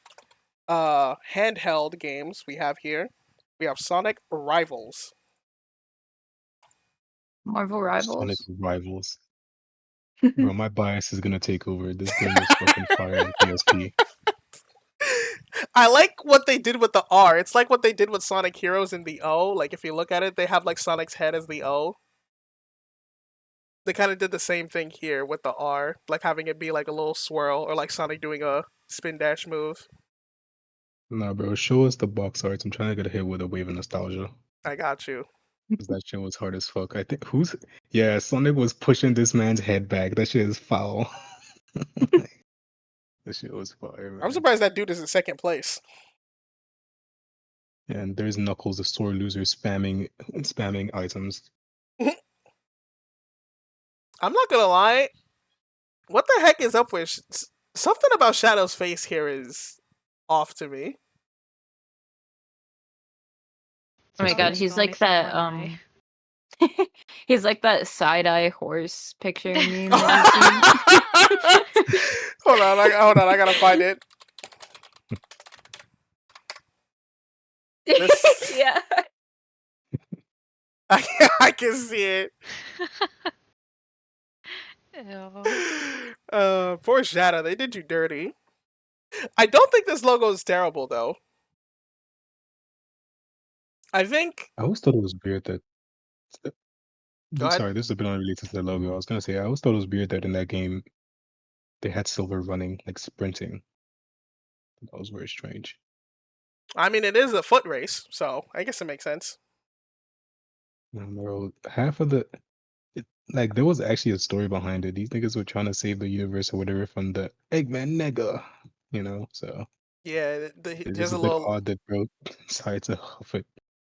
handheld games we have here, we have Sonic Rivals. Marvel Sonic Rivals. Rivals. Bro, my bias is gonna take over. This game is fucking fire on PSP. I like what they did with the R. It's like what they did with Sonic Heroes in the O. Like if you look at it, they have Sonic's head as the O. They kind of did the same thing here with the R, having it be a little swirl, or Sonic doing a spin dash move. Nah, bro, show us the box arts. I'm trying to get a hit with a wave of nostalgia. I got you. 'Cause that shit was hard as fuck. I think yeah, Sonic was pushing this man's head back. That shit is foul. That shit was fire, I'm man. surprised that dude is in second place. And there's Knuckles, the sore loser, spamming items. I'm not gonna lie. What the heck is up with something about Shadow's face here is off to me. Oh my It's god, always he's only like from that one eye. he's like that side-eye horse picture meme that you've seen. Hold on, I gotta find it. This- Yeah. I can see it. Ew. Poor Shadow, they did you dirty. I don't think this logo is terrible though. I think. I always thought it was weird that. Go ahead. Sorry, this is a bit unrelated to the logo. I was gonna say I always thought it was weird that in that game they had Silver running, like sprinting. That was very strange. I mean, it is a foot race, so I guess it makes sense. Bro, half of like there was actually a story behind it. These niggas were trying to save the universe or whatever from the Eggman nigga, so Yeah, it's there's just a a bit little. odd that bro decided to huff it.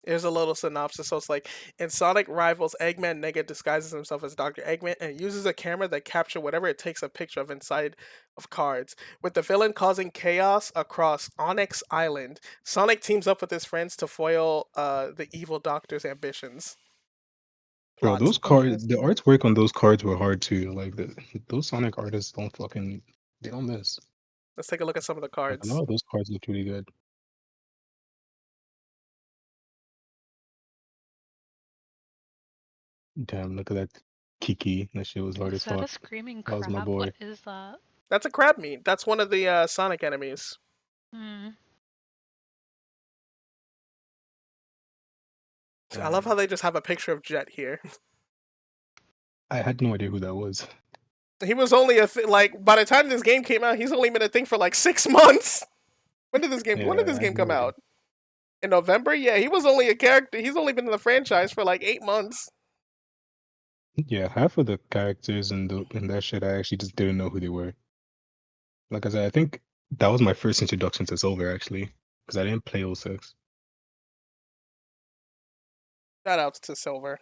Here's a little synopsis. So it's like, in Sonic Rivals, Eggman Nega disguises himself as Dr. Eggman and uses a camera that captures whatever it takes a picture of inside of cards. With the villain causing chaos across Onyx Island, Sonic teams up with his friends to foil the evil doctor's ambitions. Bro, Plot. those cards, the Interesting. artwork on those cards were hard too. Like those Sonic artists they don't miss. Let's take a look at some of the Like, cards. a lot of those cards look really good. Damn, look at that Kiki. That shit was hard Is as that a fuck. screaming That was my crab? boy. What is that? That's a crab meat. That's one of the Sonic enemies. Hmm. I love how they just have a picture of Jet here. I had no idea who that was. He was only like by the time this game came out, he's only been a thing for like 6 months. When did this game Yeah, I had come no idea. out? In November? Yeah, he was only a character. He's only been in the franchise for like 8 months. Yeah, half of the characters in that shit, I actually just didn't know who they were. Like I said, I think that was my first introduction to Silver actually, because I didn't play 06. Shout outs to Silver.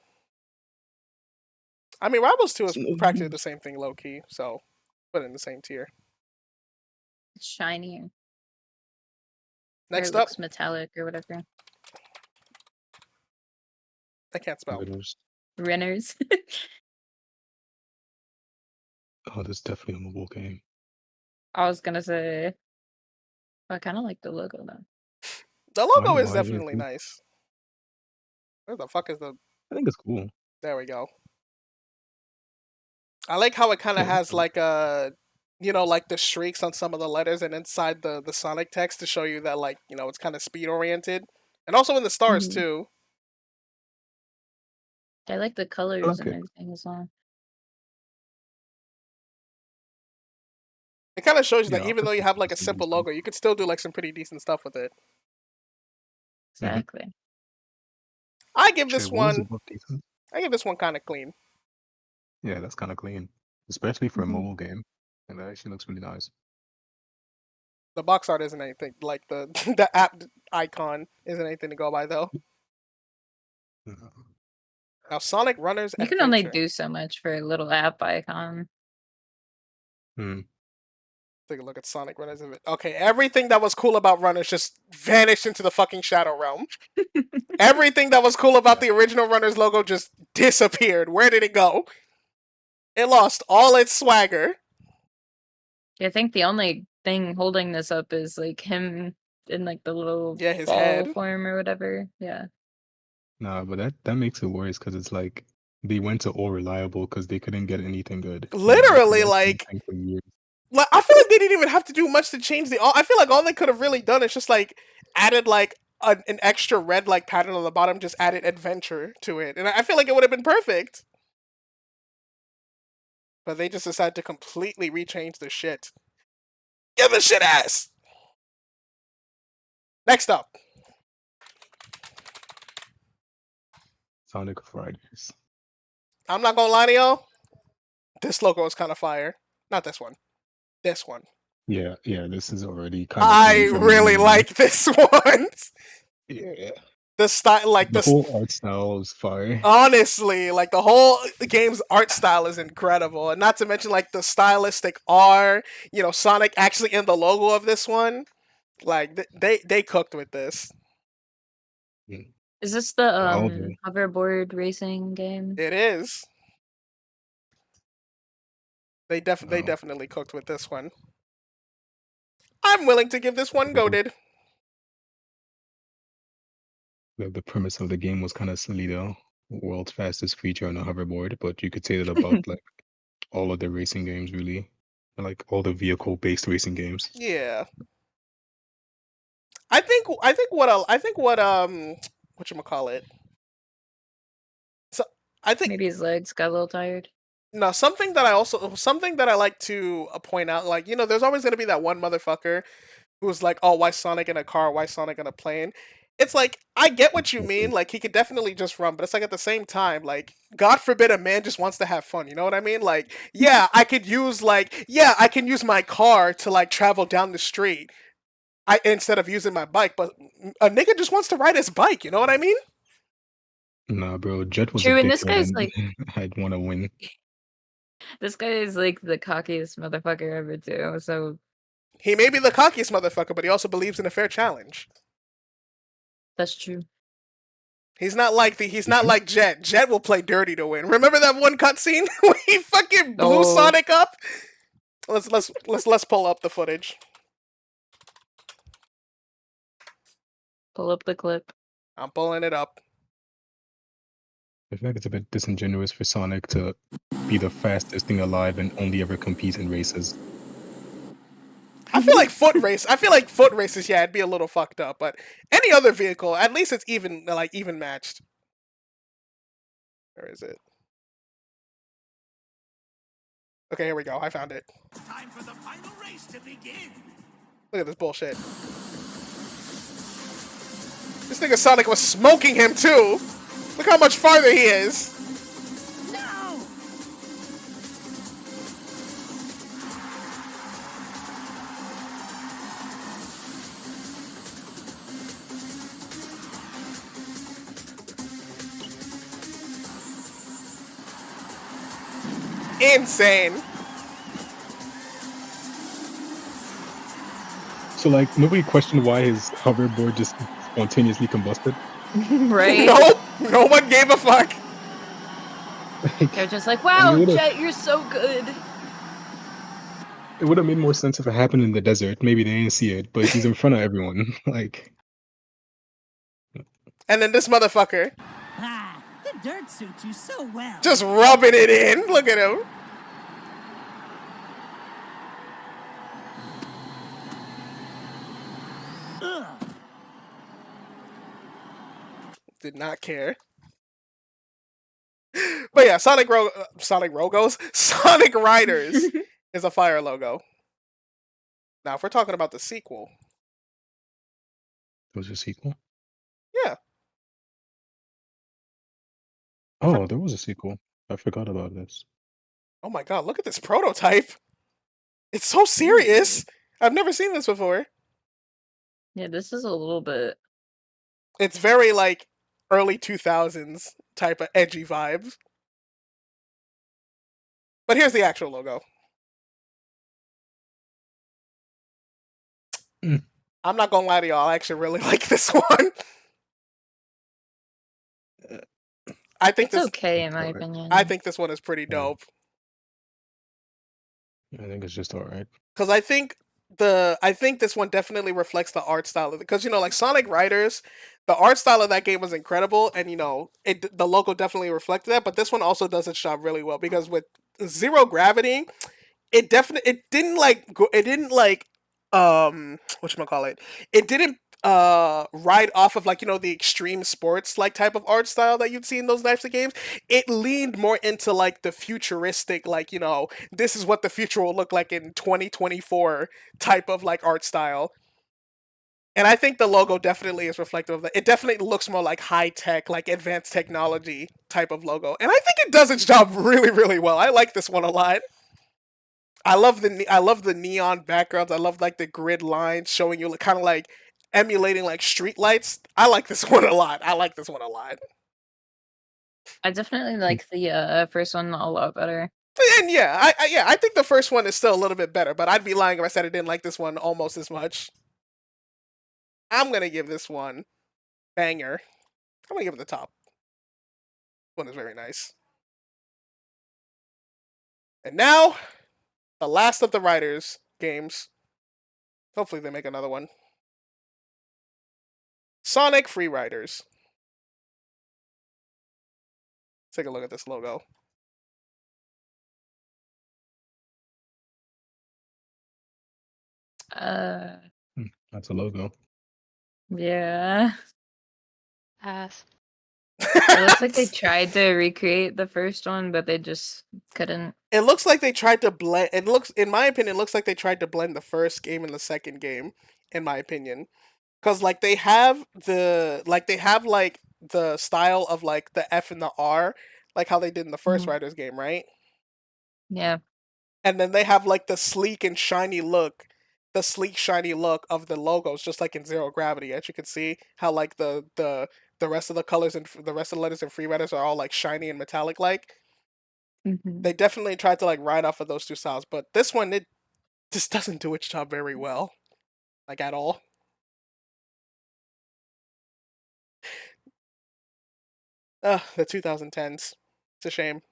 I mean, Rivals 2 is So- practically the same thing low key, so put it in the same tier. It's shinier. Or Next it up, looks metallic or whatever. I can't spell. Winners. Renners. Oh, this is definitely a mobile game. I was gonna say I kinda like the logo though. The logo I is know, I definitely agree. nice. Where the fuck is the... I think it's cool. There we go. I like how it kind of Yeah, has like a, like the streaks on some of the letters and inside the Sonic text to show you that like, it's kind of speed oriented. And also in the stars Mhm. too. I like the colors like and it. everything as well. It kind of shows you Yeah, that I'll even put though you some have like a pictures in simple these logo, you could still do like some pretty decent stuff with it. Exactly. I give Trey, this what was one, about decent? I give this one kind of clean. Yeah, that's kind of clean, especially for Mhm. a mobile game. And that actually looks really nice. The box art isn't anything like the the app icon isn't anything to go by though. Mhm. Now Sonic Runners You can only Adventure. do so much for a little app icon. Hmm. Take a look at Sonic Runners. Okay, everything that was cool about Runners just vanished into the fucking Shadow Realm. Everything that was cool about the original Runners logo just disappeared. Where did it go? It lost all its swagger. I think the only thing holding this up is like him in like the little Yeah, his ball head. form or whatever. Yeah. Nah, but that makes it worse because it's like they went to all reliable because they couldn't get anything good. Literally, That's been like, the thing for years. I feel like they didn't even have to do much to change I feel like all they could have really done is just like added like an extra red like pattern on the bottom, just added adventure to it, and I feel like it would have been perfect. But they just decided to completely rechange the shit. Give this shit ass. Next up, Sonic Riders. I'm not gonna lie to y'all. This logo is kind of fire. Not this one. This one. Yeah, this is already kind of. I really like this one. Yeah, The style, like the whole art style is fire. honestly, like the whole game's art style is incredible, and not to mention like the stylistic R. You know, Sonic actually in the logo of this one. Like they cooked with this. Is this the All of it. hoverboard racing game? It is. They Oh. definitely cooked with this one. I'm willing to give this one goated. The premise of the game was kind of silly though. World's fastest creature on a hoverboard, but you could say that about like all of the racing games, really, like all the vehicle-based racing games. Yeah. I think what whatchamacallit. So I think Maybe his legs got a little tired. no, something that I like to point out, like, you know, there's always gonna be that one motherfucker who's like, oh, why Sonic in a car? Why Sonic in a plane? It's like, I get what you mean, like he could definitely just run, but it's like at the same time, like, God forbid a man just wants to have fun, you know what I mean? Like, yeah, I can use my car to like travel down the street. Instead of using my bike, but a nigga just wants to ride his bike, you know what I mean? Nah, bro, Jet was True, a and this dickhead guy's and like I'd want to win. this guy is like the cockiest motherfucker ever too. So He may be the cockiest motherfucker, but he also believes in a fair challenge. that's true. He's not like Jet. Jet will play dirty to win. Remember that one cutscene where he fucking blew Oh. Sonic up? Let's pull up the footage. Pull up the clip. I'm pulling it up. I feel like it's a bit disingenuous for Sonic to be the fastest thing alive and only ever compete in races. I feel like foot races, yeah, it'd be a little fucked up, but any other vehicle, at least it's even matched. Where is it? Okay, here we go. I found it. Time for the final race to begin. Look at this bullshit. This nigga Sonic was smoking him too. Look how much farther he is. No! Insane. So like nobody questioned why his hoverboard just spontaneously combusted. Right? Nope. No one gave a fuck. They're just like, wow, would've- Jet, you're so good. It would have made more sense if it happened in the desert. Maybe they didn't see it, but he's in front of everyone. Like, And then this motherfucker Ah, the dirt suits you so well. just rubbing it in. Look at him. Ugh. Did not care. But yeah, Sonic Riders is a fire logo. Now, if we're talking about the sequel, there was a sequel? yeah, Oh, there was a sequel. I forgot about this. oh my god, look at this prototype. It's so serious. I've never seen this before. Yeah, this is a little bit. It's very like early 2000s type of edgy vibes. But here's the actual logo. Mm. I'm not gonna lie to y'all, I actually really like this one. I think It's this okay in my alright. opinion. I think this one is pretty dope. I think it's just alright. Because I think this one definitely reflects the art style of it. Because you know, like Sonic Riders, the art style of that game was incredible, and you know, the logo definitely reflected that. But this one also does its job really well because with Zero Gravity, it didn't whatchamacallit, it didn't right off of like, you know, the extreme sports like type of art style that you'd see in those types of games. It leaned more into like the futuristic, like, you know, this is what the future will look like in 2024 type of like art style. And I think the logo definitely is reflective of that. It definitely looks more like high tech, like advanced technology type of logo. And I think it does its job really, really well. I like this one a lot. I love the neon backgrounds. I love like the grid lines showing you kind of like emulating like street lights. I like this one a lot. I like this one a lot. I definitely like the first one a lot better. And yeah, I think the first one is still a little bit better, but I'd be lying if I said I didn't like this one almost as much. I'm gonna give this one banger. I'm gonna give it the top. This one is very nice. And now, the last of the Riders games. Hopefully they make another one. Sonic Free Riders. Take a look at this logo. That's a logo. Yeah. Ass. It looks like they tried to recreate the first one, but they just couldn't. It looks like they tried to blend. It looks, in my opinion, it looks like they tried to blend the first game and the second game. In my opinion, because like they have the style of like the F and the R, like how they did in the first Riders game, right? Yeah. And then they have like the sleek shiny look of the logos, just like in Zero Gravity. As you can see, how like the rest of the colors and the rest of the letters in Free Riders are all like shiny and metallic like. They definitely tried to like ride off of those two styles, but this one, it just doesn't do its job very well, like at all. Ugh, the 2010s. It's a shame.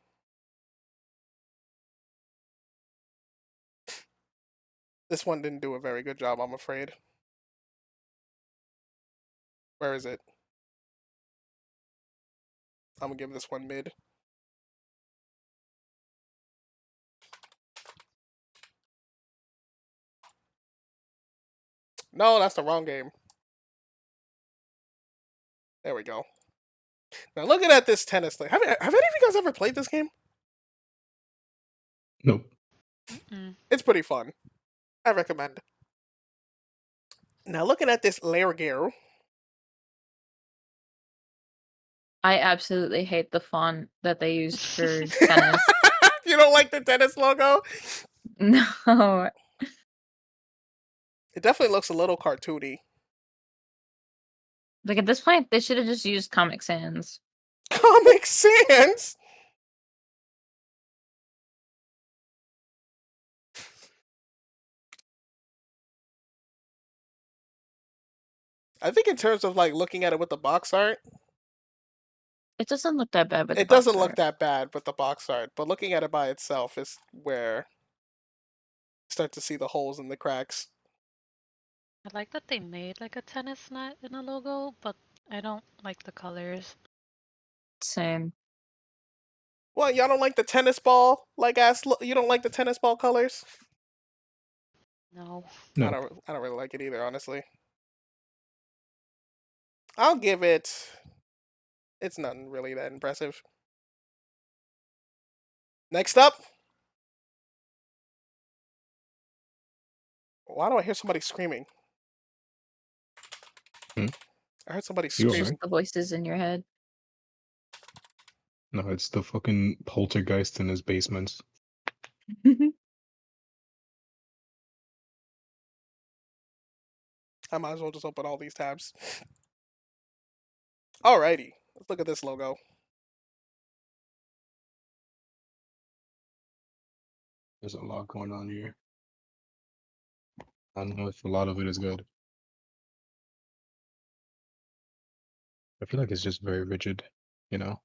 This one didn't do a very good job, I'm afraid. Where is it? I'm gonna give this one mid. No, that's the wrong game. There we go. Now looking at this tennis thing, have any of you guys ever played this game? Nope. It's pretty fun. I recommend. Now looking at this Lergero. I absolutely hate the font that they used for tennis. You don't like the tennis logo? No. It definitely looks a little cartoony. Like at this point, they should have just used Comic Sans. Comic Sans? I think in terms of like looking at it with the box art, it doesn't look that bad. But it doesn't look that bad with the box art. But looking at it by itself is where you start to see the holes and the cracks. I like that they made like a tennis net in a logo, but I don't like the colors. Same. Well, y'all don't like the tennis ball like ass. You don't like the tennis ball colors? No. No. I don't really like it either, honestly. I'll give it. It's nothing really that impressive. Next up. Why do I hear somebody screaming? I heard somebody It's screaming. just the voices in your head. No, it's the fucking poltergeist in his basement. I might as well just open all these tabs. Alrighty, let's look at this logo. There's a lot going on here. I don't know if a lot of it is good. I feel like it's just very rigid, you know?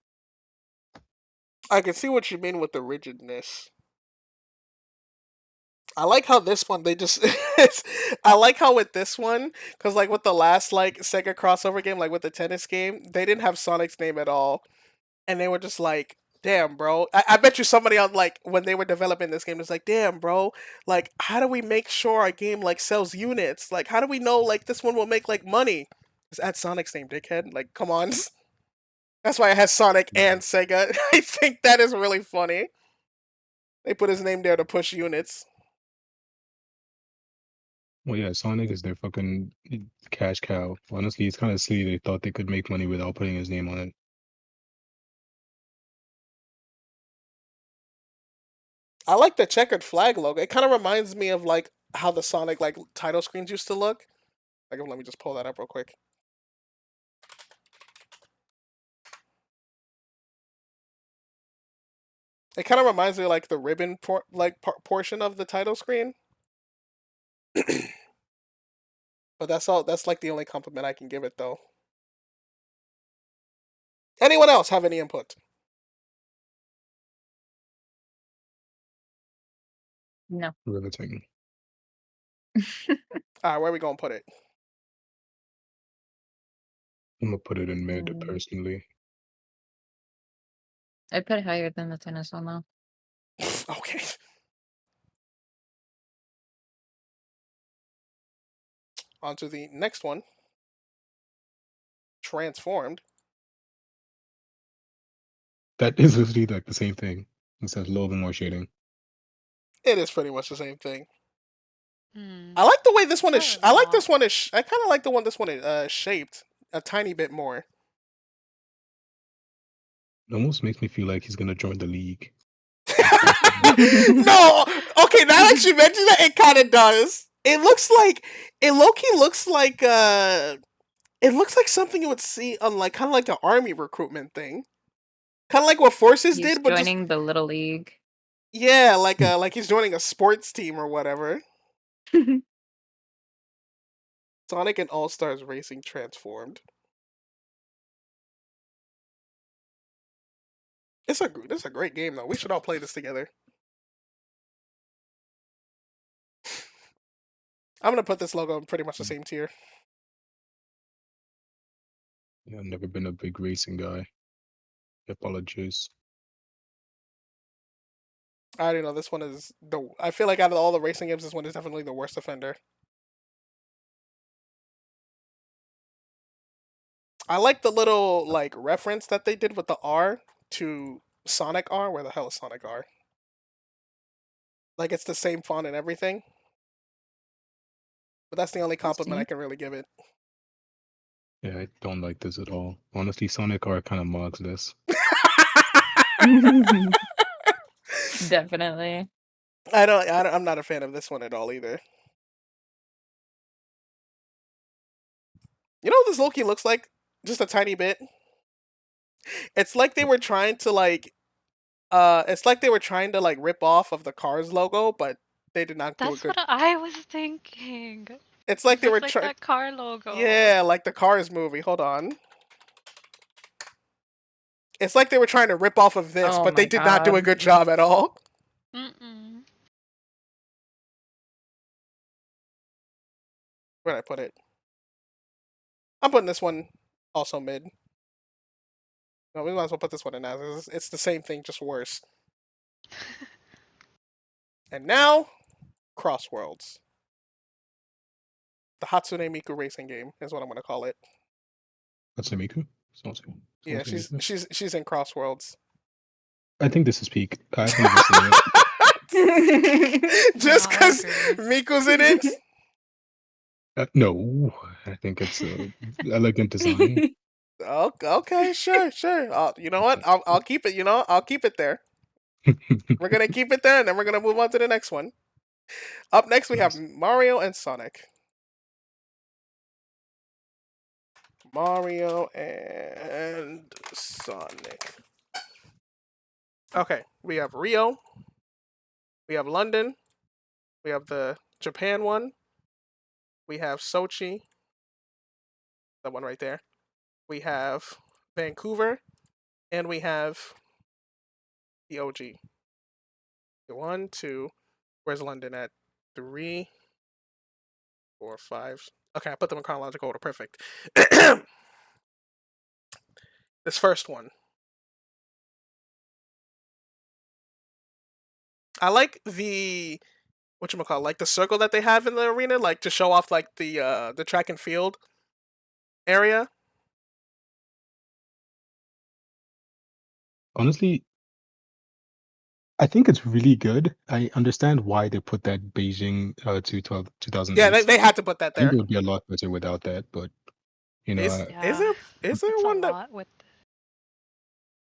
I can see what you mean with the rigidness. I like how this one, they just... I like how with this one, because like with the last like Sega crossover game, like with the tennis game, they didn't have Sonic's name at all. And they were just like, damn, bro. I bet you somebody on like when they were developing this game was like, damn, bro. Like, how do we make sure our game like sells units? Like, how do we know like this one will make like money? Is that Sonic's name, dickhead? Like, come on. That's why it has Sonic and Sega. I think that is really funny. They put his name there to push units. Well, yeah, Sonic is their fucking cash cow. Honestly, it's kind of silly they thought they could make money without putting his name on it. I like the checkered flag logo. It kind of reminds me of like how the Sonic like title screens used to look. Like, let me just pull that up real quick. It kind of reminds me of like the ribbon portion of the title screen. But that's all. That's like the only compliment I can give it, though. Anyone else have any input? No. Riveting. All right, where are we gonna put it? I'm gonna put it in mid Mm. personally. I'd put it higher than the tennis one though. Okay. On to the next one. Transformed. That is literally like the same thing. It has a little bit more shading. It is pretty much the same thing. Hmm. I like the way this one is. Not a I like lot. this one is. I kind of like the one this one is shaped a tiny bit more. It almost makes me feel like he's gonna join the league. No, okay. Now that you mention that, it kind of does. It looks like it. Low-key looks like it looks like something you would see on like kind of like an army recruitment thing, kind of like what Forces He's did, but just joining the little league. yeah, like he's joining a sports team or whatever. Sonic and All Stars Racing Transformed. This is a great game though. We should all play this together. I'm gonna put this logo in pretty much the same tier. Yeah, I've never been a big racing guy. Apologies. I already know this one is the. I feel like out of all the racing games, this one is definitely the worst offender. I like the little like reference that they did with the R to Sonic R. Where the hell is Sonic R? Like it's the same font and everything. But that's the only compliment I can really give it. Yeah, I don't like this at all. Honestly, Sonic R kind of mods this. Definitely. I'm not a fan of this one at all either. You know what this Loki looks like? Just a tiny bit. It's like they were trying to like it's like they were trying to like rip off of the Cars logo, but they did not do a That's good. what I was thinking. It's like It they were looks like trying. that car logo. Yeah, like the Cars movie. Hold on. It's like they were trying to rip off of this, Oh but they my did not do a God. good job at all. Mm-mm. Where did I put it? I'm putting this one also mid. No, we might as well put this one in as it's the same thing, just worse. And now, Crossworlds. The Hatsune Miku racing game is what I'm gonna call it. That's Miku? Sounds good. Yeah, Sounds good. she's in Crossworlds. I think this is peak. I've never seen it. Just No, I because agree. Miku's in it? No, I think it's elegant design. Okay, sure. You know what? I'll keep it. You know, I'll keep it there. We're gonna keep it there, and then we're gonna move on to the next one. Up next, we have Nice. Mario and Sonic. Mario and Sonic. Okay, we have Rio. We have London. We have the Japan one. We have Sochi. That one right there. We have Vancouver. And we have the OG. 1, 2. Where's London at? 3, 4, 5. Okay, I put them in chronological order. Perfect. This first one. I like the whatchamacallit, like the circle that they have in the arena, like to show off like the track and field area. Honestly, I think it's really good. I understand why they put that Beijing 2008. Yeah, they had to put that I think there. it would be a lot better without that, but you know, Is Yeah. there is there It's a one that lot with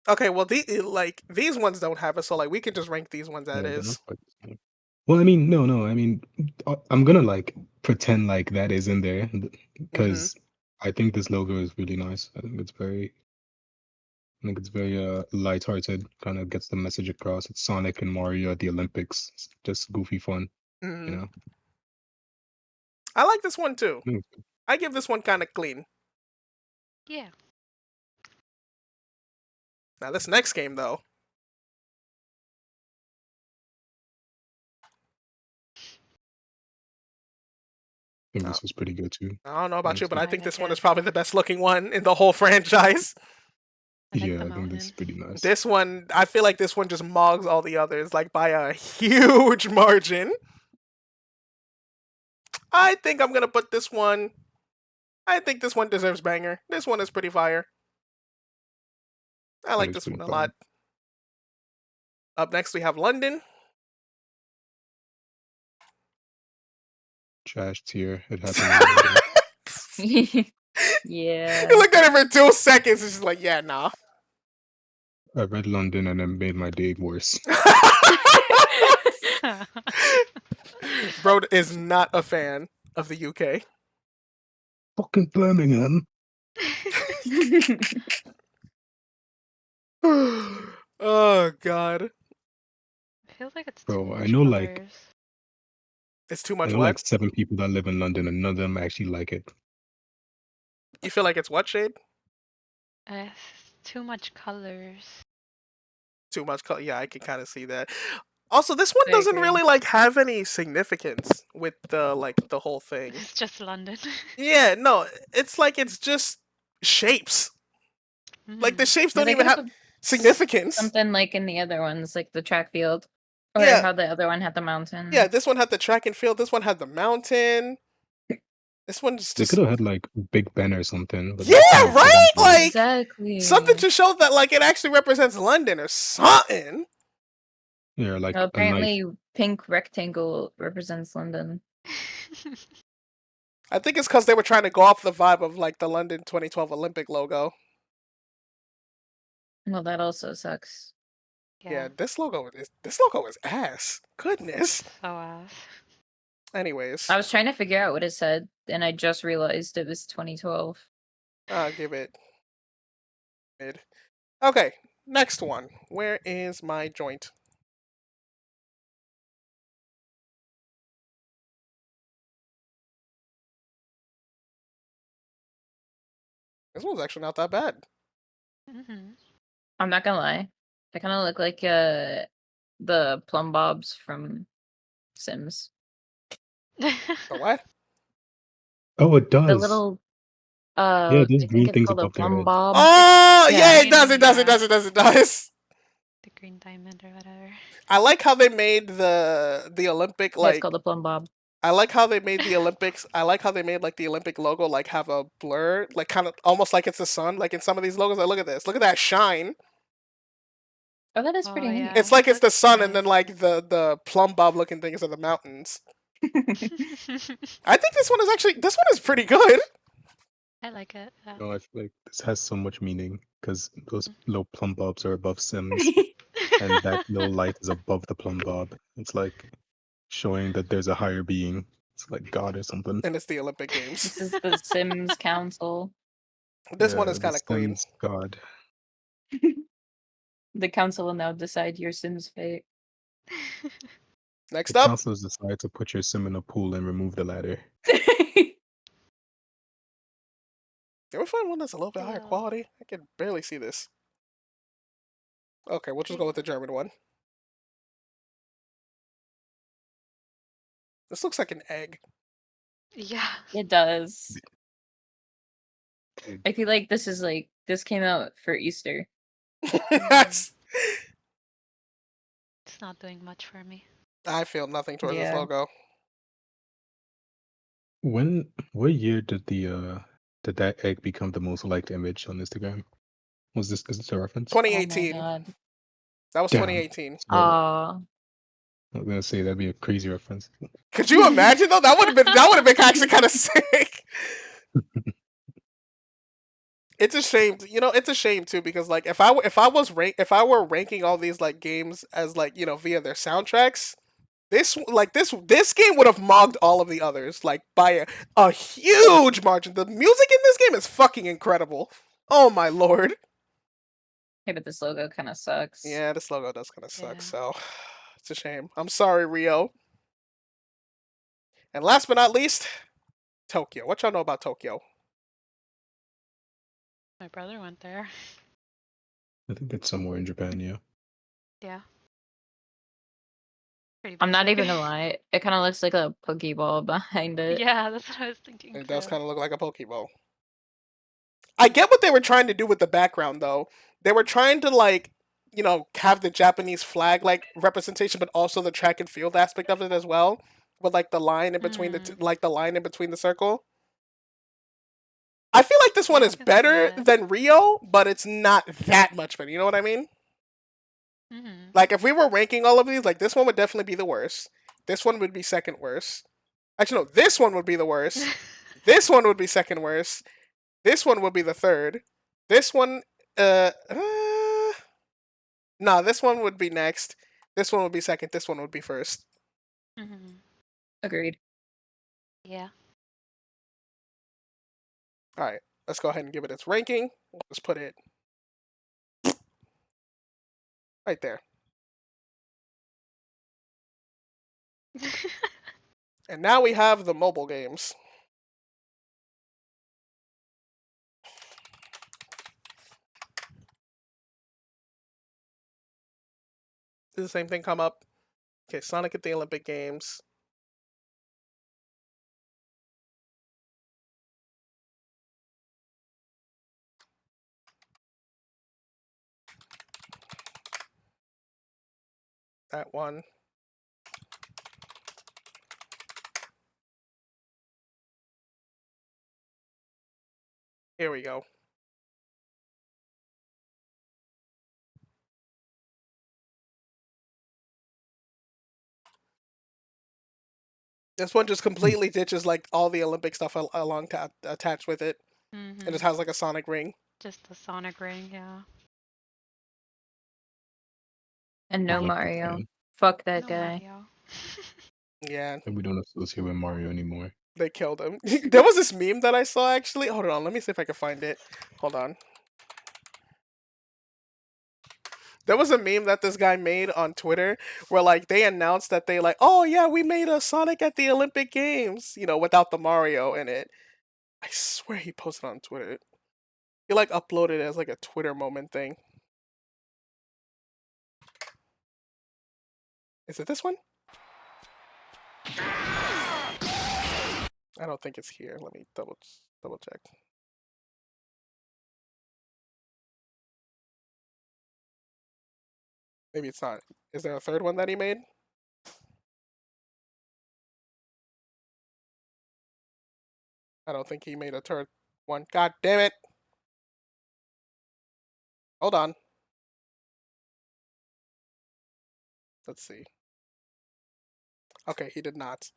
okay? Well, like these ones don't have it, so like we can just rank these ones as yeah, it they're not is. quite the same. Well, I mean, no. I mean, I'm gonna like pretend like that is in there Mm-hmm. because I think this logo is really nice. I think it's very lighthearted. Kind of gets the message across. It's Sonic and Mario at the Olympics. It's just goofy fun, Mm-hmm. you know. I like this one too. Mm. I give this one kind of clean. yeah. Now this next game though, I think this was pretty good too. I don't know about you, but I Honestly. think I this like one it is probably as the best looking one in the whole franchise. I like Yeah, the I think this is mountain. pretty nice. This one, I feel like this one just mogs all the others like by a huge margin. I think I'm gonna put this one. I think this one deserves banger. This one is pretty fire. I like is this pretty one a fire. lot. Up next we have London. Trash tier. It happened. Yeah. You looked at it for 2 seconds. It's just like, yeah, nah. I read London and it made my day worse. Bro is not a fan of the UK. Fucking Birmingham. Oh god, I feel like it's Bro, too I much know, colors. like- it's too I much. know What like 7 people that live in London and none of them actually like it. you feel like it's what shade? Too much colors. Too much color. Yeah, I can kind of see that. Also, this one I doesn't agree. really like have any significance with the whole thing. It's just London. Yeah, no, it's like it's just shapes. Like the Mhm. shapes But don't they even could've have put significance. something like in the other ones, like the track field, or Yeah. how the other one had the mountain. Yeah, this one had the track and field. This one had the mountain. This one's They just could have had like Big Ben or something. But yeah, that's not right. what I'm doing. Like Exactly. something to show that like it actually represents London or something. Yeah, like Well, a knife. apparently, pink rectangle represents London. I think it's because they were trying to go off the vibe of like the London 2012 Olympic logo. Well, that also sucks. Yeah, this logo is ass. Goodness. So ass. Anyways, I was trying to figure out what it said, and I just realized it was 2012. I'll give it mid. Okay, next one. Where is my joint? This one's actually not that bad. Mm-hmm. I'm not gonna lie, they kind of look like the plumb bobs from Sims. The what? Oh, it does. The little Yeah, those I green think it's things called a above their plumb heads. bob. Oh, yeah, Yeah. it does. It does. It does. It does. It does. The green diamond or whatever. I like how they made the Olympic Yeah, it's like. called a plumb bob. I like how they made the Olympics. I like how they made like the Olympic logo like have a blur, like kind of almost like it's the sun. Like in some of these logos, like look at this. Look at that shine. Oh, that is Oh, pretty neat. yeah. It's like it's the That's sun, and nice. then like the plumb bob looking things are the mountains. I think this one is pretty good. I like it. Yeah. No, I feel like this has so much meaning because those little plumb bobs are above Sims, and that little light is above the plumb bob. It's like showing that there's a higher being. It's like God or something. And it's the Olympic Games. This is the Sims Council. This one Yeah, is the kind of clean. Sims God. The council will now decide your Sims fate. Next The up, councilors decide to put your sim in a pool and remove the ladder. can we find one that's a little bit higher Yeah. quality? I can barely see this. Okay, we'll just go with the German one. This looks like an egg. Yeah. It does. Okay. I feel like this came out for Easter. That's It's It's not doing much for me. I feel nothing towards this Yeah. logo. What year did that egg become the most liked image on Instagram? Is this a reference? Oh my 2018. god. That was Damn. 2018. So, I Oh. was gonna say that'd be a crazy reference. Could you imagine though? That would have been actually kind of sick. It's a shame, it's a shame too because like if I were ranking all these like games as like via their soundtracks, this game would have mogged all of the others like by a huge margin. The music in this game is fucking incredible. Oh my lord. Hey, but this logo kind of sucks. Yeah, this logo does kind of suck. Yeah. So it's a shame. I'm sorry, Rio. And last but not least, Tokyo. What y'all know about Tokyo? My brother went there. I think it's somewhere in Japan, yeah. Yeah. Pretty I'm not basic. even gonna lie. It kind of looks like a Pokeball behind it. Yeah, that's what I was thinking. It does too. kind of look like a Pokeball. I get what they were trying to do with the background though. They were trying to like, have the Japanese flag like representation, but also the track and field aspect of it as well, with like the line in between the line in between the circle. I feel like this one Yeah, I is can see better that. than Rio, but it's not that much better. You know what I mean? Mhm. Like if we were ranking all of these, like this one would definitely be the worst. This one would be second worst. Actually, no, this one would be the worst. This one would be second worst. This one would be the third. This one, no, this one would be next. This one would be second. This one would be first. Mhm. Agreed. Yeah. All right, let's go ahead and give it its ranking. We'll just put it right there. And now we have the mobile games. Did the same thing come up? Okay, Sonic at the Olympic Games. That one. Here we go. This one just completely ditches like all the Olympic stuff attached with it. It just Mhm. has like a Sonic ring. Just the Sonic ring, yeah. And no Lucky Mario. fan. Fuck that No guy. Mario. Yeah, And we don't associate with Mario anymore. they killed him. There was this meme that I saw actually. Hold on, let me see if I can find it. Hold on. There was a meme that this guy made on Twitter where like they announced that they like, oh yeah, we made a Sonic at the Olympic Games, without the Mario in it. I swear he posted on Twitter. He like uploaded it as like a Twitter moment thing. Is it this one? I don't think it's here. Let me double check. Maybe it's not. Is there a third one that he made? I don't think he made a third one. God damn it. Hold on. Let's see. Okay, he did not.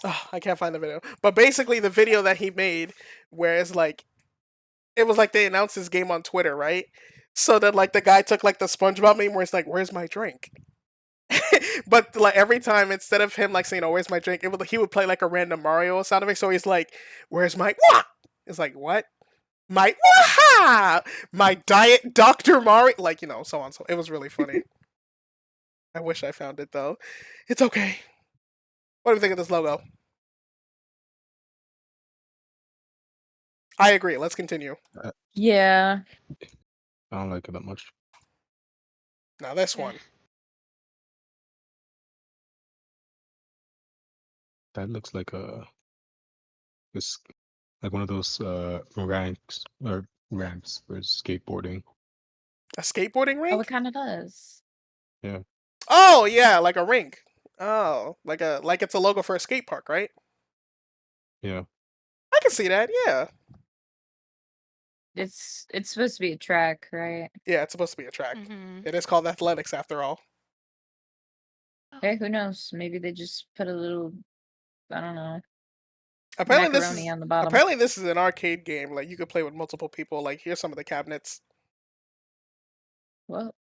Oh, I can't find the video. But basically the video that he made where it's like it was like they announced his game on Twitter, right? So then like the guy took like the SpongeBob meme where it's like, where's my drink? But like every time instead of him like saying, oh, where's my drink, he would play like a random Mario sound effect. So he's like, where's my wah? It's like, what? My waha! My diet Dr. Mario, like, so on. So it was really funny. I wish I found it though. It's okay. What do you think of this logo? I agree. Let's continue. Yeah. I don't like it that much. Now this Yeah. one. That looks like this like one of those ramps for skateboarding. A skateboarding Oh, rink? it kind of does. Yeah. Oh yeah, like a rink. Oh, like it's a logo for a skate park, right? Yeah. I can see that. Yeah. It's supposed to be a track, right? Yeah, it's supposed to be a track. Mm-hmm. It is called athletics after all. Hey, who knows? Maybe they just put a little, I don't know, Apparently macaroni on the bottom. apparently this is an arcade game. Like you could play with multiple people. Like here's some of the cabinets. Well,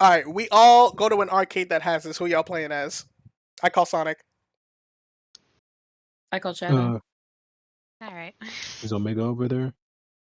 All right, we all go to an arcade that has this. Who y'all playing as? I call Sonic. I call Shadow. Uh, All right. is Omega over there?